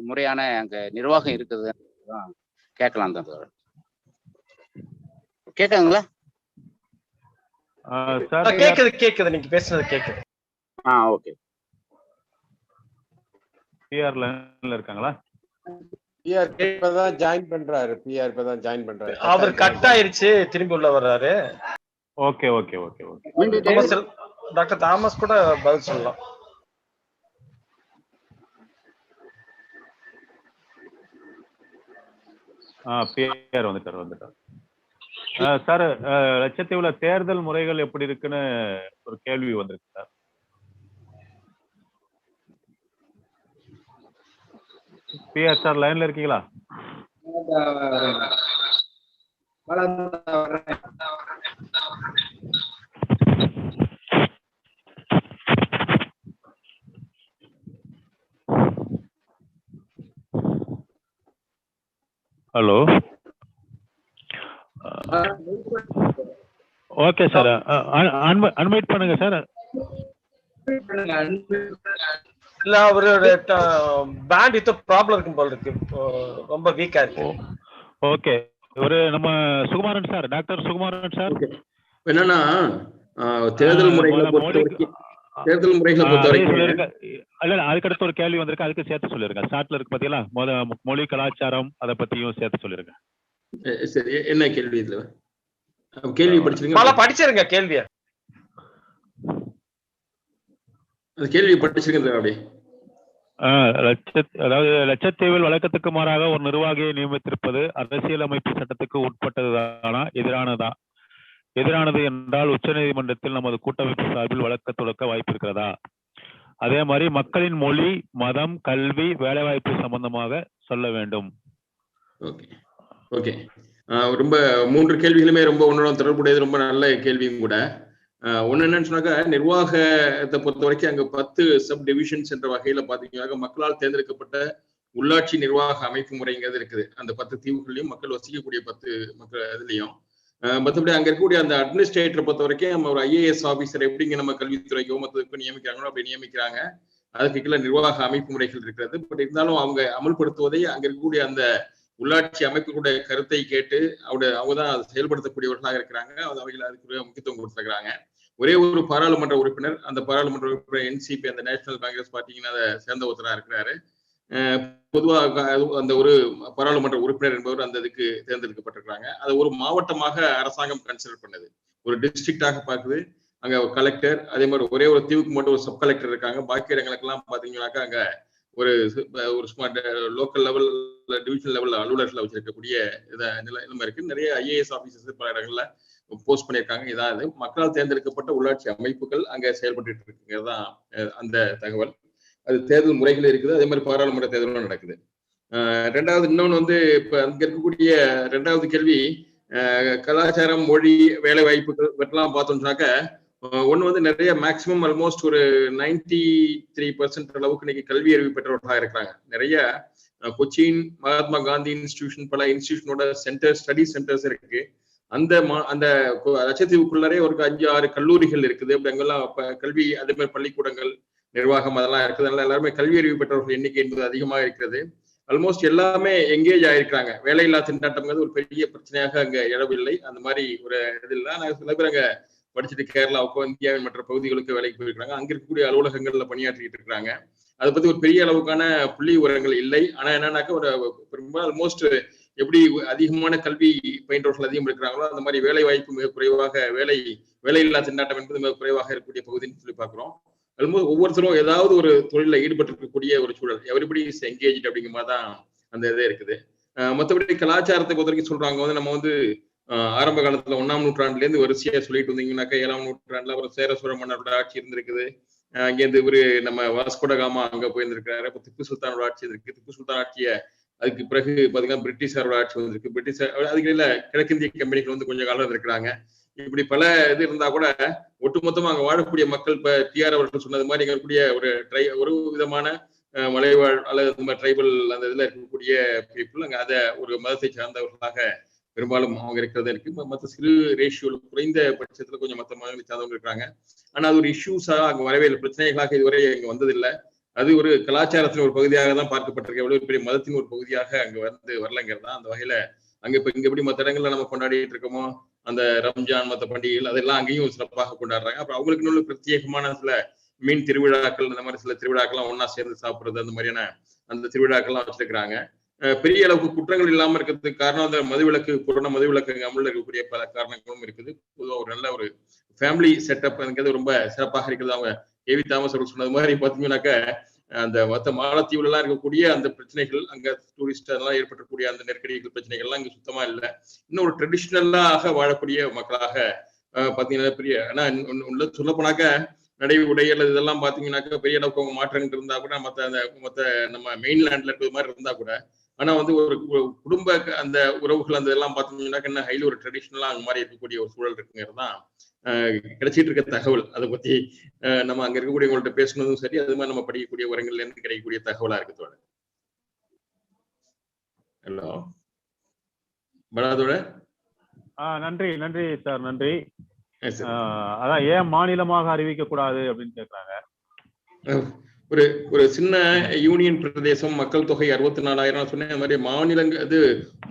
முறையான அங்க நிர்வாகம் இருக்குது கேட்கலாம் தான். கேட்குதுங்களா? கேக்குது நீங்க பேசுறது கேக்குது. ஓகே. பிஆர் லைன்ல இருக்காங்களா? பிஆர் இப்பதான் ஜாயின் பண்றாரு. அவர் கட் ஆயிருச்சு, திரும்பி உள்ள வர்றாரு. Okay okay okay okay. Doctor Thomas கூட பதில் சொல்லலாம். பிஆர் வந்துட்டார். சார், லட்சத்தீவுல தேர்தல் முறைகள் எப்படி இருக்குன்னு ஒரு கேள்வி வந்திருக்கு சார். பிஆர் சார் லைன்ல இருக்கீங்களா? ஹலோ. ஓகே சார், அன்மைட் பண்ணுங்க சார். இல்ல, அவரோட பேண்ட் இது ப்ராப்ளம் இருக்கும் போல இருக்கு, ரொம்ப வீக்கா இருக்கு. ஓகே, ஒரு நம்ம Sukumaran sir, doctor Sukumaran sir. என்னன்னா தேர்தல் முறைகளை பொறுத்தவரைக்கும் அதுக்கடுத்து ஒரு கேள்வி வந்திருக்கு, அதுக்கு சேர்த்து சொல்லிருங்க. ஸ்டார்ட்ல இருக்கு பாத்தீங்களா, மொழி கலாச்சாரம், அதை பத்தியும் சேர்த்து சொல்லிருங்க. சரி, என்ன கேள்வி? இதுல கேள்வி படிச்சிருங்க. கேள்வியா கேள்வி படிச்சிருங்க. அப்படி அதாவது லட்சத்தீவில் வழக்கத்துக்கு மாறாக ஒரு நிர்வாகியை நியமித்திருப்பது அரசியலமைப்பு சட்டத்துக்கு உட்பட்டதுதானா, எதிரானது என்றால் உச்ச நீதிமன்றத்தில் நமது கூட்டமைப்பு சார்பில் வழக்கு தொடுக்க வாய்ப்பு இருக்கிறதா? அதே மாதிரி மக்களின் மொழி, மதம், கல்வி, வேலைவாய்ப்பு சம்பந்தமாக சொல்ல வேண்டும். ஓகே, ரொம்ப 3 கேள்விகளுமே ரொம்ப ஒன்னோட தொடர்புடையது, ரொம்ப நல்ல கேள்வியும் கூட. ஒன்னு என்னன்னு சொன்னாக்கா, நிர்வாகத்தை பொறுத்த வரைக்கும் அங்க 10 சப் டிவிஷன்ஸ் என்ற வகையில பாத்தீங்கன்னா மக்களால் தேர்ந்தெடுக்கப்பட்ட உள்ளாட்சி நிர்வாக அமைப்பு முறைங்கிறது இருக்குது. அந்த 10 தீவுகள்லயும் மக்கள் வசிக்கக்கூடிய 10 மக்கள் இதுலயும் மற்றபடி அங்க இருக்கக்கூடிய அந்த அட்மினிஸ்ட்ரேட்டரை பொறுத்த வரைக்கும் நம்ம ஒரு ஐஏஎஸ் ஆபீசர் எப்படிங்க நம்ம கல்வித்துறைக்கோ மற்றதுக்கும் நியமிக்கிறாங்களோ அப்படி நியமிக்கிறாங்க. அதுக்கு கீழே நிர்வாக அமைப்பு முறைகள் இருக்கிறது. பட் இருந்தாலும் அவங்க அமல்படுத்துவதை அங்க இருக்கக்கூடிய அந்த உள்ளாட்சி அமைப்புகளுடைய கருத்தை கேட்டு அவங்க தான் செயல்படுத்தக்கூடியவர்களாக இருக்கிறாங்க. அவைகள் அதுக்குரிய முக்கியத்துவம் கொடுத்துருக்காங்க. ஒரே ஒரு பாராளுமன்ற உறுப்பினர், அந்த பாராளுமன்ற உறுப்பினர் NCP, அந்த நேஷனல் காங்கிரஸ் பார்ட்டின்னு அதை சேர்ந்த ஒருத்தராக இருக்கிறாரு. பொதுவாக அந்த ஒரு பாராளுமன்ற உறுப்பினர் என்பவர் அந்த இதுக்கு தேர்ந்தெடுக்கப்பட்டிருக்கிறாங்க. அதை ஒரு மாவட்டமாக அரசாங்கம் கன்சிடர் பண்ணுது, ஒரு டிஸ்ட்ரிக்டாக பார்க்குது. அங்க ஒரு கலெக்டர், அதே மாதிரி ஒரே ஒரு தீவுக்கு மட்டும் ஒரு சப் கலெக்டர் இருக்காங்க. பாக்கி இடங்களுக்கெல்லாம் பாத்தீங்கன்னாக்கா அங்க ஒரு லோக்கல் லெவல், டிவிஷன் லெவல் அலுவலர்களை வச்சிருக்கக்கூடிய நிலைமை இருக்கு. நிறைய IAS ஆபீசர்ஸ் பல இடங்கள்ல போஸ்ட் பண்ணியிருக்காங்க. இதாவது மக்களால் தேர்ந்தெடுக்கப்பட்ட உள்ளாட்சி அமைப்புகள் அங்க செயல்பட்டு இருக்குங்கிறது தான் அந்த தகவல். அது தேர்தல் முறைகள் இருக்குது. அதே மாதிரி பாராளுமன்ற தேர்தலும் நடக்குது. ரெண்டாவது இன்னொன்று இப்ப அங்க இருக்கக்கூடிய 2வது கேள்வி, கலாச்சாரம், மொழி, வேலை வாய்ப்புகள் இவற்றெல்லாம் பார்த்தோம்னாக்க, ஒண்ணு நிறைய மேக்சிமம் ஆல்மோஸ்ட் ஒரு 93% அளவுக்கு இன்னைக்கு கல்வி அறிவு பெற்றவர்களாக இருக்கிறாங்க. நிறைய கொச்சின், மகாத்மா காந்தி இன்ஸ்டிடியூஷன், பல இன்ஸ்டிடியூஷனோட ஸ்டடி சென்டர்ஸ் இருக்கு. அந்த லட்சத்தீவுக்குள்ளரே ஒரு 5-6 கல்லூரிகள் இருக்குது. அப்படி அங்கெல்லாம் கல்வி, அதே மாதிரி பள்ளிக்கூடங்கள், நிர்வாகம் அதெல்லாம் இருக்குது. அதனால எல்லாருமே கல்வி அறிவு பெற்றவர்கள் எண்ணிக்கை என்பது அதிகமாக இருக்கிறது. ஆல்மோஸ்ட் எல்லாமே எங்கேஜ் ஆயிருக்கிறாங்க. வேலையில்லா திண்டாட்டம்ங்கிறது ஒரு பெரிய பிரச்சனையாக அங்க எழவில்லை. அந்த மாதிரி ஒரு இது இல்லை. நாங்கள் சில பேர் அங்க படிச்சுட்டு கேரளாவுக்கோ இந்தியாவின் மற்ற பகுதிகளுக்கு வேலைக்கு போயிருக்காங்க. அங்க இருக்கக்கூடிய அலுவலகங்கள்ல பணியாற்றிட்டு இருக்கிறாங்க. அதை பத்தி ஒரு பெரிய அளவுக்கான புள்ளி விவரங்கள் இல்லை. ஆனா என்னன்னாக்கா ஒரு ஆல்மோஸ்ட் எப்படி அதிகமான கல்வி பயின்றவர்கள் அதிகம் இருக்கிறாங்களோ அந்த மாதிரி வேலை வாய்ப்பு மிக குறைவாக, வேலையில்லா திண்டாட்டம் என்பது மிக குறைவாக இருக்கக்கூடிய பகுதின்னு சொல்லி பாக்குறோம். ஆல்மோஸ்ட் ஒவ்வொருத்தரும் ஏதாவது ஒரு தொழில ஈடுபட்டு இருக்கக்கூடிய ஒரு சூழல், எவரிபடி இஸ் என்கேஜ் அப்படிங்கிற மாதிரி தான் அந்த இதே இருக்குது. மற்றபடி கலாச்சாரத்தை பொறுத்த வரைக்கும் சொல்றாங்க நம்ம ஆரம்ப காலத்துல 1ஆம் நூற்றாண்டுல இருந்து வரிசையா சொல்லிட்டு வந்தீங்கன்னாக்கா 7ஆம் நூற்றாண்டுல ஒரு சேர சோழ மன்னரோட ஆட்சி இருந்திருக்குது. அங்கேருந்து நம்ம வாஸ்கோடகாமா அங்க போயிருந்திருக்காரு. அப்ப திப்பு சுல்தானோட ஆட்சி இருக்கு. திப்பு சுல்தான் ஆட்சிய அதுக்கு பிறகு பாத்தீங்கன்னா பிரிட்டிஷாரோட ஆட்சி வந்திருக்கு. பிரிட்டிஷார் அதுக்கு இல்ல கிழக்கிந்திய கம்பெனிகள் கொஞ்சம் காலம் இருக்கிறாங்க. இப்படி பல இது இருந்தா கூட ஒட்டுமொத்தமா அங்க வாழக்கூடிய மக்கள், இப்ப TR அவர்கள் சொன்னது மாதிரி இங்க இருக்கக்கூடிய ஒரு விதமான மலைவாழ் அல்லது ட்ரைபல் அந்த இதுல இருக்கக்கூடிய பீப்புள் அங்க அதை ஒரு மதத்தை சார்ந்தவர்களாக பெரும்பாலும் அவங்க இருக்கிறதா இருக்கு. மற்ற சிறு ரேஷியோல குறைந்த பட்சத்துல கொஞ்சம் மற்ற மாநிலங்களை சார்ந்தவங்க இருக்கிறாங்க. ஆனா அது ஒரு இஷ்யூஸா அங்க வரவே இல்லை, பிரச்சனைகளாக இதுவரை இங்க வந்ததில்லை. அது ஒரு கலாச்சாரத்தின் ஒரு பகுதியாக தான் பார்க்கப்பட்டிருக்கு. எவ்வளவு பெரிய மதத்தின் ஒரு பகுதியாக அங்க வரலங்கிறது தான். அந்த வகையில அங்க இப்ப இங்க எப்படி மற்ற இடங்கள்ல நம்ம கொண்டாடிட்டு இருக்கோமோ அந்த ரம்ஜான் மற்ற பண்டிகைகள் அதெல்லாம் அங்கேயும் சிறப்பாக கொண்டாடுறாங்க. அப்புறம் அவங்களுக்கு உள்ள பிரத்யேகமான சில மீன் திருவிழாக்கள், இந்த மாதிரி சில திருவிழாக்கள்லாம் ஒன்னா சேர்ந்து சாப்பிடுறது, அந்த மாதிரியான அந்த திருவிழாக்கள்லாம் வச்சிருக்கிறாங்க. பெரிய அளவுக்கு குற்றங்கள் இல்லாம இருக்கிறதுக்கு காரணம் அந்த மதுவிலக்கு, கொரோனா மதுவிலக்கு அமல்ல இருக்கக்கூடிய பல காரணங்களும் இருக்குது. பொதுவாக ஒரு நல்ல ஒரு ஃபேமிலி செட்டப் ரொம்ப சிறப்பாக இருக்கிறது. அவங்க K.V. தாமஸ் அவர்கள் சொன்னது மாதிரி பாத்தீங்கன்னாக்க அந்த மற்ற மாலத்தீவுல எல்லாம் இருக்கக்கூடிய அந்த பிரச்சனைகள், அங்க டூரிஸ்ட் அதெல்லாம் ஏற்பட்டக்கூடிய அந்த நெருக்கடிகள் பிரச்சனைகள்லாம் இங்க சுத்தமா இல்லை. இன்னும் ஒரு ட்ரெடிஷ்னலாக வாழக்கூடிய மக்களாக பாத்தீங்கன்னா பெரிய, ஆனா சொல்ல போனாக்க நடை உடைகள் இதெல்லாம் பாத்தீங்கன்னாக்க பெரிய அளவுக்கு அவங்க மாற்றங்கள் இருந்தா கூட மற்ற நம்ம மெயின்லேண்ட்ல இருக்கிறது மாதிரி இருந்தா கூட, ஆனா ஒரு குடும்ப அந்த உறவுகள் அந்த இதெல்லாம் பாத்தீங்கன்னாக்க என்ன ஹைலி ஒரு ட்ரெடிஷ்னலா அந்த மாதிரி இருக்கக்கூடிய ஒரு சூழல் இருக்குங்கிறது தான் கிடைச்சிட்டு இருக்க தகவல். அதை பத்தி நம்ம அங்க இருக்கக்கூடியவங்கள்ட்ட பேசுனதும் சரி, அது மாதிரி நம்ம படிக்கக்கூடிய உரங்கள்ல இருந்து கிடைக்கக்கூடிய தகவலா இருக்கு தோழர். ஹலோ பலாதோட. நன்றி நன்றி சார், நன்றி. அதான் ஏன் மாநிலமாக அறிவிக்க கூடாது அப்படின்னு கேட்கிறாங்க. ஒரு சின்ன யூனியன் பிரதேசம், மக்கள் தொகை 64,000 சொன்னேன். அது மாதிரி மாநிலங்கள் அது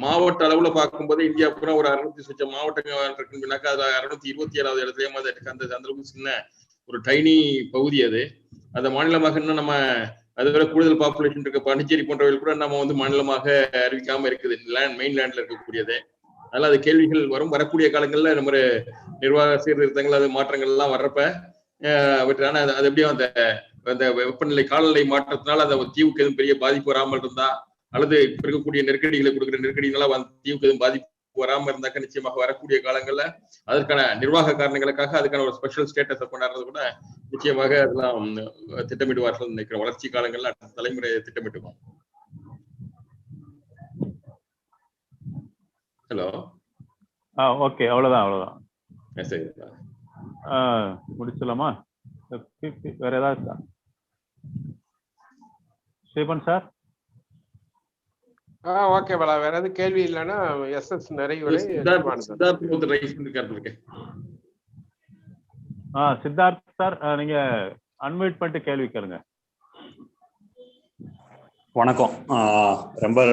மாவட்ட அளவுல பார்க்கும்போது இந்தியா பூரா ஒரு 600 சொச்ச மாவட்டங்கள் இருக்குன்னாக்கா அதுல 627வது இடத்துலயும் அது இருக்கு. அந்த அளவுக்கு சின்ன ஒரு டைனி பகுதி அது. அந்த மாநிலமாக இன்னும் நம்ம அதை விட கூடுதல் பாப்புலேஷன் இருக்க பாண்டிச்சேரி போன்றவர்கள் கூட நம்ம மாநிலமாக அறிவிக்காம இருக்குது, மெயின்லேண்ட்ல இருக்கக்கூடியது. அதனால அது கேள்விகள் வரும். வரக்கூடிய காலங்கள்ல நம்ம நிர்வாக சீர்திருத்தங்கள் அது மாற்றங்கள் எல்லாம் வர்றப்ப ஆனா அது எப்படியும் அந்த வெப்பநிலை காலநிலை மாற்றத்தினால அந்த தீவுக்கு எதுவும் பெரிய பாதிப்பு வராமல் இருந்தா, அல்லது இப்ப இருக்கக்கூடிய நெருக்கடிகளை கொடுக்குற நெருக்கடினால தீவுக்கு எதுவும் பாதிப்பு வராம இருந்தாக்க நிச்சயமாக வரக்கூடிய காலங்கள்ல அதற்கான நிர்வாக காரணங்களுக்காக அதுக்கான ஒரு ஸ்பெஷல் ஸ்டேட்டஸை கொண்டாடுறது கூட நிச்சயமாக அதெல்லாம் திட்டமிடுவார்கள் நினைக்கிறேன். வளர்ச்சி காலங்கள்ல அடுத்த தலைமுறை திட்டமிட்டுக்கும். ஹலோ ஓகே, அவ்வளவுதான். சரி, முடிச்சலாமா? வேற ஏதாவது ஸ்ரீபன் சார்? ஓகே பலா, வேற எதுவும் கேள்வி இல்லைன்னா எஸ்எஸ் நிறைவுரை. சித்தார்த் சார், நீங்க அன்மியூட் பண்ணிட்டு கேள்வி கேளுங்க. வணக்கம். ரொம்ப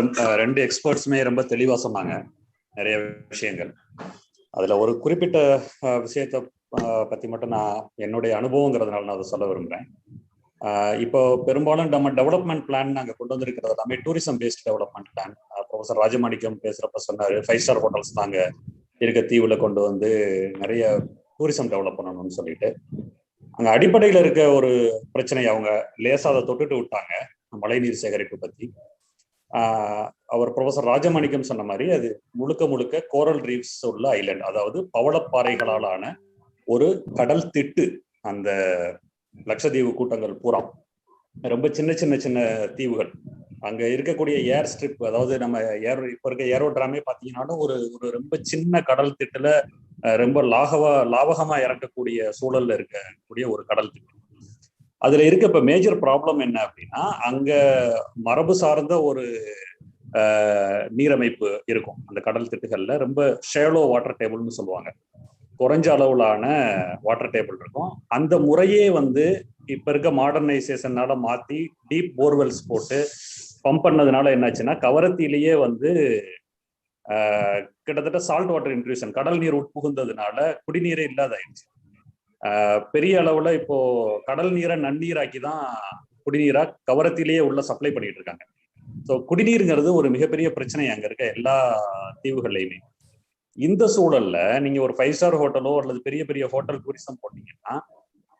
2 எக்ஸ்பர்ட்ஸுமே ரொம்ப தெளிவா சொன்னாங்க நிறைய விஷயங்கள். அதுல ஒரு குறிப்பிட்ட விஷயத்தை பத்தி மட்டும் நான் என்னுடைய அனுபவங்கிறதுனால நான் அதை சொல்ல விரும்புறேன். இப்போ பெரும்பாலும் நம்ம டெவலப்மெண்ட் பிளான் நாங்க கொண்டு வந்திருக்கிறது எல்லாமே tourism based development plan. Professor Rajamanickam பேசுறப்ப சொன்னாரு 5 ஸ்டார் ஹோட்டல்ஸ் நாங்க இருக்க தீவுல கொண்டு வந்து நிறைய டூரிசம் டெவலப் பண்ணணும்னு சொல்லிட்டு. அங்க அடிப்படையில இருக்க ஒரு பிரச்சனையை அவங்க லேசா அதை தொட்டுட்டு விட்டாங்க, மழைநீர் சேகரிப்பு பத்தி. அவர் ப்ரொஃபசர் ராஜமாணிக்கம் சொன்ன மாதிரி அது முழுக்க கோரல் ரீஃப்ஸ் உள்ள ஐலண்ட், அதாவது பவளப்பாறைகளாலான ஒரு கடல் திட்டு. அந்த லட்சத்தீவு கூட்டங்கள் பூரா ரொம்ப சின்ன தீவுகள். அங்க இருக்கக்கூடிய ஏர் ஸ்ட்ரிப், அதாவது நம்ம இப்ப இருக்க ஏரோட்ராமே பாத்தீங்கன்னா ஒரு ரொம்ப சின்ன கடல் திட்டுல ரொம்ப லாவகமா இறக்கக்கூடிய சூழல்ல இருக்கக்கூடிய ஒரு கடல் திட்டு. அதுல இருக்க இப்ப மேஜர் ப்ராப்ளம் என்ன அப்படின்னா, அங்க மரபு சார்ந்த ஒரு நீரமைப்பு இருக்கும். அந்த கடல் திட்டுகள்ல ரொம்ப ஷேலோ வாட்டர் டேபிள்னு சொல்லுவாங்க, குறைஞ்ச அளவுலான வாட்டர் டேபிள் இருக்கும். அந்த முறையே இப்ப இருக்க மாடர்னைசேஷனால மாத்தி டீப் போர்வெல்ஸ் போட்டு பம்ப் பண்ணதுனால என்னாச்சுன்னா, கவரத்திலேயே கிட்டத்தட்ட சால்ட் வாட்டர் இன்ட்ரூஷன், கடல் நீர் உட்புகுந்ததுனால குடிநீரே இல்லாத ஆயிடுச்சு. பெரிய அளவுல இப்போ கடல் நீரை நன்னீராக்கி தான் குடிநீரா கவரத்திலேயே உள்ள சப்ளை பண்ணிட்டு இருக்காங்க. ஸோ குடிநீருங்கிறது ஒரு மிகப்பெரிய பிரச்சனை அங்க இருக்க எல்லா தீவுகள்லையுமே. இந்த சூழல்ல நீங்க ஒரு 5 ஸ்டார் ஹோட்டலோ அல்லது பெரிய ஹோட்டல் டூரிசம் போட்டீங்கன்னா,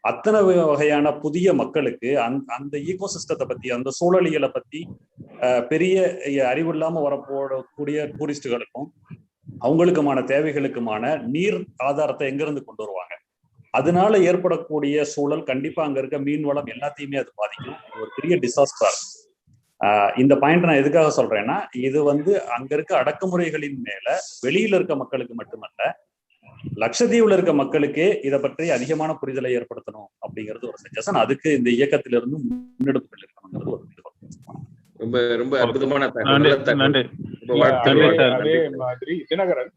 அத்தனை வகையான புதிய மக்களுக்கு அந்த ஈகோ சிஸ்டத்தை பத்தி, அந்த சூழலியலை பத்தி பெரிய அறிவு இல்லாம வரப்போடக்கூடிய டூரிஸ்டுகளுக்கும் அவங்களுக்குமான தேவைகளுக்குமான நீர் ஆதாரத்தை எங்கிருந்து கொண்டு வருவாங்க? அதனால ஏற்படக்கூடிய சூழல் கண்டிப்பா அங்க இருக்க மீன் வளம் எல்லாத்தையுமே அது பாதிக்கும். ஒரு பெரிய டிசாஸ்டர். இந்த பாயிண்ட் நான் எதுக்காக சொல்றேன்னா, இது அங்க இருக்க அடக்குமுறைகளின் மேல வெளியில இருக்க மக்களுக்கு மட்டுமல்ல, லட்சத்தீவுல இருக்க மக்களுக்கே இதை பற்றி அதிகமான புரிதலை ஏற்படுத்தணும் அப்படிங்கிறது ஒரு சஜஷன். அதுக்கு இந்த இயக்கத்திலிருந்து முன்னெடுப்புகள் இருக்கணுங்கிறது ஒரு ரொம்ப ரொம்ப அற்புதமான நன்றி. அதே மாதிரி தினகரன்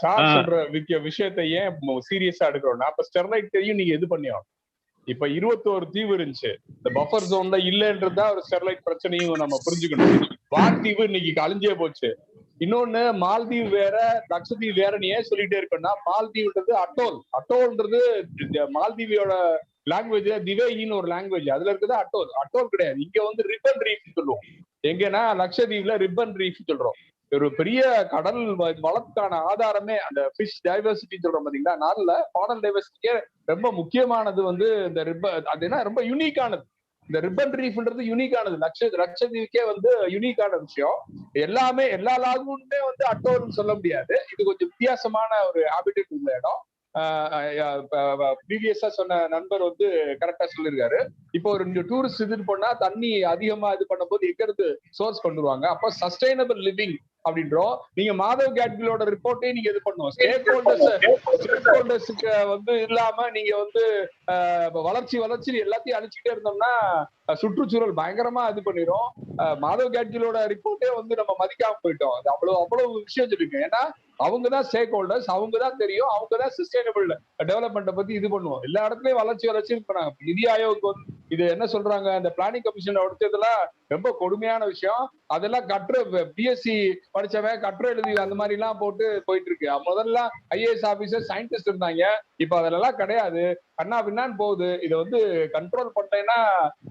சார் சொல்ற விஷயத்தை ஏன் சீரியஸா எடுக்கிறோம்னா, இப்ப ஸ்டெர்லைட்டையும் நீங்க இது பண்ணியும் இப்ப 21 தீவு இருந்துச்சு, இந்த பஃபர் ஜோன்ல இல்லன்றதுதான் ஒரு ஸ்டெர்லைட் பிரச்சனையும் நம்ம புரிஞ்சுக்கணும். வார்த்தீவு இன்னைக்கு அழிஞ்சே போச்சு. இன்னொன்னு மால்தீவு வேற, லட்சத்தீவு வேறன்னு ஏன் சொல்லிட்டே இருக்கோம்னா, மால்தீவுன்றது அட்டோல்ன்றது மால்தீவோட லாங்குவேஜ் திவேயின்னு ஒரு லாங்குவேஜ், அதுல இருக்குது அட்டோல் கிடையாது. இங்க வந்து ரிப்பன் ரீஃப் சொல்லுவோம். எங்கன்னா லட்சத்தீவுல ரிப்பன் ரீஃப் சொல்றோம். ஒரு பெரிய கடல் வளத்துக்கான ஆதாரமே அந்த ஃபிஷ் டைவர்சிட்டி சொல்றோம் பாத்தீங்களா, நாட்டுல ஃபாரன் டைவர்சிட்டியே ரொம்ப முக்கியமானது வந்து இந்த அது என்ன ரொம்ப யூனிக்கானது. இந்த ரிப்பன் ரீஃப்ன்றது யூனிக்கானது, லட்சத்தீவுக்கே வந்து யூனிக்கான விஷயம். எல்லாமே எல்லா லாகுனுமே வந்து அட்டோல்னு சொல்ல முடியாது. இது கொஞ்சம் வித்தியாசமான ஒரு ஹாபிடேட் உள்ள இடம். ப்ரீவியஸா சொன்ன நண்பர் வந்து கரெக்டா சொல்லியிருக்காரு. இப்போ ஒரு டூரிஸ்ட் இது பண்ணா தண்ணி அதிகமா இது பண்ணும்போது எங்க இருந்து சோர்ஸ் பண்ணுவாங்க. அப்ப சஸ்டைனபிள் லிவிங் அப்படின்றோம். நீங்க மாதவ் கேட்கிலோட ரிப்போர்ட்டே நீங்க இது பண்ணுவோம். ஸ்டேக் ஹோல்டர்ஸுக்கு வந்து இல்லாம நீங்க வந்து வளர்ச்சி எல்லாத்தையும் அழிச்சுட்டே இருந்தோம்னா சுற்றுச்சூழல் பயங்கரமா இது பண்ணிடும். மாதவ் கேட்கிலோட ரிப்போர்ட்டே வந்து நம்ம மதிக்காம போயிட்டோம். அது அவ்வளவு விஷயம் சொல்லிருக்கேன். ஏன்னா அவங்கதான் ஸ்டேக் ஹோல்டர்ஸ், அவங்கதான் தெரியும், அவங்கதான் சஸ்டைனபிள் டெவலப்மெண்ட்டை பத்தி இது பண்ணுவோம். எல்லா இடத்துலயும் வளர்ச்சி பண்ணாங்க. நிதி ஆயோக் இது என்ன சொல்றாங்க, அந்த பிளானிங் கமிஷன் உடைச்சதெல்லாம் ரொம்ப கொடுமையான விஷயம். அதெல்லாம் பிஎஸ்சி படிச்சவன் கட்டுரை எழுதி அந்த மாதிரி எல்லாம் போயிட்டு இருக்கு. முதல்ல ஐஏஎஸ் ஆபீசர் சயின்டிஸ்ட் இருந்தாங்க, இப்ப அதெல்லாம் கிடையாது. கண்ணா பின்னான்னு போகுது. இதை வந்து கண்ட்ரோல் பண்ணேன்னா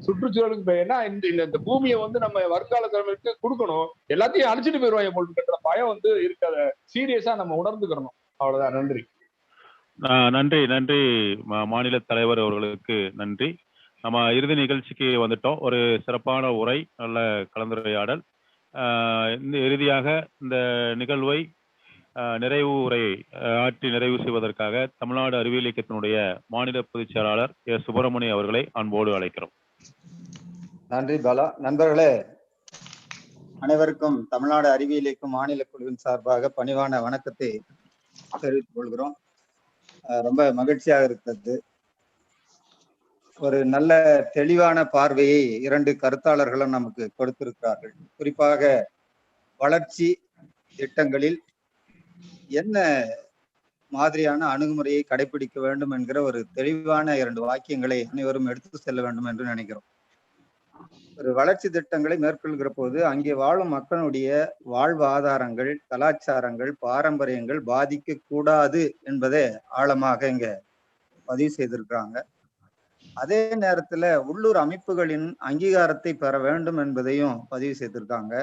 சுற்றுச்சூழலுக்கு ஏன்னா இந்த பூமியை வந்து நம்ம வருங்கால தலைமுறைக்கு கொடுக்கணும். எல்லாத்தையும் அழிச்சிட்டு போயிருவாங்க போட்டுக்கிற பயம் வந்து இருக்காத சீரியஸா நம்ம உணர்ந்துக்கிறணும். அவ்வளவுதான். நன்றி. நன்றி மாநில தலைவர் அவர்களுக்கு நன்றி. நம்ம இறுதி நிகழ்ச்சிக்கு வந்துட்டோம். ஒரு சிறப்பான உரை, நல்ல கலந்துரையாடல். இந்த இறுதியாக இந்த நிகழ்வை நிறைவு உரையை ஆற்றி நிறைவு செய்வதற்காக தமிழ்நாடு அறிவியல் இயக்கத்தினுடைய மாநில பொதுச் செயலாளர் எஸ். சுப்பிரமணியம் அவர்களை அன்போடு அழைக்கிறோம். நன்றி பாலா. நண்பர்களே, அனைவருக்கும் தமிழ்நாடு அறிவியல் இயக்கம் மாநில குழுவின் சார்பாக பணிவான வணக்கத்தை தெரிவித்துக் கொள்கிறோம். ரொம்ப மகிழ்ச்சியாக இருக்கிறது. ஒரு நல்ல தெளிவான பார்வையை இரண்டு கருத்தாளர்களும் நமக்கு கொடுத்திருக்கிறார்கள். குறிப்பாக வளர்ச்சி திட்டங்களில் என்ன மாதிரியான அணுகுமுறையை கடைபிடிக்க வேண்டும் என்கிற ஒரு தெளிவான இரண்டு வாக்கியங்களை அனைவரும் எடுத்து செல்ல வேண்டும் என்று நினைக்கிறோம். ஒரு வளர்ச்சி திட்டங்களை மேற்கொள்கிற போது அங்கே வாழும் மக்களுடைய வாழ்வாதாரங்கள், கலாச்சாரங்கள், பாரம்பரியங்கள் பாதிக்க கூடாது என்பதை ஆழமாக இங்க பதிவு செய்திருக்கிறாங்க. அதே நேரத்துல உள்ளூர் அமைப்புகளின் அங்கீகாரத்தை பெற வேண்டும் என்பதையும் பதிவு செய்திருக்காங்க.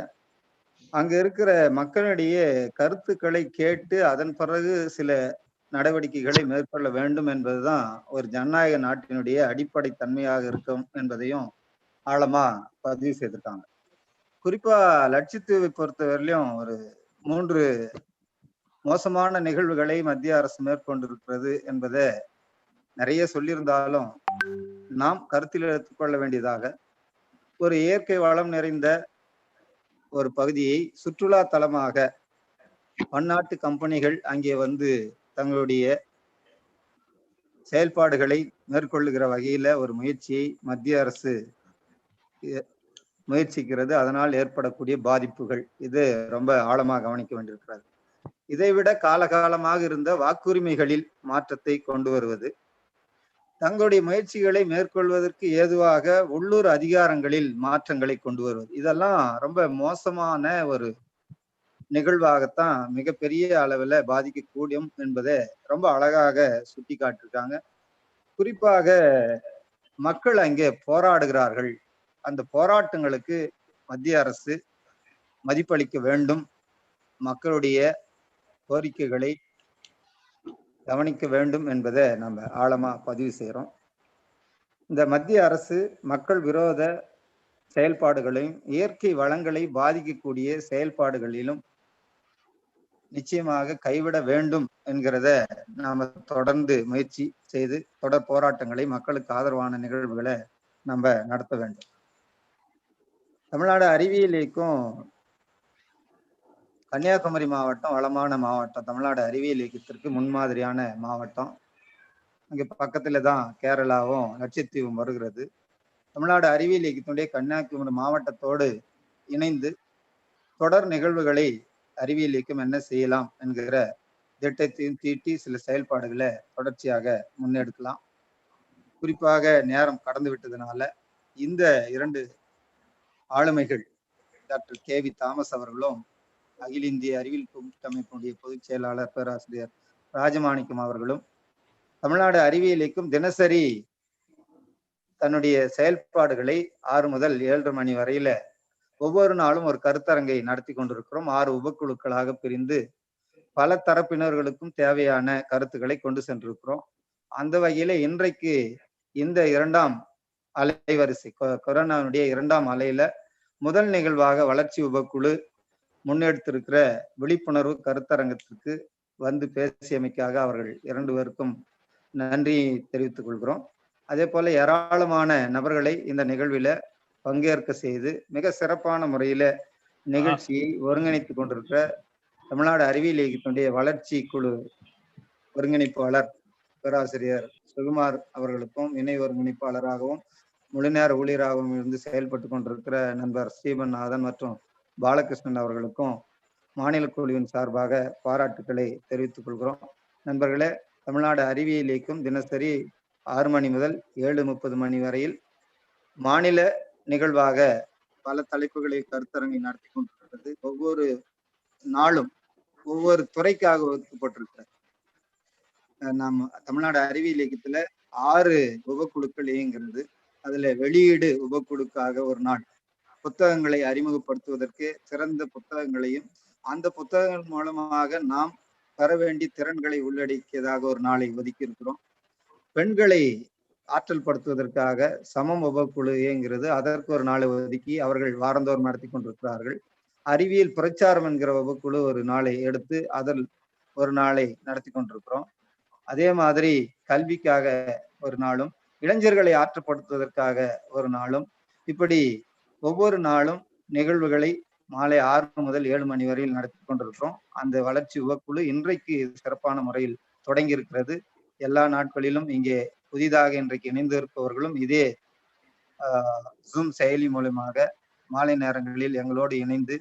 அங்க இருக்கிற மக்களிடையே கருத்துக்களை கேட்டு அதன் பிறகு சில நடவடிக்கைகளை மேற்கொள்ள வேண்டும் என்பதுதான் ஒரு ஜனநாயக நாட்டினுடைய அடிப்படை தன்மையாக இருக்கும் என்பதையும் ஆழமா பதிவு செய்திருக்காங்க. குறிப்பா லட்சத்தீவை பொறுத்தவரையிலும் ஒரு 3 மோசமான நிகழ்வுகளை மத்திய அரசு மேற்கொண்டிருக்கிறது என்பதை நிறைய சொல்லியிருந்தாலும் நாம் கருத்தில் எடுத்துக்கொள்ள வேண்டியதாக, ஒரு இயற்கை வளம் நிறைந்த ஒரு பகுதியை சுற்றுலா தலமாக பன்னாட்டு கம்பெனிகள் அங்கே வந்து தங்களுடைய செயல்பாடுகளை மேற்கொள்ளுகிற வகையில ஒரு முயற்சியை மத்திய அரசு முயற்சிக்கிறது. அதனால் ஏற்படக்கூடிய பாதிப்புகள் இது ரொம்ப ஆழமாக கவனிக்க வேண்டியிருக்கிறது. இதைவிட காலகாலமாக இருந்த வாக்குரிமைகளில் மாற்றத்தை கொண்டு வருவது, தங்களுடைய முயற்சிகளை மேற்கொள்வதற்கு ஏதுவாக உள்ளூர் அதிகாரங்களில் மாற்றங்களை கொண்டு வருவது, இதெல்லாம் ரொம்ப மோசமான ஒரு நிகழ்வாகத்தான் மிகப்பெரிய அளவில் பாதிக்கக்கூடும் என்பதை ரொம்ப அழகாக சுட்டி காட்டிருக்காங்க. குறிப்பாக மக்கள் அங்கே போராடுகிறார்கள். அந்த போராட்டங்களுக்கு மத்திய அரசு மதிப்பளிக்க வேண்டும், மக்களுடைய கோரிக்கைகளை கவனிக்க வேண்டும் என்பதை நம்ம ஆழமா பதிவு செய்கிறோம். இந்த மத்திய அரசு மக்கள் விரோத செயல்பாடுகளையும் இயற்கை வளங்களை பாதிக்கக்கூடிய செயல்பாடுகளிலும் நிச்சயமாக கைவிட வேண்டும் என்கிறத நாம தொடர்ந்து முயற்சி செய்து தொடர் போராட்டங்களை, மக்களுக்கு ஆதரவான நிகழ்வுகளை நம்ம நடத்த வேண்டும். தமிழ்நாடு அறிவியல் இயக்கம் கன்னியாகுமரி மாவட்டம் வளமான மாவட்டம், தமிழ்நாடு அறிவியல் இயக்கத்திற்கு முன்மாதிரியான மாவட்டம். அங்கே பக்கத்துல தான் கேரளாவும் லட்சத்தீவும் வருகிறது. தமிழ்நாடு அறிவியல் இயக்கத்தினுடைய கன்னியாகுமரி மாவட்டத்தோடு இணைந்து தொடர் நிகழ்வுகளை அறிவியல் இயக்கம் என்ன செய்யலாம் என்கிற திட்டத்தையும் தீட்டி சில செயல்பாடுகளை தொடர்ச்சியாக முன்னெடுக்கலாம். குறிப்பாக நேரம் கடந்து விட்டதுனால இந்த 2 ஆளுமைகள் டாக்டர் K.V. தாமஸ் அவர்களும் அகில இந்திய அறிவியல் கூட்டமைப்பினுடைய பொதுச் செயலாளர் பேராசிரியர் ராஜமாணிக்கம் அவர்களும் தமிழ்நாடு அறிவியல் இயக்கம் தினசரி தன்னுடைய செயல்பாடுகளை 6 முதல் 7:30 மணி வரையில ஒவ்வொரு நாளும் ஒரு கருத்தரங்கை நடத்தி கொண்டிருக்கிறோம். 6 உபக்குழுக்களாக பிரிந்து பல தரப்பினர்களுக்கும் தேவையான கருத்துக்களை கொண்டு சென்றிருக்கிறோம். அந்த வகையில இன்றைக்கு இந்த 2ஆம் அலைவரிசை கொரோனாவுடைய 2ஆம் அலையில முதல் நிகழ்வாக வளர்ச்சி உபக்குழு முன்னெடுத்திருக்கிற விழிப்புணர்வு கருத்தரங்கத்திற்கு வந்து பேசியமைக்காக அவர்கள் 2 பேருக்கும் நன்றி தெரிவித்துக் கொள்கிறோம். அதே போல ஏராளமான நபர்களை இந்த நிகழ்வில பங்கேற்க செய்து மிக சிறப்பான முறையில நிகழ்ச்சியை ஒருங்கிணைத்துக் கொண்டிருக்கிற தமிழ்நாடு அறிவியல் இயக்கத்தினுடைய வளர்ச்சி குழு ஒருங்கிணைப்பாளர் பேராசிரியர் சுகுமார் அவர்களுக்கும் இணை ஒருங்கிணைப்பாளராகவும் முழுநேர ஊழியராகவும் இருந்து செயல்பட்டு கொண்டிருக்கிற நண்பர் ஸ்ரீபன்நாதன் மற்றும் பாலகிருஷ்ணன் அவர்களுக்கும் மாநில குழுவின் சார்பாக பாராட்டுக்களை தெரிவித்துக் கொள்கிறோம். நண்பர்களே, தமிழ்நாடு அறிவியல் இயக்கம் தினசரி 6 மணி முதல் 7:30 மணி வரையில் மாநில நிகழ்வாக பல தலைப்புகளை கருத்தரங்கை நடத்தி கொண்டிருக்கிறது. ஒவ்வொரு நாளும் ஒவ்வொரு துறைக்காக ஒதுக்கப்பட்டிருக்கிறது. நம்ம தமிழ்நாடு அறிவியல் இயக்கத்துல 6 உபக்குழுக்கள் இயங்குகிறது. அதுல வெளியீடு உபக்குழுக்காக ஒரு நாள், புத்தகங்களை அறிமுகப்படுத்துவதற்கு சிறந்த புத்தகங்களையும் அந்த புத்தகங்கள் மூலமாக நாம் பெற வேண்டிய திறன்களை உள்ளடக்கியதாக ஒரு நாளை ஒதுக்கி இருக்கிறோம். பெண்களை ஆற்றல் படுத்துவதற்காக சமம் உபக்குழு இயங்குகிறது. அதற்கு ஒரு நாளை ஒதுக்கி அவர்கள் வாரந்தோறும் நடத்தி கொண்டிருக்கிறார்கள். அறிவியல் பிரச்சாரம் என்கிற உபக்குழு ஒரு நாளை எடுத்து அதில் ஒரு நாளை நடத்தி கொண்டிருக்கிறோம். அதே மாதிரி கல்விக்காக ஒரு நாளும், இளைஞர்களை ஆற்றுப்படுத்துவதற்காக ஒரு நாளும், இப்படி ஒவ்வொரு நாளும் நிகழ்வுகளை மாலை 6 முதல் 7 மணி வரையில் நடத்தி கொண்டிருக்கிறோம். அந்த வளர்ச்சி உபக்குழு இன்றைக்கு சிறப்பான முறையில் தொடங்கி இருக்கிறது. எல்லா நாட்களிலும் இங்கே புதிதாக இன்றைக்கு இணைந்து இருப்பவர்களும் இதே ஜூம் செயலி மூலமாக மாலை நேரங்களில் எங்களோடு இணைந்து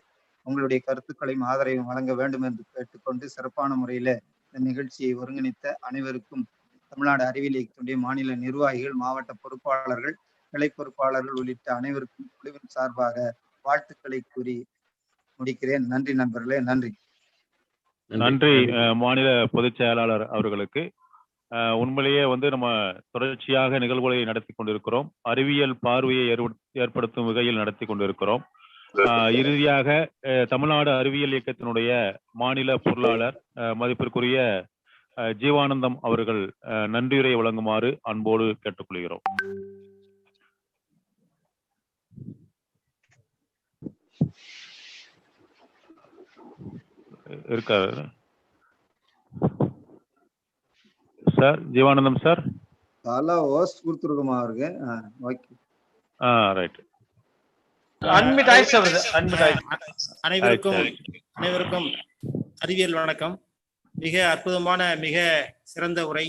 உங்களுடைய கருத்துக்களையும் ஆதரவையும் வழங்க வேண்டும் என்று கேட்டுக்கொண்டு சிறப்பான முறையில இந்த நிகழ்ச்சியை ஒருங்கிணைத்த அனைவருக்கும் தமிழ்நாடு அறிவியல் இயக்கத்தினுடைய மாநில நிர்வாகிகள், மாவட்ட பொறுப்பாளர்கள், கிளை பொறுப்பாளர்கள் உள்ளிட்ட அனைவருக்கும் குழுவின் சார்பாக வாழ்த்துக்களை கூறி முடிக்கிறேன். நன்றி நண்பர்களே, நன்றி. நன்றி மாநில பொதுச் செயலாளர் அவர்களுக்கு. உண்மையிலேயே நம்ம தொடர்ச்சியாக நிகழ்வுகளை நடத்தி கொண்டிருக்கிறோம். அறிவியல் பார்வையை ஏற்படுத்தும் வகையில் நடத்தி கொண்டிருக்கிறோம். இறுதியாக தமிழ்நாடு அறிவியல் இயக்கத்தினுடைய மாநில பொருளாளர் மதிப்பிற்குரிய ஜீவானந்தம் அவர்கள் நன்றியுரை வழங்குமாறு அன்போடு கேட்டுக்கொள்கிறோம். இருக்காரு சார்? ஜீவானந்தம் சார் ஹோஸ்ட் கொடுத்துருக்கோமா அவருக்கு? Okay, right. அனைவருக்கும் அறிவியல் வணக்கம். மிக அற்புதமான, மிக சிறந்த உரை.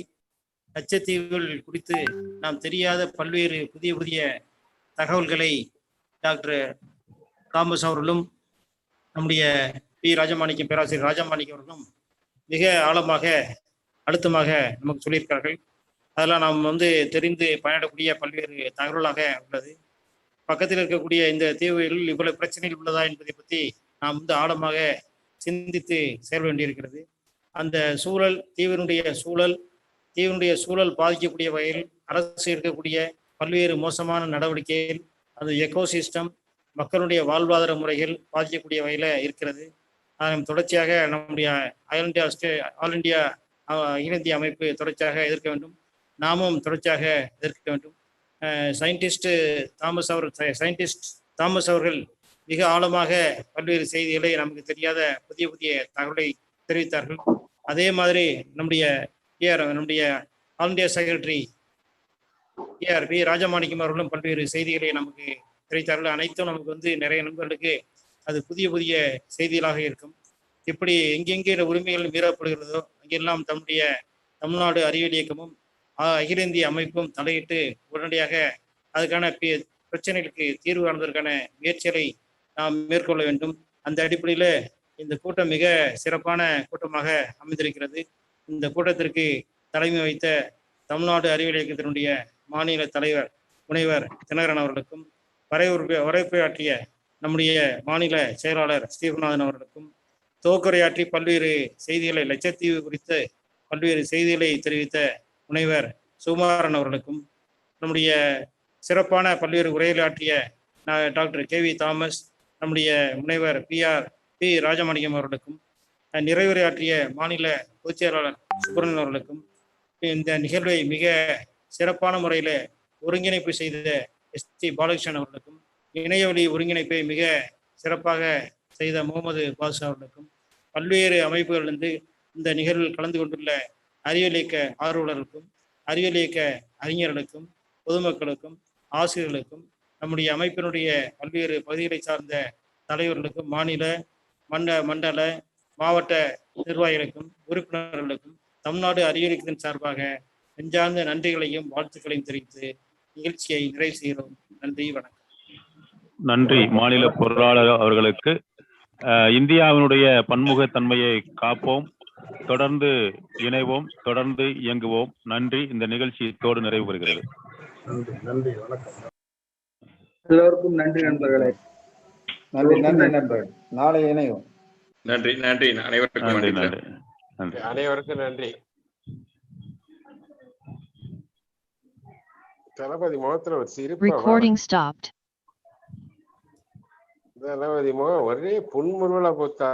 லட்சத்தீவுகள் குறித்து நாம் தெரியாத பல்வேறு புதிய புதிய தகவல்களை டாக்டர் தாமஸ் அவர்களும் நம்முடைய பி ராஜமாணிக்கம் பேராசிரியர் ராஜமாணிக்கம் அவர்களும் மிக ஆழமாக அழுத்தமாக நமக்கு சொல்லியிருக்கிறார்கள். அதெல்லாம் நாம் தெரிந்து பயனிடக்கூடிய பல்வேறு தகவலாக உள்ளது. பக்கத்தில் இருக்கக்கூடிய இந்த தீவுகளில் இவ்வளவு பிரச்சனைகள் உள்ளதா என்பதை பற்றி நாம் ஆழமாக சிந்தித்து செயல் வேண்டியிருக்கிறது. அந்த சூழல், தீவினுடைய சூழல் பாதிக்கக்கூடிய வகையில் அரசு இருக்கக்கூடிய பல்வேறு மோசமான நடவடிக்கைகள், அந்த எக்கோசிஸ்டம், மக்களுடைய வாழ்வாதார முறைகள் பாதிக்கக்கூடிய வகையில் இருக்கிறது. தொடர்ச்சியாக நம்முடைய ஆல் இந்தியா அகில இந்திய அமைப்பு தொடர்ச்சியாக எதிர்க்க வேண்டும். நாமும் தொடர்ச்சியாக எதிர்க்க வேண்டும். சயின்டிஸ்ட் தாமஸ் அவர்கள் மிக ஆழமாக பல்வேறு செய்திகளை நமக்கு தெரியாத புதிய புதிய தகவலை தெரிவித்தார்கள். அதே மாதிரி நம்முடைய all India secretary P Rajamanickam அவர்களும் பல்வேறு செய்திகளை நமக்கு தெரிவித்தார்கள். அனைத்தும் நமக்கு நிறைய நண்பர்களுக்கு அது புதிய புதிய செய்திகளாக இருக்கும். இப்படி எங்கெங்கே உரிமைகள் மீறப்படுகிறதோ அங்கெல்லாம் தமிழ்நாடு அறிவியல் இயக்கமும் அகில இந்திய அமைப்பும் தலையிட்டு உடனடியாக அதுக்கான பிரச்சனைகளுக்கு தீர்வு காண்பதற்கான முயற்சிகளை நாம் மேற்கொள்ள வேண்டும். அந்த அடிப்படையில் இந்த கூட்டம் மிக சிறப்பான கூட்டமாக அமைந்திருக்கிறது. இந்த கூட்டத்திற்கு தலைமை வைத்த தமிழ்நாடு அறிவியல் இயக்கத்தினுடைய மாநில தலைவர் முனைவர் தினகரன் அவர்களுக்கும், வரவேற்புரையாற்றிய நம்முடைய மாநில செயலாளர் ஸ்ரீகுநாதன் அவர்களுக்கும், துவக்குரையாற்றி பல்வேறு செய்திகளை, லட்சத்தீவு குறித்து பல்வேறு செய்திகளை தெரிவித்த முனைவர் சுகுமாரன் அவர்களுக்கும், நம்முடைய சிறப்பான பல்வேறு உரையாற்றிய டாக்டர் K.V. தாமஸ், நம்முடைய முனைவர் P ராஜமாணிக்கம் அவர்களுக்கும், நிறைவுரையாற்றிய மாநில பொதுச் செயலாளர் சுப்பிரமணியன் அவர்களுக்கும், இந்த நிகழ்வை மிக சிறப்பான முறையில் ஒருங்கிணைப்பு செய்த S.T. பாலகிருஷ்ணன் அவர்களுக்கும், இணையவழி ஒருங்கிணைப்பை மிக சிறப்பாக செய்த முகமது பாஷா அவர்களுக்கும், பல்வேறு அமைப்புகளிலிருந்து இந்த நிகழ்வில் கலந்து கொண்டுள்ள அறிவியல் இயக்க ஆர்வலர்களுக்கும், அறிவியல் இயக்க அறிஞர்களுக்கும், பொதுமக்களுக்கும், ஆசிரியர்களுக்கும், நம்முடைய அமைப்பினுடைய பல்வேறு பகுதிகளை சார்ந்த தலைவர்களுக்கும், மாநில மண்டல மாவட்ட நிர்வாகிகளுக்கும், உறுப்பினர்களுக்கும் தமிழ்நாடு அறிவியல் இயக்கத்தின் சார்பாக நெஞ்சார்ந்த நன்றிகளையும் வாழ்த்துக்களையும் தெரிவித்து நிகழ்ச்சியை நிறைவு செய்கிறோம். நன்றி, வணக்கம். நன்றி மாநில பொருளாளர் அவர்களுக்கு. இந்தியாவினுடைய பன்முகத்தன்மையை காப்போம், தொடர்ந்து இணைவோம், தொடர்ந்து இயங்குவோம். நன்றி. இந்த நிகழ்ச்சி இத்தோடு நிறைவு பெறுகிறது. நன்றி, வணக்கம். எல்லோருக்கும் நன்றி நண்பர்களே. நன்றி நண்பர்கள். நாளை இணைவோம். நன்றி நன்றி அனைவருக்கும் நன்றி நன்றி நன்றி அனைவருக்கும் நன்றி. தளபதி முகத்துல ஒரு சிரிப்பு. தளபதி முகம் ஒரே புன்முறுவலா போச்சா.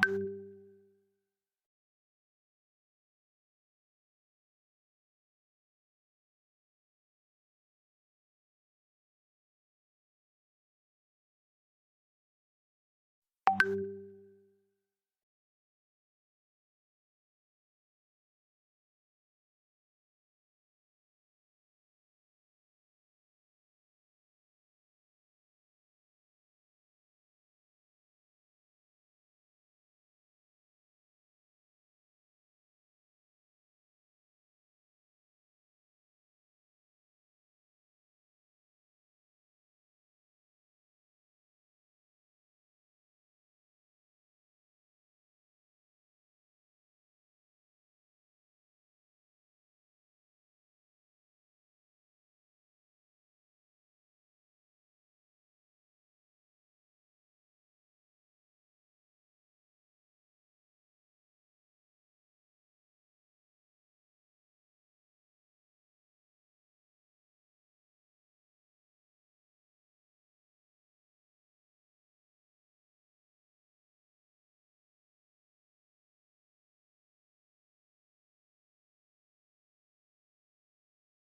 you.